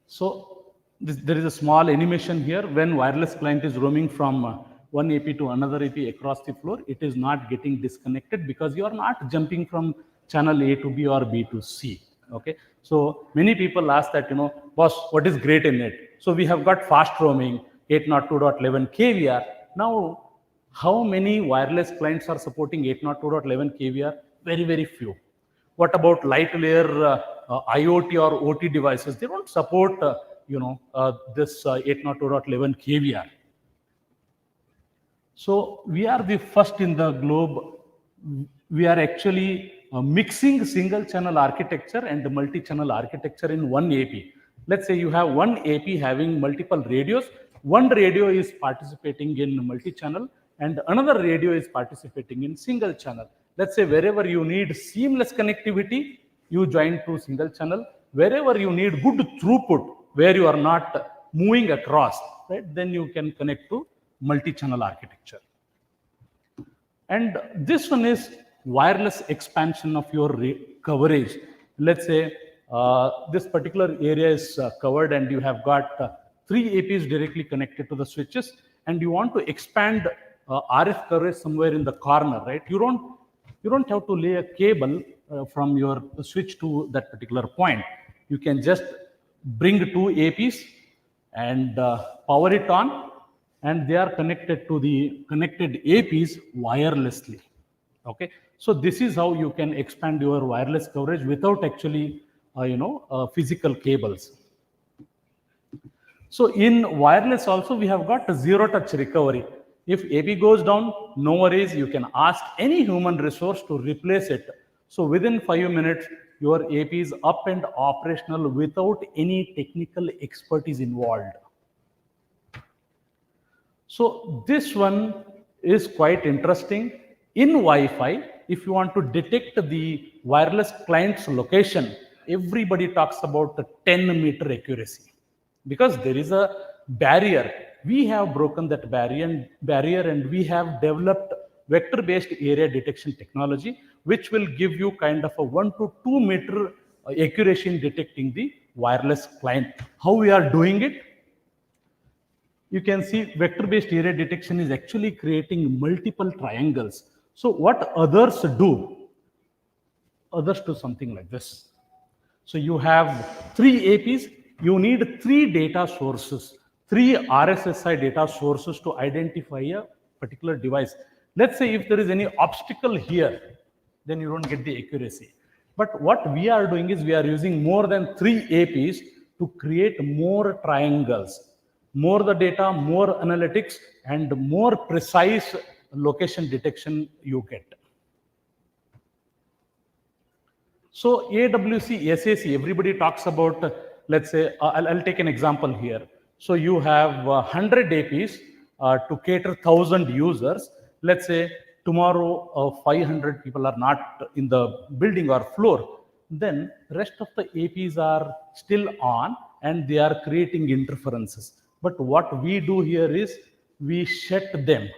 So there is a small animation here. When wireless client is roaming from one AP to another AP across the floor, it is not getting disconnected because you are not jumping from channel A to B or B to C. Okay, so many people ask that, boss, what is great in it? So we have got fast roaming, 802.11 kVR. Now, how many wireless clients are supporting 802.11 kVR? Very, very few. What about light layer IoT or OT devices? They don't support, this 802.11 kVR. So we are the first in the globe. We are actually mixing single channel architecture and multi-channel architecture in one AP. Let's say you have one AP having multiple radios. One radio is participating in multi-channel and another radio is participating in single channel. Let's say wherever you need seamless connectivity, you join to single channel. Wherever you need good throughput, where you are not moving across, right, then you can connect to multi-channel architecture. And this one is wireless expansion of your coverage. Let's say this particular area is covered and you have got 3 APs directly connected to the switches, and you want to expand RF coverage somewhere in the corner, right? You don't have to lay a cable from your switch to that particular point. You can just bring two APs and power it on, and they are connected to the connected APs wirelessly. Okay, so this is how you can expand your wireless coverage without actually, physical cables. So in wireless also, we have got a zero touch recovery. If AP goes down, no worries, you can ask any human resource to replace it. So within 5 minutes, your AP is up and operational without any technical expertise involved. So this one is quite interesting. In Wi-Fi, if you want to detect the wireless client's location, everybody talks about the 10-meter accuracy, because there is a barrier. We have broken that barrier and we have developed vector-based area detection technology, which will give you kind of a 1 to 2 meter accuracy in detecting the wireless client. How we are doing it? You can see vector-based area detection is actually creating multiple triangles. So what others do something like this. So you have 3 APs, you need 3 data sources, 3 RSSI data sources to identify a particular device. Let's say if there is any obstacle here, then you don't get the accuracy. But what we are doing is we are using more than 3 APs to create more triangles. More the data, more analytics, and more precise location detection you get. So AWC, SAC, everybody talks about, let's say, I'll take an example here. So you have 100 APs to cater 1,000 users. Let's say tomorrow 500 people are not in the building or floor. Then rest of the APs are still on and they are creating interferences. But what we do here is we shut them.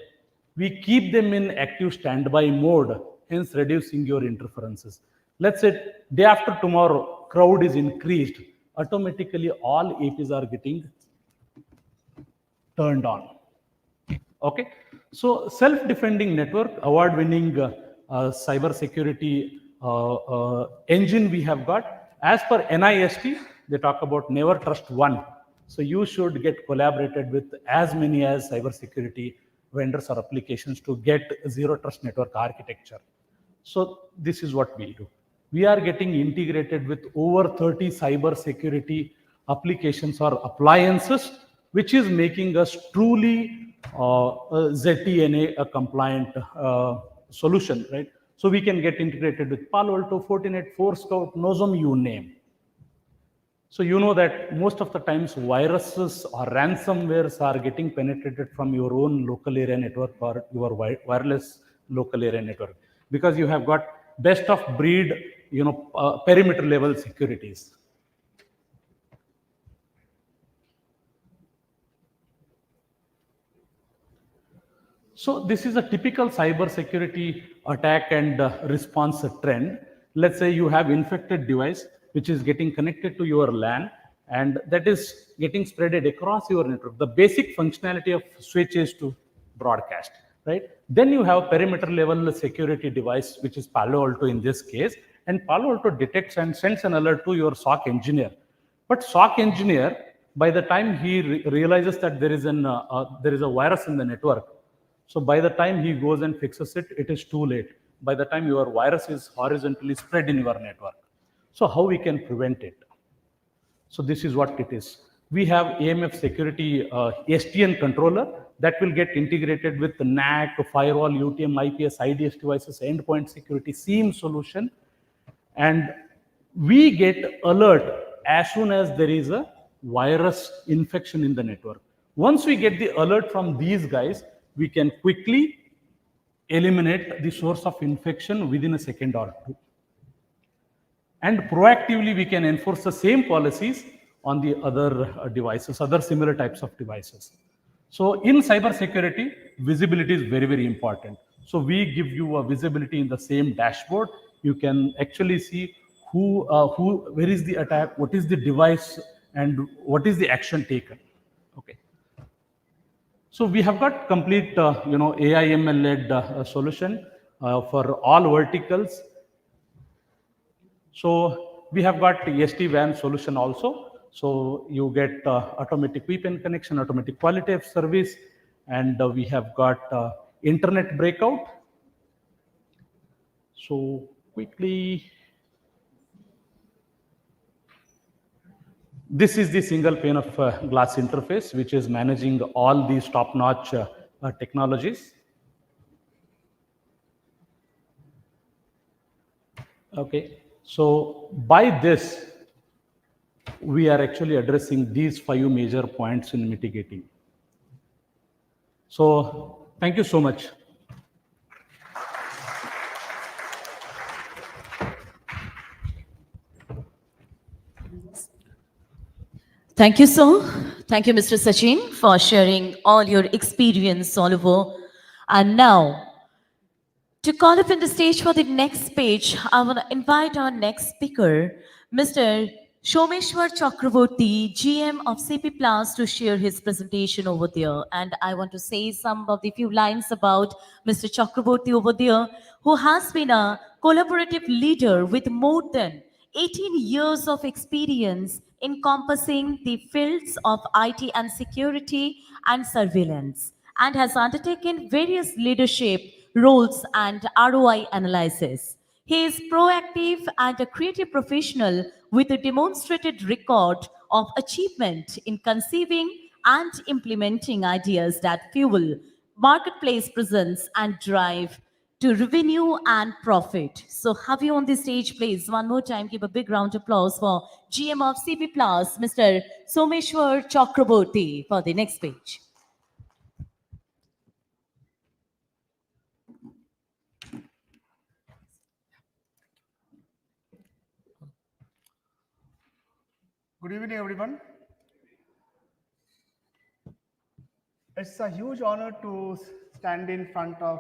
We keep them in active standby mode, hence reducing your interferences. Let's say day after tomorrow, crowd is increased. Automatically, all APs are getting turned on. Okay. So self-defending network, award-winning cybersecurity engine we have got. As per NIST, they talk about never trust one. So you should get collaborated with as many as cybersecurity vendors or applications to get zero trust network architecture. So this is what we do. We are getting integrated with over 30 cybersecurity applications or appliances, which is making us truly ZTNA compliant solution, right? So we can get integrated with Palo Alto, Fortinet, Forescout, Nosum, you name. So you know that most of the times viruses or ransomwares are getting penetrated from your own local area network or your wireless local area network, because you have got best of breed, perimeter level securities. So this is a typical cybersecurity attack and response trend. Let's say you have infected device which is getting connected to your LAN, and that is getting spreaded across your network. The basic functionality of switch is to broadcast, right? Then you have perimeter level security device, which is Palo Alto in this case, and Palo Alto detects and sends an alert to your SOC engineer. But SOC engineer, by the time he realizes that there is a virus in the network, so by the time he goes and fixes it, it is too late. By the time your virus is horizontally spread in your network. So how we can prevent it? So this is what it is. We have AMF security STN controller that will get integrated with the NAC, firewall, UTM, IPS, IDS devices, endpoint security, SIEM solution. And we get alert as soon as there is a virus infection in the network. Once we get the alert from these guys, we can quickly eliminate the source of infection within a second or two. And proactively, we can enforce the same policies on the other devices, other similar types of devices. So in cybersecurity, visibility is very, very important. So we give you a visibility in the same dashboard. You can actually see where is the attack, what is the device, and what is the action taken. Okay. So we have got complete, AI/ML-led solution for all verticals. So we have got the SD-WAN solution also. So you get automatic VPN connection, automatic quality of service, and we have got internet breakout. So quickly, this is the single pane of glass interface, which is managing all these top-notch technologies. Okay, so by this, we are actually addressing these 5 major points in mitigating. So thank you so much. Thank you, sir. Thank you, Mr. Sachin, for sharing all your experience all over. And now, to call up in the stage for the next page, I want to invite our next speaker, Mr. Shomeshwar Chakraborty, GM of CP Plus, to share his presentation over there. And I want to say some of the few lines about Mr. Chakraborty over there, who has been a collaborative leader with more than 18 years of experience encompassing the fields of IT and security and surveillance, and has undertaken various leadership roles and ROI analysis. He is proactive and a creative professional with a demonstrated record of achievement in conceiving and implementing ideas that fuel marketplace presence and drive to revenue and profit. So have you on the stage, please. One more time, give a big round of applause for GM of CP Plus, Mr. Someshwar Chakraborty, for the next page. Good evening, everyone. It's a huge honor to stand in front of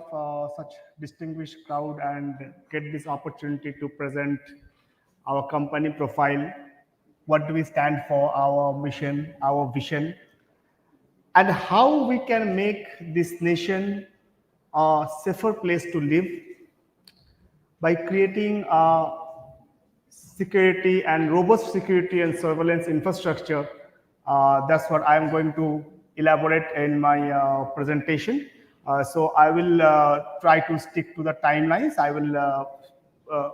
such distinguished crowd and get this opportunity to present our company profile, what do we stand for, our mission, our vision, and how we can make this nation a safer place to live by creating a security and robust security and surveillance infrastructure. That's what I'm going to elaborate in my presentation. So I will try to stick to the timelines. I will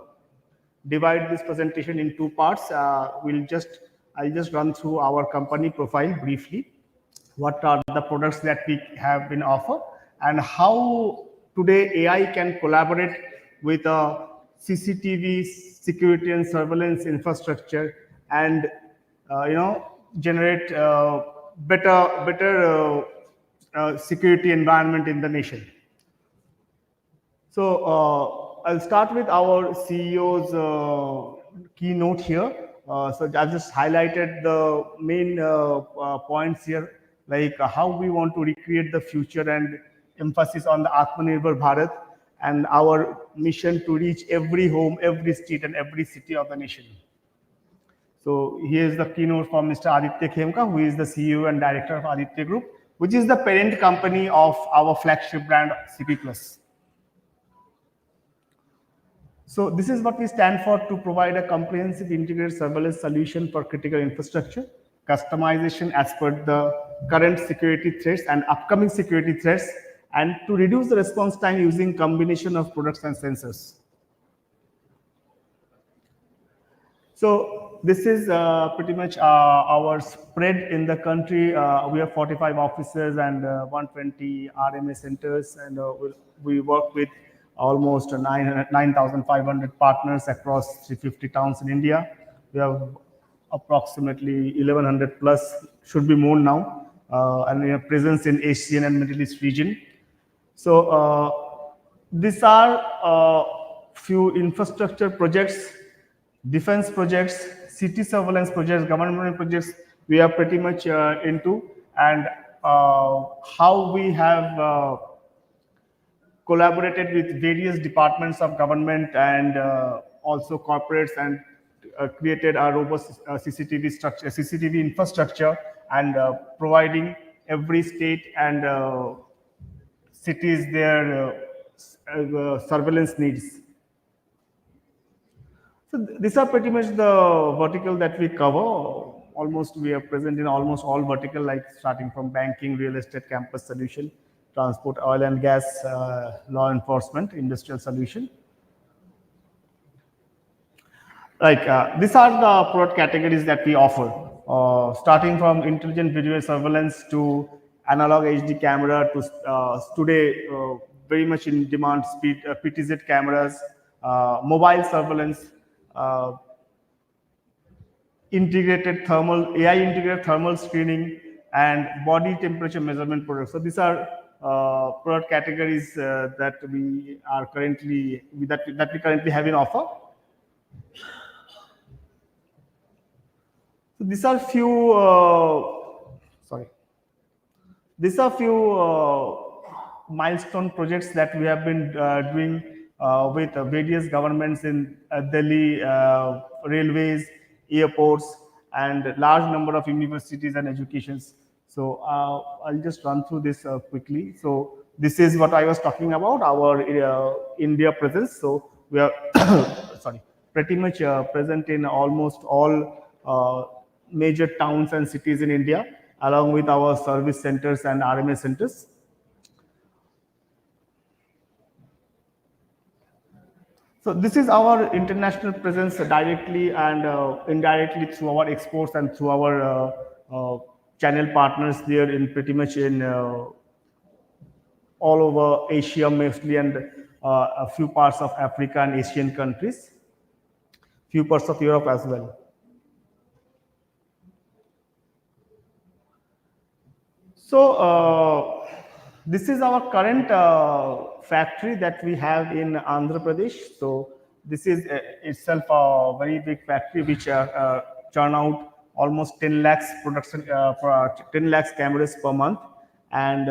divide this presentation in 2 parts. I'll just run through our company profile briefly. What are the products that we have been offered, and how today AI can collaborate with a CCTV security and surveillance infrastructure and generate better security environment in the nation. So I'll start with our CEO's keynote here. So I've just highlighted the main points here, like how we want to recreate the future and emphasis on the Atmanirbhar Bharat and our mission to reach every home, every street, and every city of the nation. So here's the keynote from Mr. Aditya Khemka, who is the CEO and Director of Aditya Group, which is the parent company of our flagship brand CP Plus. So this is what we stand for: to provide a comprehensive integrated surveillance solution for critical infrastructure, customization as per the current security threats and upcoming security threats, and to reduce the response time using combination of products and sensors. So this is pretty much our spread in the country. We have 45 offices and 120 RMA centers, and we work with almost 9,500 partners across 350 towns in India. We have approximately 1,100 plus, should be more now, and we have presence in Asian and Middle East region. So these are few infrastructure projects, defense projects, city surveillance projects, government projects we are pretty much into, and how we have collaborated with various departments of government and also corporates, and created a robust CCTV infrastructure, and providing every state and cities their surveillance needs. So these are pretty much the vertical that we cover. Almost we are present in almost all vertical, like starting from banking, real estate, campus solution, transport, oil and gas, law enforcement, industrial solution. These are the product categories that we offer, starting from intelligent video surveillance to analog HD camera to today very much in demand PTZ cameras, mobile surveillance, integrated thermal, AI integrated thermal screening, and body temperature measurement products. So these are product categories that we are currently that we currently have in offer. So these are few these are few milestone projects that we have been doing with various governments in Delhi, railways, airports, and large number of universities and educations. So I'll just run through this quickly. So this is what I was talking about, our India presence. So we are pretty much present in almost all major towns and cities in India, along with our service centers and RMA centers. So this is our international presence directly and indirectly through our exports and through our channel partners there in pretty much in all over Asia mostly, and a few parts of Africa and Asian countries, few parts of Europe as well. So this is our current factory that we have in Andhra Pradesh. So this is itself a very big factory which churn out almost 10 lakhs production, 10 lakhs cameras per month, and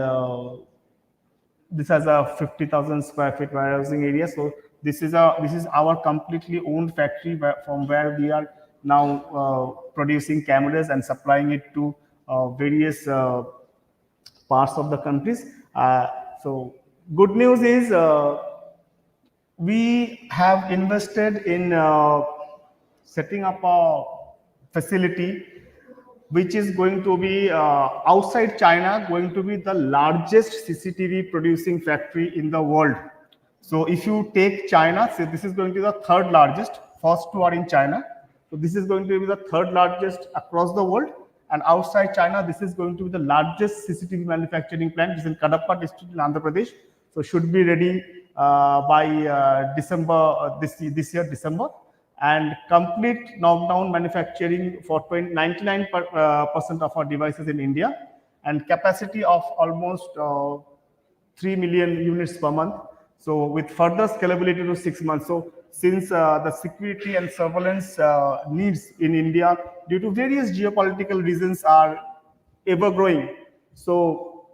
this has a 50,000 square feet warehousing area. So this is our completely owned factory from where we are now producing cameras and supplying it to various parts of the countries. So good news is we have invested in setting up a facility which is going to be outside China, going to be the largest CCTV producing factory in the world. So if you take China, so this is going to be the third largest. First two are in China. So this is going to be the third largest across the world. And outside China, this is going to be the largest CCTV manufacturing plant. It's in Kadapa district in Andhra Pradesh. So should be ready by December this year, December, and complete knockdown manufacturing for 99% of our devices in India, and capacity of almost 3 million units per month. So with further scalability to 6 months. So since the security and surveillance needs in India due to various geopolitical reasons are ever growing. So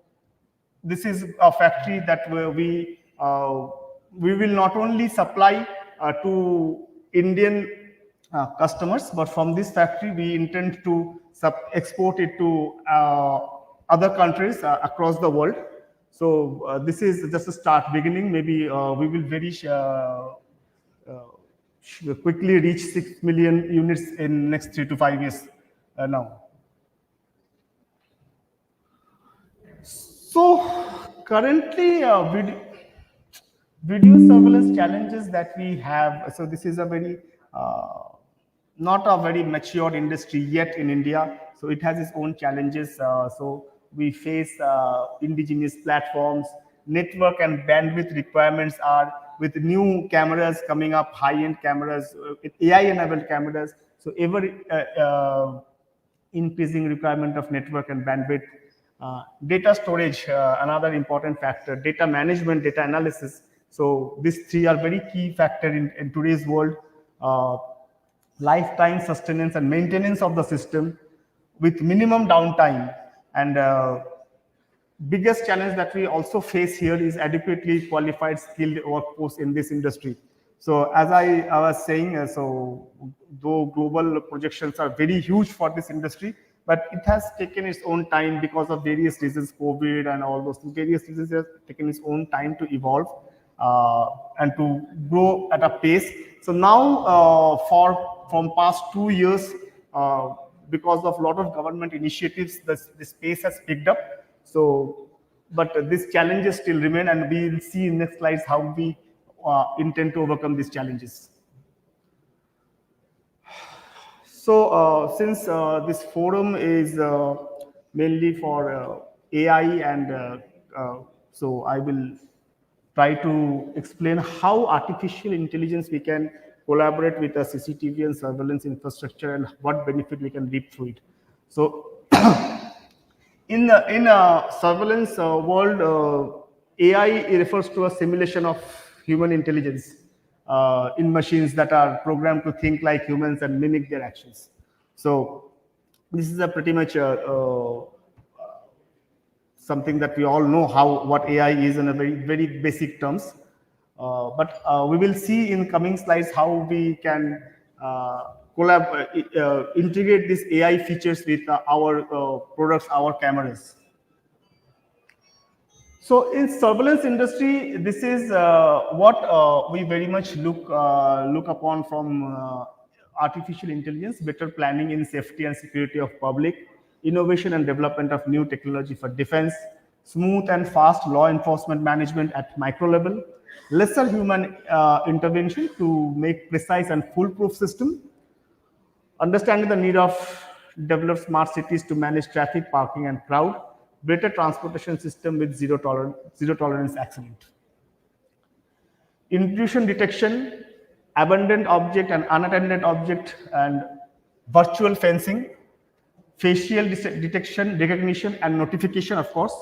this is a factory that we will not only supply to Indian customers, but from this factory we intend to export it to other countries across the world. So this is just a start, beginning. Maybe we will very quickly reach 6 million units in next 3 to 5 years now. So currently video surveillance challenges that we have. So this is a very not a very mature industry yet in India. So it has its own challenges. So we face indigenous platforms, network and bandwidth requirements are with new cameras coming up, high-end cameras, with AI-enabled cameras. So ever increasing requirement of network and bandwidth. Data storage, another important factor. Data management, data analysis. So these three are very key factor in today's world. Lifetime sustenance and maintenance of the system with minimum downtime. And biggest challenge that we also face here is adequately qualified skilled workforce in this industry. So as I was saying, so though global projections are very huge for this industry, but it has taken its own time because of various reasons, COVID and all those various reasons. It has taken its own time to evolve and to grow at a pace So now, from past 2 years, because of a lot of government initiatives, the space has picked up. So, but these challenges still remain, and we will see in next slides how we intend to overcome these challenges. So, since this forum is mainly for AI, and so I will try to explain how artificial intelligence we can collaborate with a CCTV and surveillance infrastructure, and what benefit we can reap through it. So, in a surveillance world, AI refers to a simulation of human intelligence in machines that are programmed to think like humans and mimic their actions. So this is a pretty much something that we all know what AI is in a very basic terms. But we will see in coming slides how we can integrate these AI features with our products, our cameras. So in surveillance industry, this is what we very much look upon from artificial intelligence: better planning in safety and security of public, innovation and development of new technology for defense, smooth and fast law enforcement management at micro level, lesser human intervention to make precise and foolproof system, understanding the need of developed smart cities to manage traffic, parking, and crowd, better transportation system with zero tolerance accident. Intrusion detection, abandoned object and unattended object, and virtual fencing, facial detection, recognition, and notification, of course,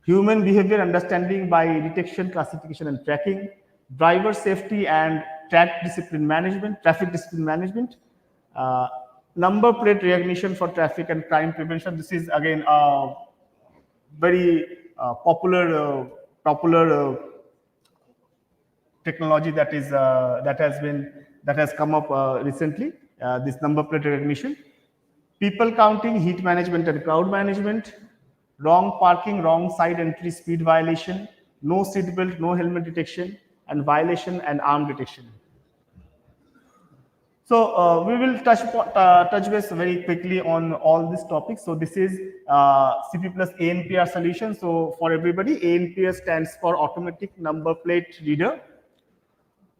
human behavior understanding by detection, classification, and tracking, driver safety and traffic discipline management, number plate recognition for traffic and crime prevention. This is again very popular technology that has come up recently. This number plate recognition, people counting, heat management, and crowd management, wrong parking, wrong side entry, speed violation, no seat belt, no helmet detection, and violation and arm detection. So we will touch base very quickly on all these topics. So this is CP plus ANPR solution. So for everybody, ANPR stands for automatic number plate reader.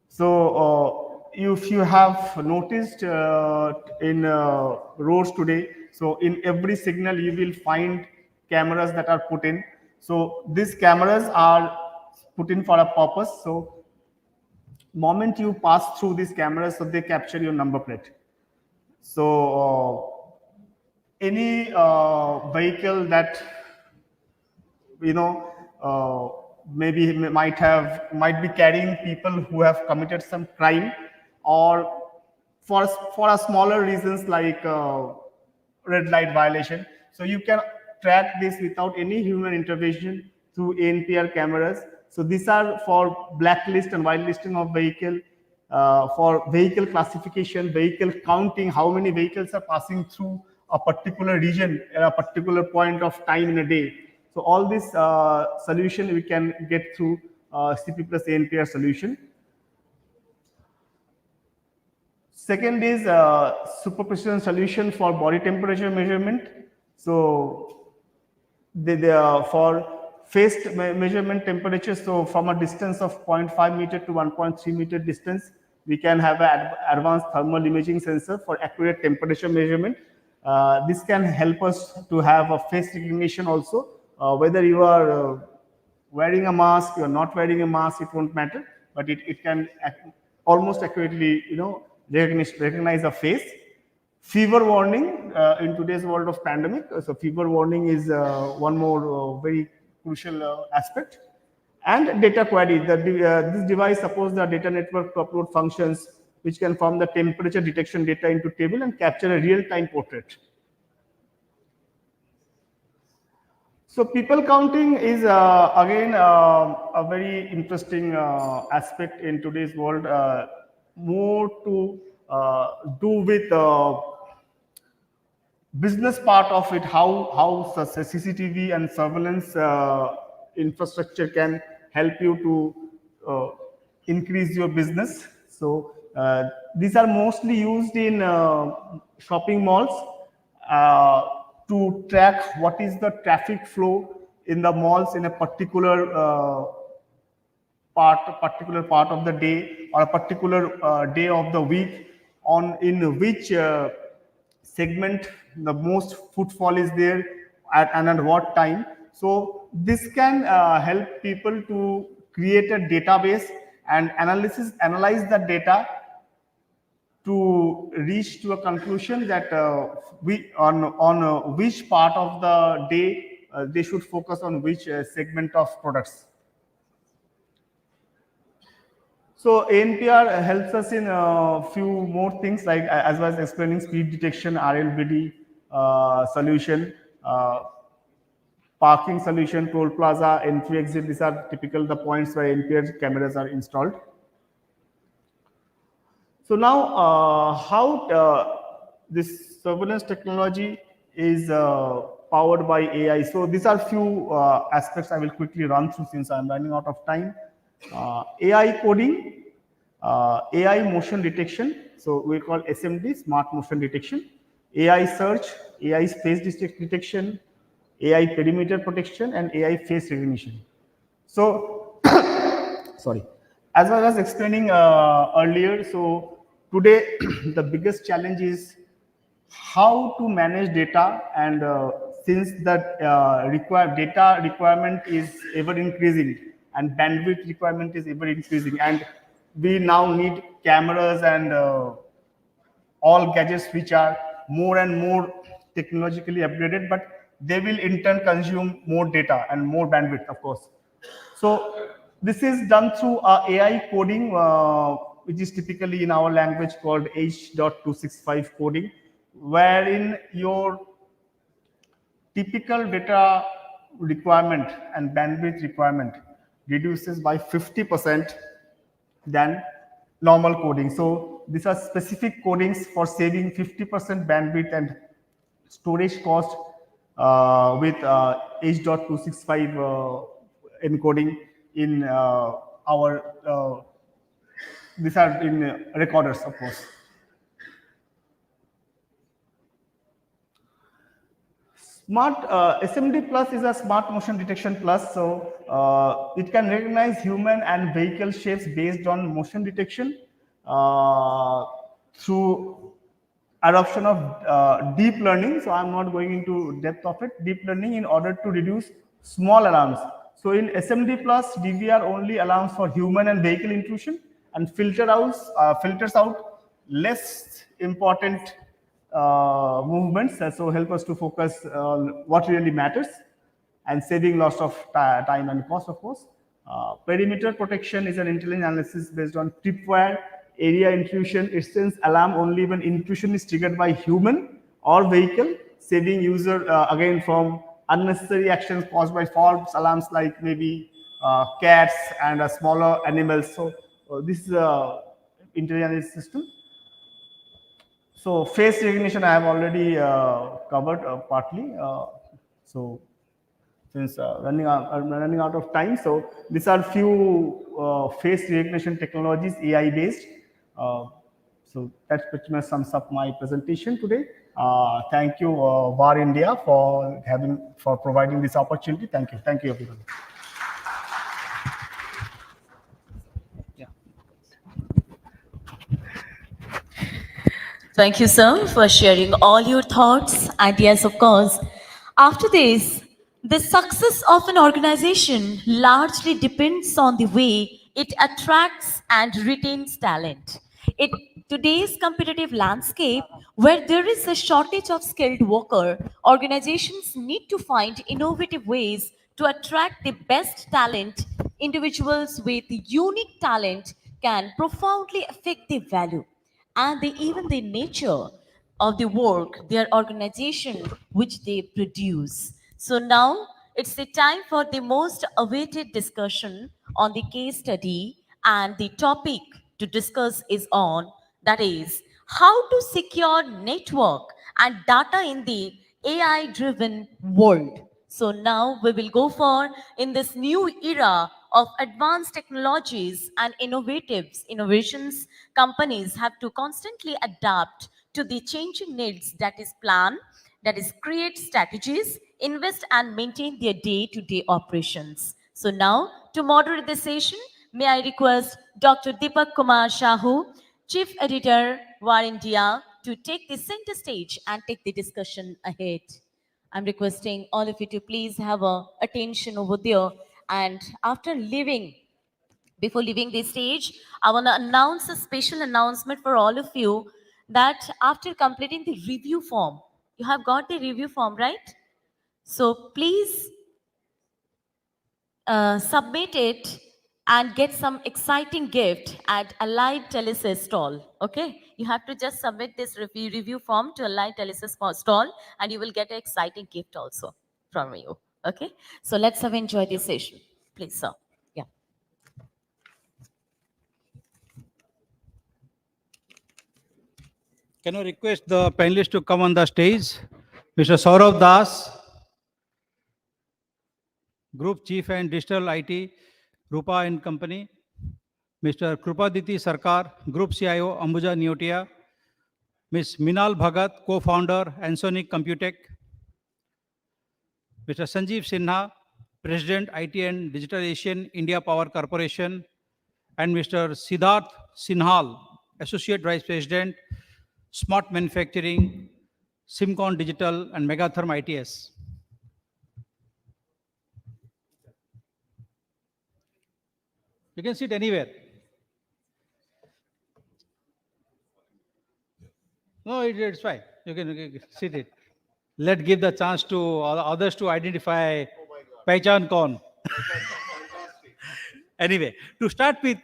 So if you have noticed in roads today, so in every signal you will find cameras that are put in. So these cameras are put in for a purpose. So moment you pass through these cameras, so they capture your number plate. So any vehicle that maybe might be carrying people who have committed some crime, or for a smaller reasons like red light violation. So you can track this without any human intervention through ANPR cameras. So these are for blacklist and whitelisting of vehicle, for vehicle classification, vehicle counting, how many vehicles are passing through a particular region at a particular point of time in a day. So all this solution we can get through CP plus ANPR solution. Second is super precision solution for body temperature measurement. So for face measurement temperature, so from a distance of 0.5 meter to 1.3 meter distance, we can have an advanced thermal imaging sensor for accurate temperature measurement. This can help us to have a face recognition also. Whether you are wearing a mask, you are not wearing a mask, it won't matter, but it can almost accurately, recognize a face. Fever warning in today's world of pandemic. So fever warning is one more very crucial aspect. And data query. This device supports the data network to upload functions which can form the temperature detection data into table and capture a real-time portrait. So people counting is again a very interesting aspect in today's world, more to do with business part of it, how CCTV and surveillance infrastructure can help you to increase your business. So These are mostly used in shopping malls to track what is the traffic flow in the malls in a particular part of the day or a particular day of the week, on in which segment the most footfall is there and at what time. So this can help people to create a database and analyze the data to reach to a conclusion that which part of the day they should focus on which segment of products. So ANPR helps us in a few more things, like as well as explaining speed detection, RLBD solution, parking solution, toll plaza, entry exit. These are typical the points where ANPR cameras are installed. So now, how this surveillance technology is powered by AI. So these are few aspects I will quickly run through since I'm running out of time. AI coding, AI motion detection. So we call SMD, smart motion detection. AI search, AI face detection, AI perimeter protection, and AI face recognition. So, sorry. As I was explaining earlier, so today the biggest challenge is how to manage data, and since the data requirement is ever increasing and bandwidth requirement is ever increasing, and we now need cameras and all gadgets which are more and more technologically upgraded, but they will in turn consume more data and more bandwidth, of course. So this is done through AI coding, which is typically in our language called H.265 coding, wherein your typical data requirement and bandwidth requirement reduces by 50% than normal coding. So these are specific codings for saving 50% bandwidth and storage cost with H.265 encoding in our these are in recorders, of course. Smart SMD Plus is a smart motion detection plus, so it can recognize human and vehicle shapes based on motion detection through adoption of deep learning. So I'm not going into depth of it. Deep learning in order to reduce small alarms. So in SMD Plus, DVR only allows for human and vehicle intrusion and filters out less important movements, so help us to focus on what really matters and saving lots of time and cost, of course. Perimeter protection is an intelligent analysis based on tripwire area intrusion. It sends alarm only when intrusion is triggered by human or vehicle, saving user again from unnecessary actions caused by false alarms like maybe cats and smaller animals. So this is a intelligent analysis system. So face recognition I have already covered partly. So since I'm running out of time, so these are few face recognition technologies, AI based. So that pretty much sums up my presentation today. Thank you, VAR India, for providing this opportunity. Thank you, everyone. Thank you, sir, for sharing all your thoughts. And yes, of course, after this, the success of an organization largely depends on the way it attracts and retains talent. In today's competitive landscape, where there is a shortage of skilled worker, organizations need to find innovative ways to attract the best talent. Individuals with unique talent can profoundly affect the value and even the nature of the work, their organization, which they produce. So now it's the time for the most awaited discussion on the case study, and the topic to discuss is on, that is, how to secure network and data in the AI driven world. So now we will go for in this new era of advanced technologies and innovations, companies have to constantly adapt to the changing needs, that is plan, that is create strategies, invest and maintain their day-to-day operations. So now to moderate this session, may I request Dr. Deepak Kumar Shahu, Chief Editor, VARINDIA, to take the center stage and take the discussion ahead. I'm requesting all of you to please have attention over there. And before leaving the stage, I want to announce a special announcement for all of you that after completing the review form, you have got the review form, right? So please submit it and get some exciting gift at Allied Telesis stall. Okay, you have to just submit this review form to Allied Telesis stall, and you will get an exciting gift also from you. Okay, so let's have enjoy this session, please, sir. Yeah. Can I request the panelists to come on the stage? Mr. Saurav Das, Group Chief and Digital IT, Rupa and Company. Mr. Krupaditi Sarkar, Group CIO, Ambuja Neotia. Ms. Minal Bhagat, Co-founder, Ansonic Computech. Mr. Sanjeev Sinha, President, IT and Digitalization, India Power Corporation. And Mr. Siddharth Sinhal, Associate Vice President, Smart Manufacturing, Simcon Digital and Megatherm ITS. You can sit anywhere. No, it's fine. You can sit it. Let's give the chance to others to identify Pehchan Kaun. Anyway, to start with,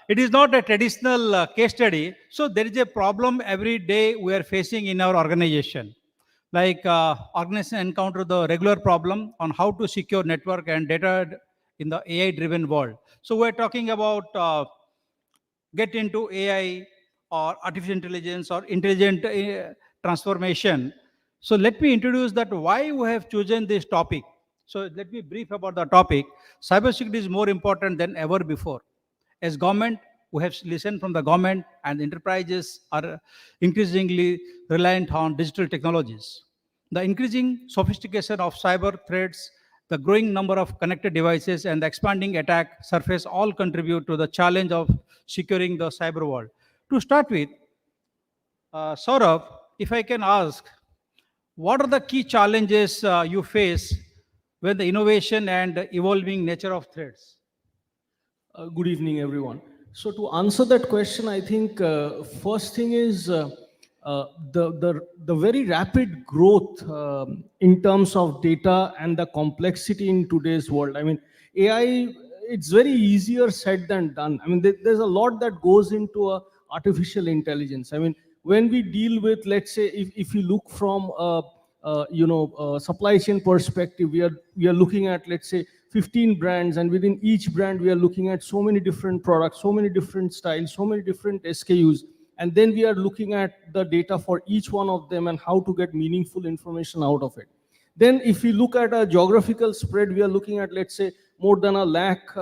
it is not a traditional case study. So there is a problem every day we are facing in our organization. Like organization encounter the regular problem on how to secure network and data in the AI-driven world. So we're talking about get into AI or artificial intelligence or intelligent transformation. So let me introduce that why we have chosen this topic. So let me brief about the topic. Cybersecurity is more important than ever before. As government, we have listened from the government and enterprises are increasingly reliant on digital technologies. The increasing sophistication of cyber threats, the growing number of connected devices, and the expanding attack surface all contribute to the challenge of securing the cyber world. To start with, Saurabh, if I can ask, what are the key challenges you face when the innovation and evolving nature of threats? Good evening, everyone. So to answer that question, I think first thing is the very rapid growth in terms of data and the complexity in today's world. I mean, AI, it's very easier said than done. I mean, there's a lot that goes into artificial intelligence. I mean, when we deal with, let's say, if you look from supply chain perspective, we are looking at, let's say, 15 brands, and within each brand we are looking at so many different products, so many different styles, so many different SKUs, and then we are looking at the data for each one of them and how to get meaningful information out of it. Then if we look at a geographical spread, we are looking at, let's say, more than 1 lakh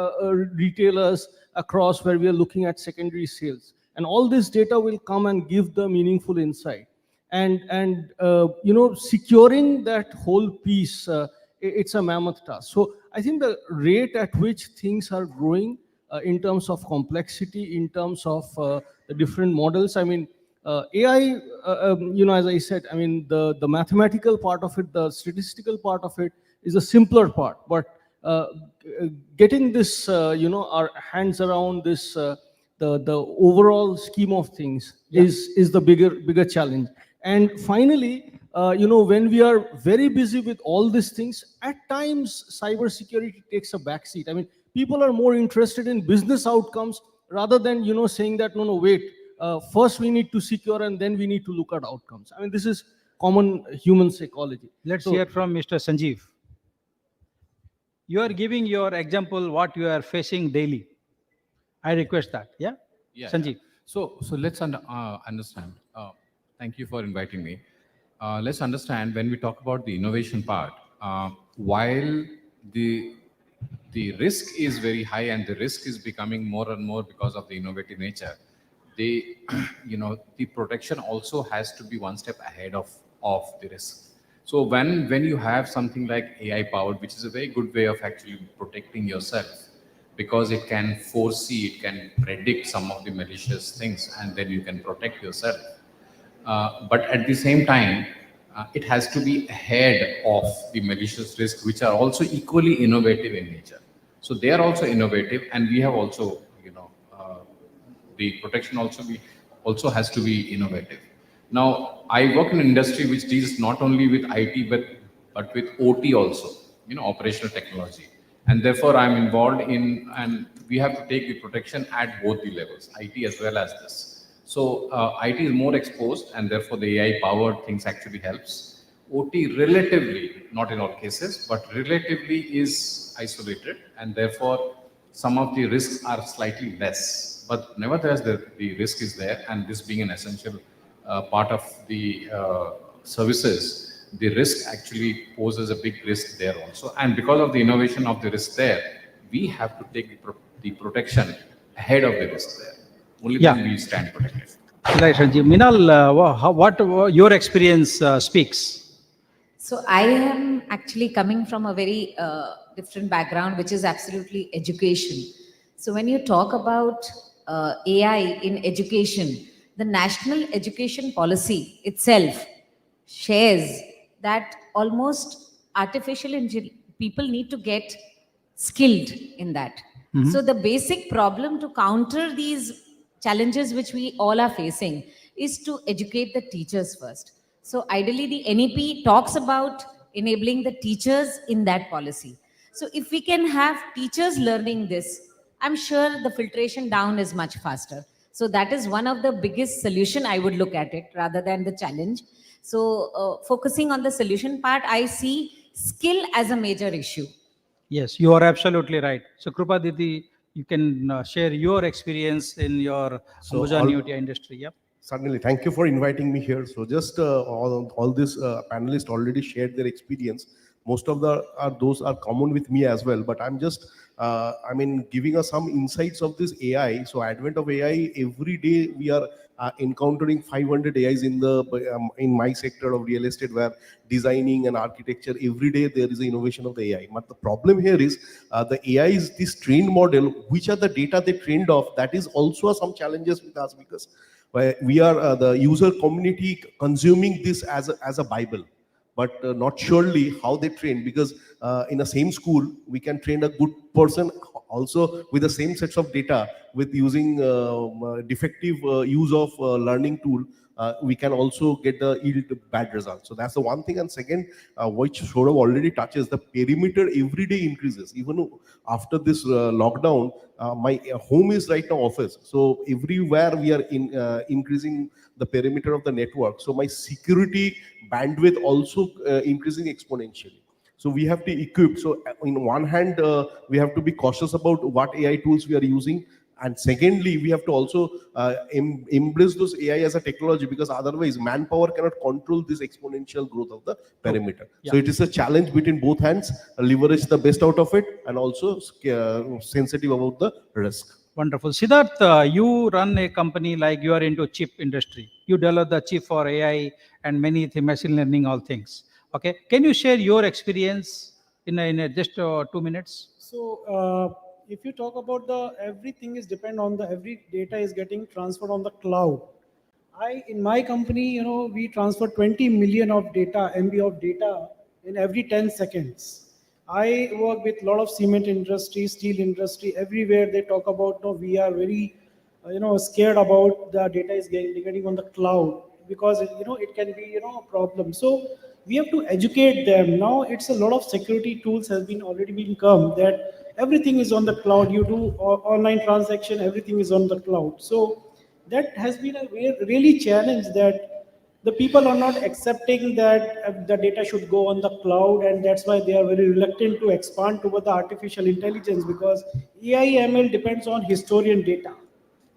retailers across, where we are looking at secondary sales, and all this data will come and give the meaningful insight. And securing that whole piece, it's a mammoth task. So I think the rate at which things are growing in terms of complexity, in terms of the different models, I mean, AI, as I said, I mean, the mathematical part of it, the statistical part of it is a simpler part, but getting this, our hands around this, the overall scheme of things is the bigger challenge. And finally, when we are very busy with all these things, at times cybersecurity takes a backseat. I mean, people are more interested in business outcomes rather than saying that no, wait, first we need to secure and then we need to look at outcomes. I mean, this is common human psychology. Let's hear from Mr. Sanjeev. You are giving your example what you are facing daily. I request that. Yeah, Sanjeev. Yeah. So let's understand. Thank you for inviting me. Let's understand when we talk about the innovation part, while the risk is very high and the risk is becoming more and more because of the innovative nature, the the protection also has to be one step ahead of the risk. So when you have something like AI powered, which is a very good way of actually protecting yourself, because it can foresee, it can predict some of the malicious things, and then you can protect yourself. But at the same time, it has to be ahead of the malicious risks, which are also equally innovative in nature. So they are also innovative, and we have also, the protection also has to be innovative. Now, I work in an industry which deals not only with IT but with OT also, operational technology, and therefore I'm involved in, and we have to take the protection at both the levels, IT as well as this. So IT is more exposed, and therefore the AI powered things actually helps. OT relatively, not in all cases, but relatively is isolated, and therefore some of the risks are slightly less. But nevertheless, the risk is there, and this being an essential part of the services, the risk actually poses a big risk there also. And because of the innovation of the risk there, we have to take the protection ahead of the risk there. Only then we stand protected. Right, Ranjit. Minal, what your experience speaks? So I am actually coming from a very different background, which is absolutely education. So when you talk about AI in education, the national education policy itself shares that almost people need to get skilled in that. So the basic problem to counter these challenges which we all are facing is to educate the teachers first. So ideally the NEP talks about enabling the teachers in that policy. So if we can have teachers learning this, I'm sure the filtration down is much faster. So that is one of the biggest solution I would look at it rather than the challenge. So focusing on the solution part, I see skill as a major issue. Yes, you are absolutely right. So Krupa Didi, you can share your experience in your Ambuja Neotia industry. Yep. Certainly, thank you for inviting me here. So just all these panelists already shared their experience. Most of those are common with me as well, but I'm just giving us some insights of this AI. So advent of AI, every day we are encountering 500 AIs in my sector of real estate, where designing and architecture, every day there is an innovation of the AI. But the problem here is the AI is this trained model. Which are the data they trained off? That is also some challenges with us, because we are the user community consuming this as a Bible, but not surely how they train, because in the same school we can train a good person also with the same sets of data. With using defective use of learning tool, we can also get the yield bad results. So that's the one thing. And second, which sort of already touches, the perimeter every day increases. Even after this lockdown, my home is right now office, so everywhere we are increasing the perimeter of the network. So my security bandwidth also increasing exponentially. So we have to equip. So in one hand, we have to be cautious about what AI tools we are using. And secondly, we have to also embrace those AI as a technology, because otherwise manpower cannot control this exponential growth of the perimeter. So it is a challenge between both hands, leverage the best out of it, and also sensitive about the risk. Wonderful. Siddharth, you run a company, like you are into chip industry. You develop the chip for AI and many machine learning, all things. Okay. Can you share your experience in just 2 minutes? So if you talk about everything is depend on every data is getting transferred on the cloud. In my company, we transfer 20 million of data, MB of data in every 10 seconds. I work with a lot of cement industry, steel industry, everywhere they talk about, we are very, scared about the data is getting on the cloud, because, it can be, a problem. So we have to educate them. Now it's a lot of security tools has already been come that everything is on the cloud. You do online transaction, everything is on the cloud. So that has been a really challenge, that the people are not accepting that the data should go on the cloud, and that's why they are very reluctant to expand toward the artificial intelligence, because AI ML depends on historian data.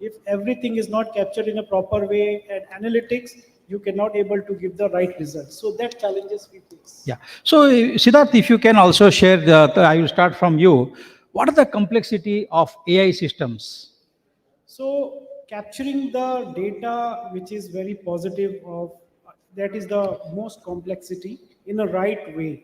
If everything is not captured in a proper way and analytics, you cannot able to give the right results. So that challenges we face. Yeah. So, Siddharth, if you can also share I will start from you. What are the complexity of AI systems? So capturing the data, which is very positive, of that is the most complexity in a right way.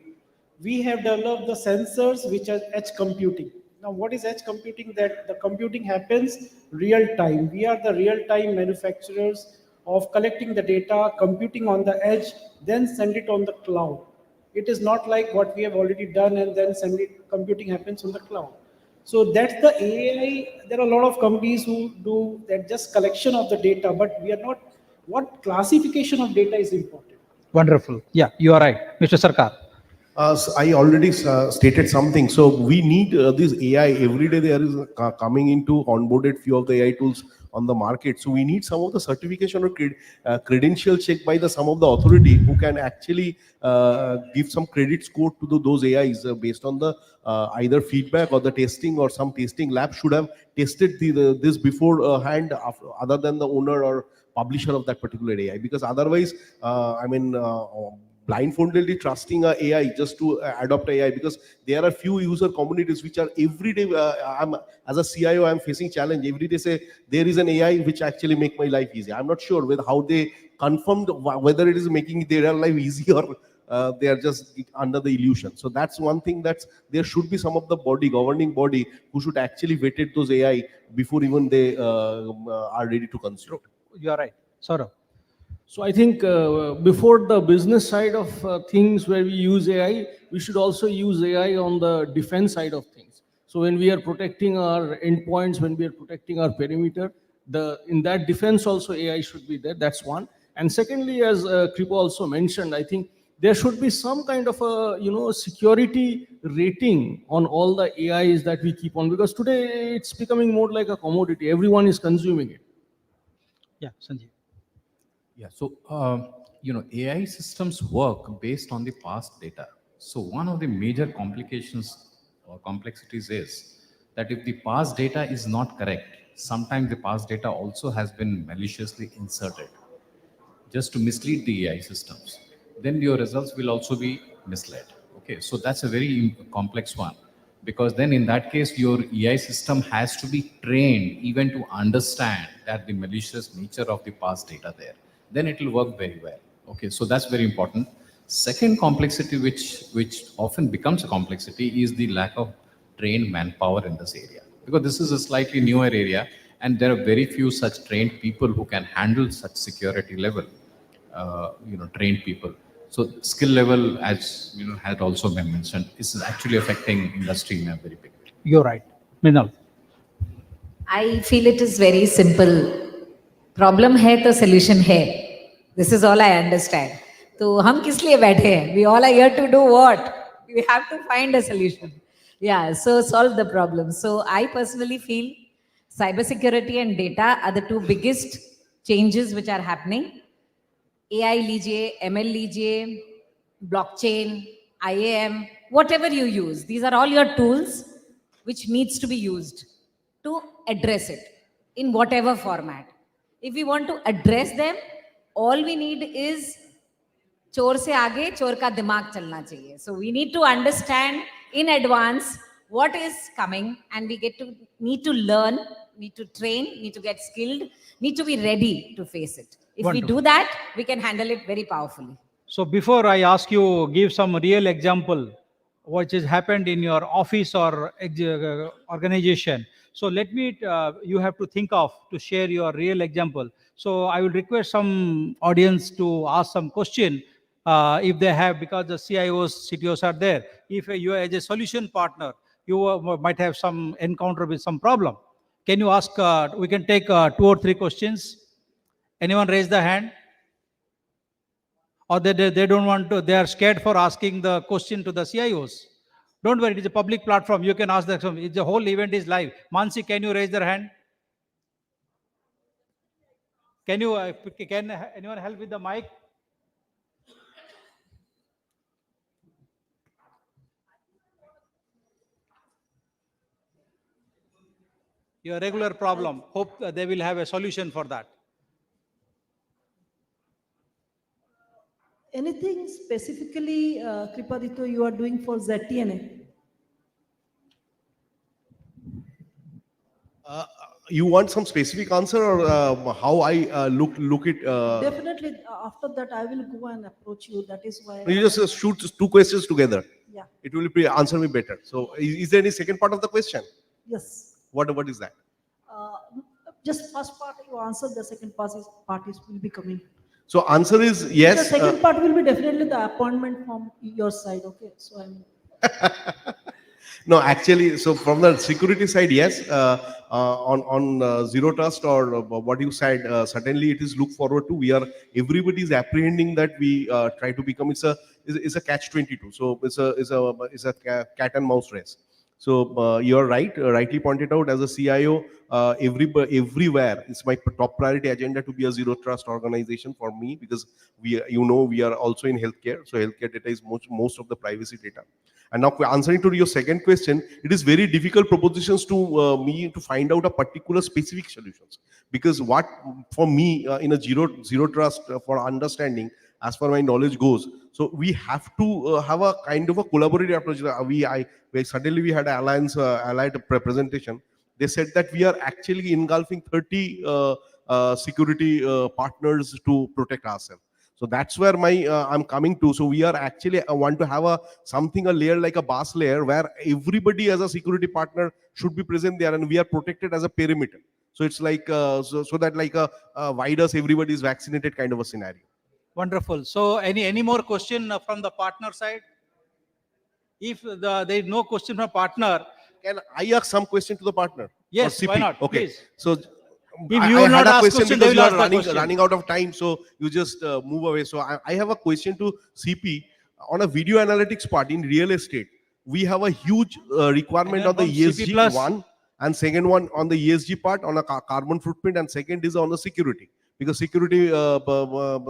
We have developed the sensors which are edge computing. Now, what is edge computing? That the computing happens real time. We are the real time manufacturers of collecting the data, computing on the edge, then send it on the cloud. It is not like what we have already done and then send it, computing happens on the cloud. So that's the AI. There are a lot of companies who do that, just collection of the data, but we are not, what classification of data is important. Wonderful. Yeah, you are right. Mr. Sarkar. So I already stated something. So we need this AI. Every day there is coming into onboarded few of the AI tools on the market. So we need some of the certification or credential check by the some of the authority who can actually give some credit score to those AIs based on the either feedback or the testing, or some testing lab should have tested this beforehand, other than the owner or publisher of that particular AI. Because otherwise, blindfoldedly trusting a AI just to adopt AI, because there are few user communities which are every day. I'm as a CIO, I'm facing challenge every day. Say there is an AI which actually make my life easy. I'm not sure with how they confirmed whether it is making their life easy or they are just under the illusion. So that's one thing. That's there should be some of the governing body who should actually vetted those AI before even they are ready to consume. You are right. Saurabh. So I think before the business side of things where we use AI, we should also use AI on the defense side of things. So when we are protecting our endpoints, when we are protecting our perimeter, in that defense also AI should be there. That's one. And secondly, as Kripa also mentioned, I think there should be some kind of a security rating on all the AIs that we keep on, because today it's becoming more like a commodity. Everyone is consuming it. Yeah, Sanjeev. Yeah, so AI systems work based on the past data. So one of the major complications or complexities is that if the past data is not correct, sometimes the past data also has been maliciously inserted just to mislead the AI systems. Then your results will also be misled. Okay, so that's a very complex one, because then in that case your AI system has to be trained even to understand that the malicious nature of the past data there. Then it will work very well. Okay, so that's very important. Second complexity, which often becomes a complexity, is the lack of trained manpower in this area, because this is a slightly newer area and there are very few such trained people who can handle such security level, trained people. So skill level, as had also been mentioned, is actually affecting industry in a very big way. You're right. Minal. I feel it is very simple. Problem है तो solution है. This is all I understand. तो हम किस लिए बैठे हैं? We all are here to do what? We have to find a solution. Yeah, so solve the problem. So I personally feel cybersecurity and data are the two biggest changes which are happening. AI लीजिए, ML लीजिए, blockchain, IAM, whatever you use, these are all your tools which needs to be used to address it in whatever format. If we want to address them, all we need is चोर से आगे चोर का दिमाग चलना चाहिए. So we need to understand in advance what is coming, and we need to learn, need to train, need to get skilled, need to be ready to face it. If we do that, we can handle it very powerfully. So before I ask you, give some real example which has happened in your office or organization. So let me, you have to think of to share your real example. So I will request some audience to ask some question if they have, because the CIOs, CTOs are there. If you as a solution partner, you might have some encounter with some problem. Can you ask, we can take 2 or 3 questions. Anyone raise the hand? Or they don't want to, they are scared for asking the question to the CIOs. Don't worry, it is a public platform. You can ask them. The whole event is live. Mansi, can you raise their hand? Can anyone help with the mic? Your regular problem. Hope they will have a solution for that. anything specifically, Kripadito, you are doing for ZTNA? You want some specific answer, or how I look it? Definitely, after that, I will go and approach you. That is why. You just shoot two questions together. Yeah. It will be answer me better. So, is there any second part of the question? Yes. What is that? Just first part you answer, the second part will be coming. So, answer is yes. The second part will be definitely the appointment from your side. Okay. So I'm. No, actually, so from the security side, yes, on zero trust or what you said, certainly it is look forward to. Everybody is apprehending that we try to become. It's a catch-22. So it's a cat and mouse race. So you're right, rightly pointed out as a CIO. Everywhere, it's my top priority agenda to be a zero trust organization for me, because we are also in healthcare. So healthcare data is most of the privacy data. And now answering to your second question, it is very difficult propositions to me to find out a particular specific solutions, because what for me in a zero trust for understanding, as far my knowledge goes, so we have to have a kind of a collaborative approach. Suddenly we had an allied presentation. They said that we are actually engulfing 30 security partners to protect ourselves. So that's where I'm coming to. So we are actually want to have a layer like a base layer, where everybody as a security partner should be present there, and we are protected as a perimeter. So it's like so that like a virus, everybody is vaccinated kind of a scenario. Wonderful. So any more question from the partner side? If there is no question from partner, can I ask some question to the partner? Yes, why not? Okay. Please. So if you will not ask question, they because will you ask are the question. running out of time, so you just move away. So I have a question to CP on a video analytics part in real estate. We have a huge requirement on the ESG one, and second one on the ESG part on a carbon footprint, and second is on the security, because security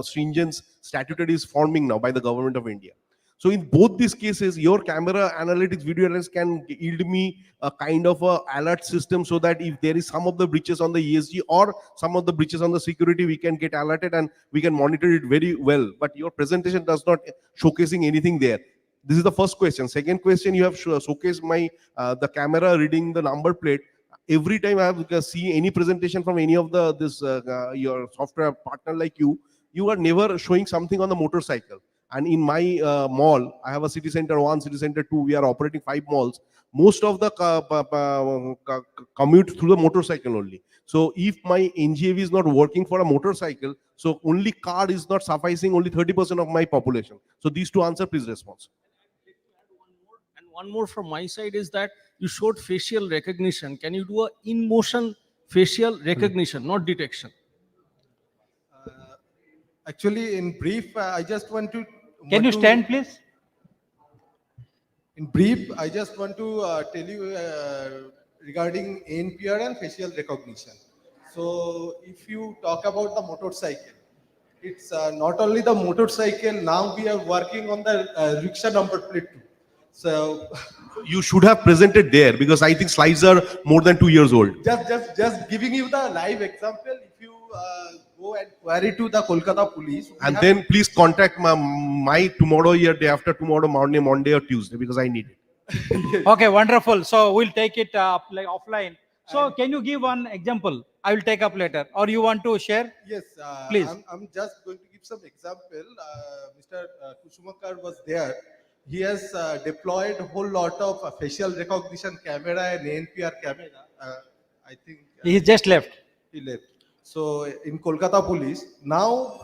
stringent statutory is forming now by the government of India. So in both these cases, your camera analytics, video analytics can yield me a kind of a alert system, so that if there is some of the breaches on the ESG or some of the breaches on the security, we can get alerted and we can monitor it very well. But your presentation does not showcasing anything there. This is the first question. Second question, you have showcased my the camera reading the number plate. Every time I have seen any presentation from any of your software partner like you are never showing something on the motorcycle. And in my mall, I have a city center 1, city center 2. We are operating 5 malls. Most of the commute through the motorcycle only. So if my NGAV is not working for a motorcycle, so only car is not sufficing only 30% of my population. So these two answer, please respond. And one more from my side is that you showed facial recognition. Can you do a in-motion facial recognition, not detection? Actually, in brief, I just want to... Can you stand, please? In brief, I just want to tell you regarding ANPR and facial recognition. So if you talk about the motorcycle, it's not only the motorcycle, now we are working on the rickshaw number plate too. So you should have presented there, because I think slides are more than 2 years old. Just giving you the live example. If you go and query to the Kolkata police, and then please contact my tomorrow or day after tomorrow, Monday or Tuesday, because I need it. Okay, wonderful. So we'll take it up like offline. So can you give one example? I will take up later. Or you want to share? Yes, please. I'm just going to give some example. Mr. Kushumakar was there. He has deployed a whole lot of facial recognition camera and ANPR camera. I think he just left. He left. So in Kolkata police now,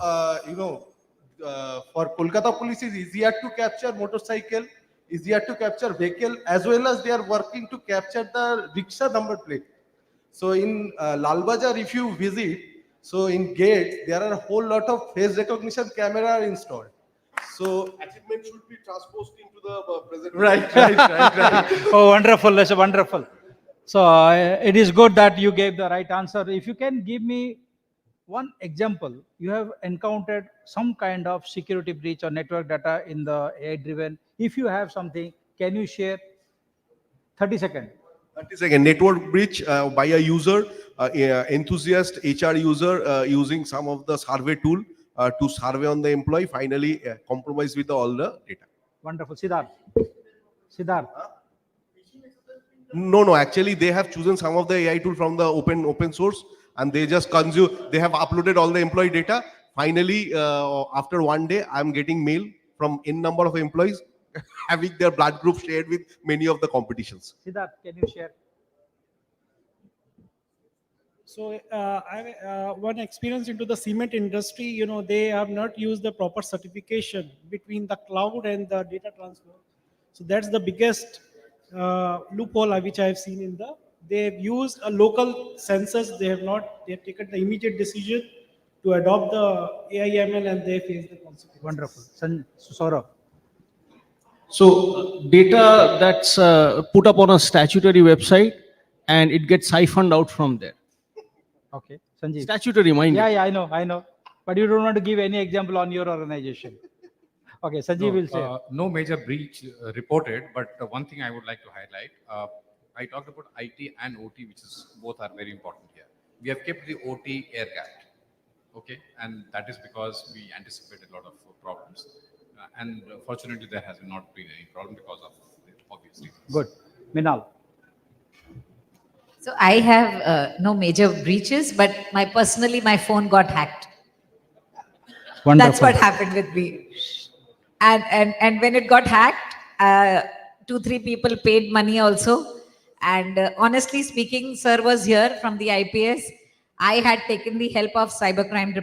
for Kolkata police is easier to capture motorcycle, easier to capture vehicle, as well as they are working to capture the rickshaw number plate. So in Lal Bazar, if you visit, so in gates there are a whole lot of face recognition camera installed. So achievement should be transposed into the present. Right. Oh, wonderful. That's wonderful. So it is good that you gave the right answer. If you can give me one example, you have encountered some kind of security breach or network data in the AI-driven. If you have something, can you share? 30 seconds. 30 seconds. Network breach by a user, enthusiast HR user using some of the survey tool. to survey on the employee, finally compromise with all the data. Wonderful. Siddharth. Siddharth. No, actually they have chosen some of the AI tool from the open source, and they just consume, they have uploaded all the employee data. Finally, after one day, I'm getting mail from n number of employees having their blood group shared with many of the competitions. Siddharth, can you share? So I one experience into the cement industry, you know, they have not used the proper certification between the cloud and the data transfer. So that's the biggest loophole which I have seen in the, they've used a local census. They have taken the immediate decision to adopt the AIML, and they face the consequences. Wonderful. Saurabh. So data that's put up on a statutory website and it gets siphoned out from there. Okay. Sanjeev. Statutory, mind you. Yeah, I know. But you don't want to give any example on your organization. Okay, Sanjeev will say. No major breach reported, but one thing I would like to highlight, I talked about IT and OT, which is both are very important here. We have kept the OT air gapped, okay, and that is because we anticipate a lot of problems, and fortunately there has not been any problem because of the obvious reasons. Good. Minal. So I have no major breaches, but personally my phone got hacked. Wonderful. That's what happened with me. And when it got hacked, 2-3 people paid money also. And honestly speaking, sir was here from the IPS. I had taken the help of cybercrime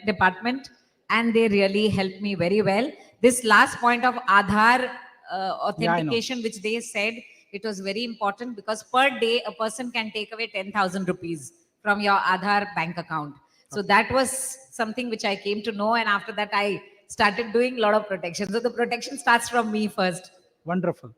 department, and they really helped me very well. This last point of Aadhaar authentication, which they said, it was very important, because per day a person can take away 10,000 rupees from your Aadhaar bank account. So that was something which I came to know, and after that I started doing a lot of protection. So the protection starts from me first. Wonderful.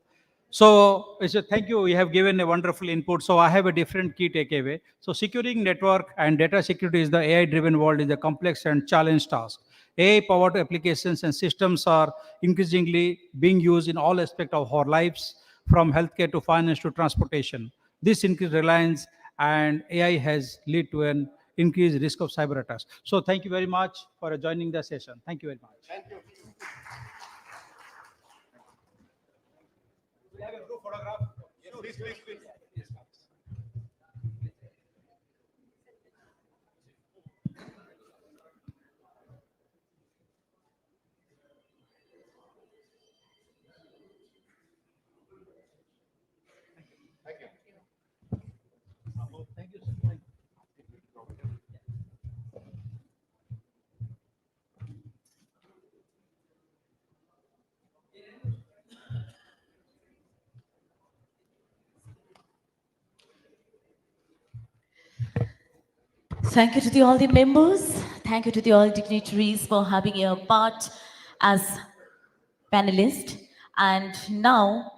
So thank you. You have given a wonderful input. So I have a different key takeaway. So securing network and data security is the AI-driven world is a complex and challenge task. AI-powered applications and systems are increasingly being used in all aspects of our lives, from healthcare to finance to transportation. This increased reliance and AI has led to an increased risk of cyber attacks. So thank you very much for joining the session. Thank you very much. Thank you. We have a group photograph. Please. Thank you. Thank you, sir. Thank you to all the members. Thank you to all dignitaries for having a part as panelists. And now,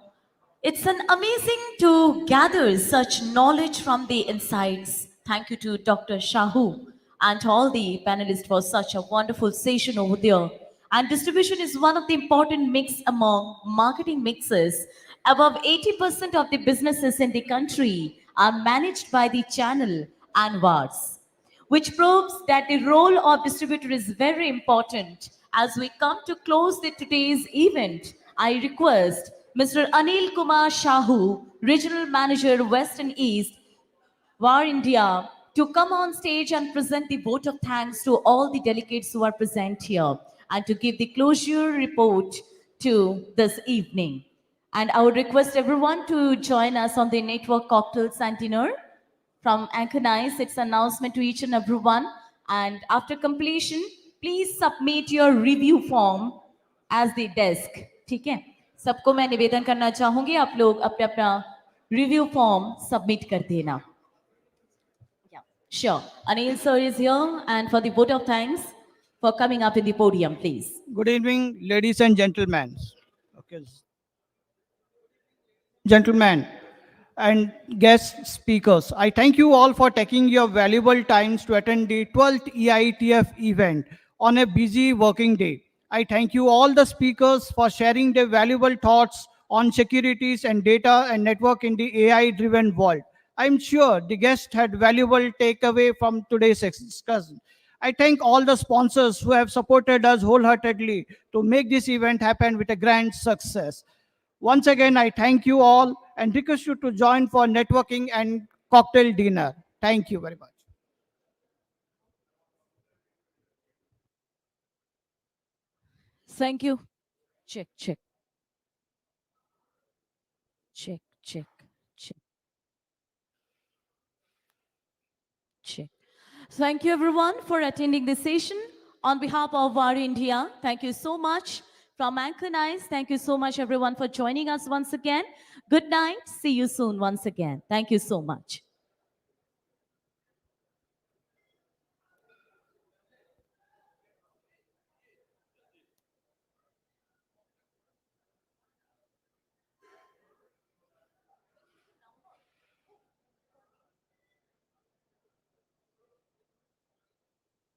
it's an amazing to gather such knowledge from the insights. Thank you to Dr. Shahu and all the panelists for such a wonderful session over there. And distribution is one of the important mix among marketing mixes. Above 80% of the businesses in the country are managed by the channel and VARs, which proves that the role of distributor is very important. As we come to close today's event, I request Mr. Anil Kumar Shahu, Regional Manager, West and East, VARINDIA, to come on stage and present the vote of thanks to all the delegates who are present here and to give the closure report to this evening. And I would request everyone to join us on the network cocktails and dinner. From Anchor Nice, it's an announcement to each and everyone. And after completion, please submit your review form as the desk. ठीक है? सबको मैं निवेदन करना चाहूंगी, आप लोग अपना अपना review form submit कर देना. Yeah, sure. Anil sir is here, and for the vote of thanks for coming up in the podium, please. Good evening, ladies and gentlemen. Okay. Gentlemen and guest speakers, I thank you all for taking your valuable times to attend the 12th EIITF event on a busy working day. I thank you all the speakers for sharing their valuable thoughts on securities and data and network in the AI-driven world. I'm sure the guests had valuable takeaway from today's discussion. I thank all the sponsors who have supported us wholeheartedly to make this event happen with a grand success. Once again, I thank you all and request you to join for networking and cocktail dinner. Thank you very much. Thank you. Check, check. Check, check, check. Check. Thank you everyone for attending this session. On behalf of VARINDIA, thank you so much. From Anchonize, thank you so much everyone for joining us once again. Good night. See you soon once again. Thank you so much.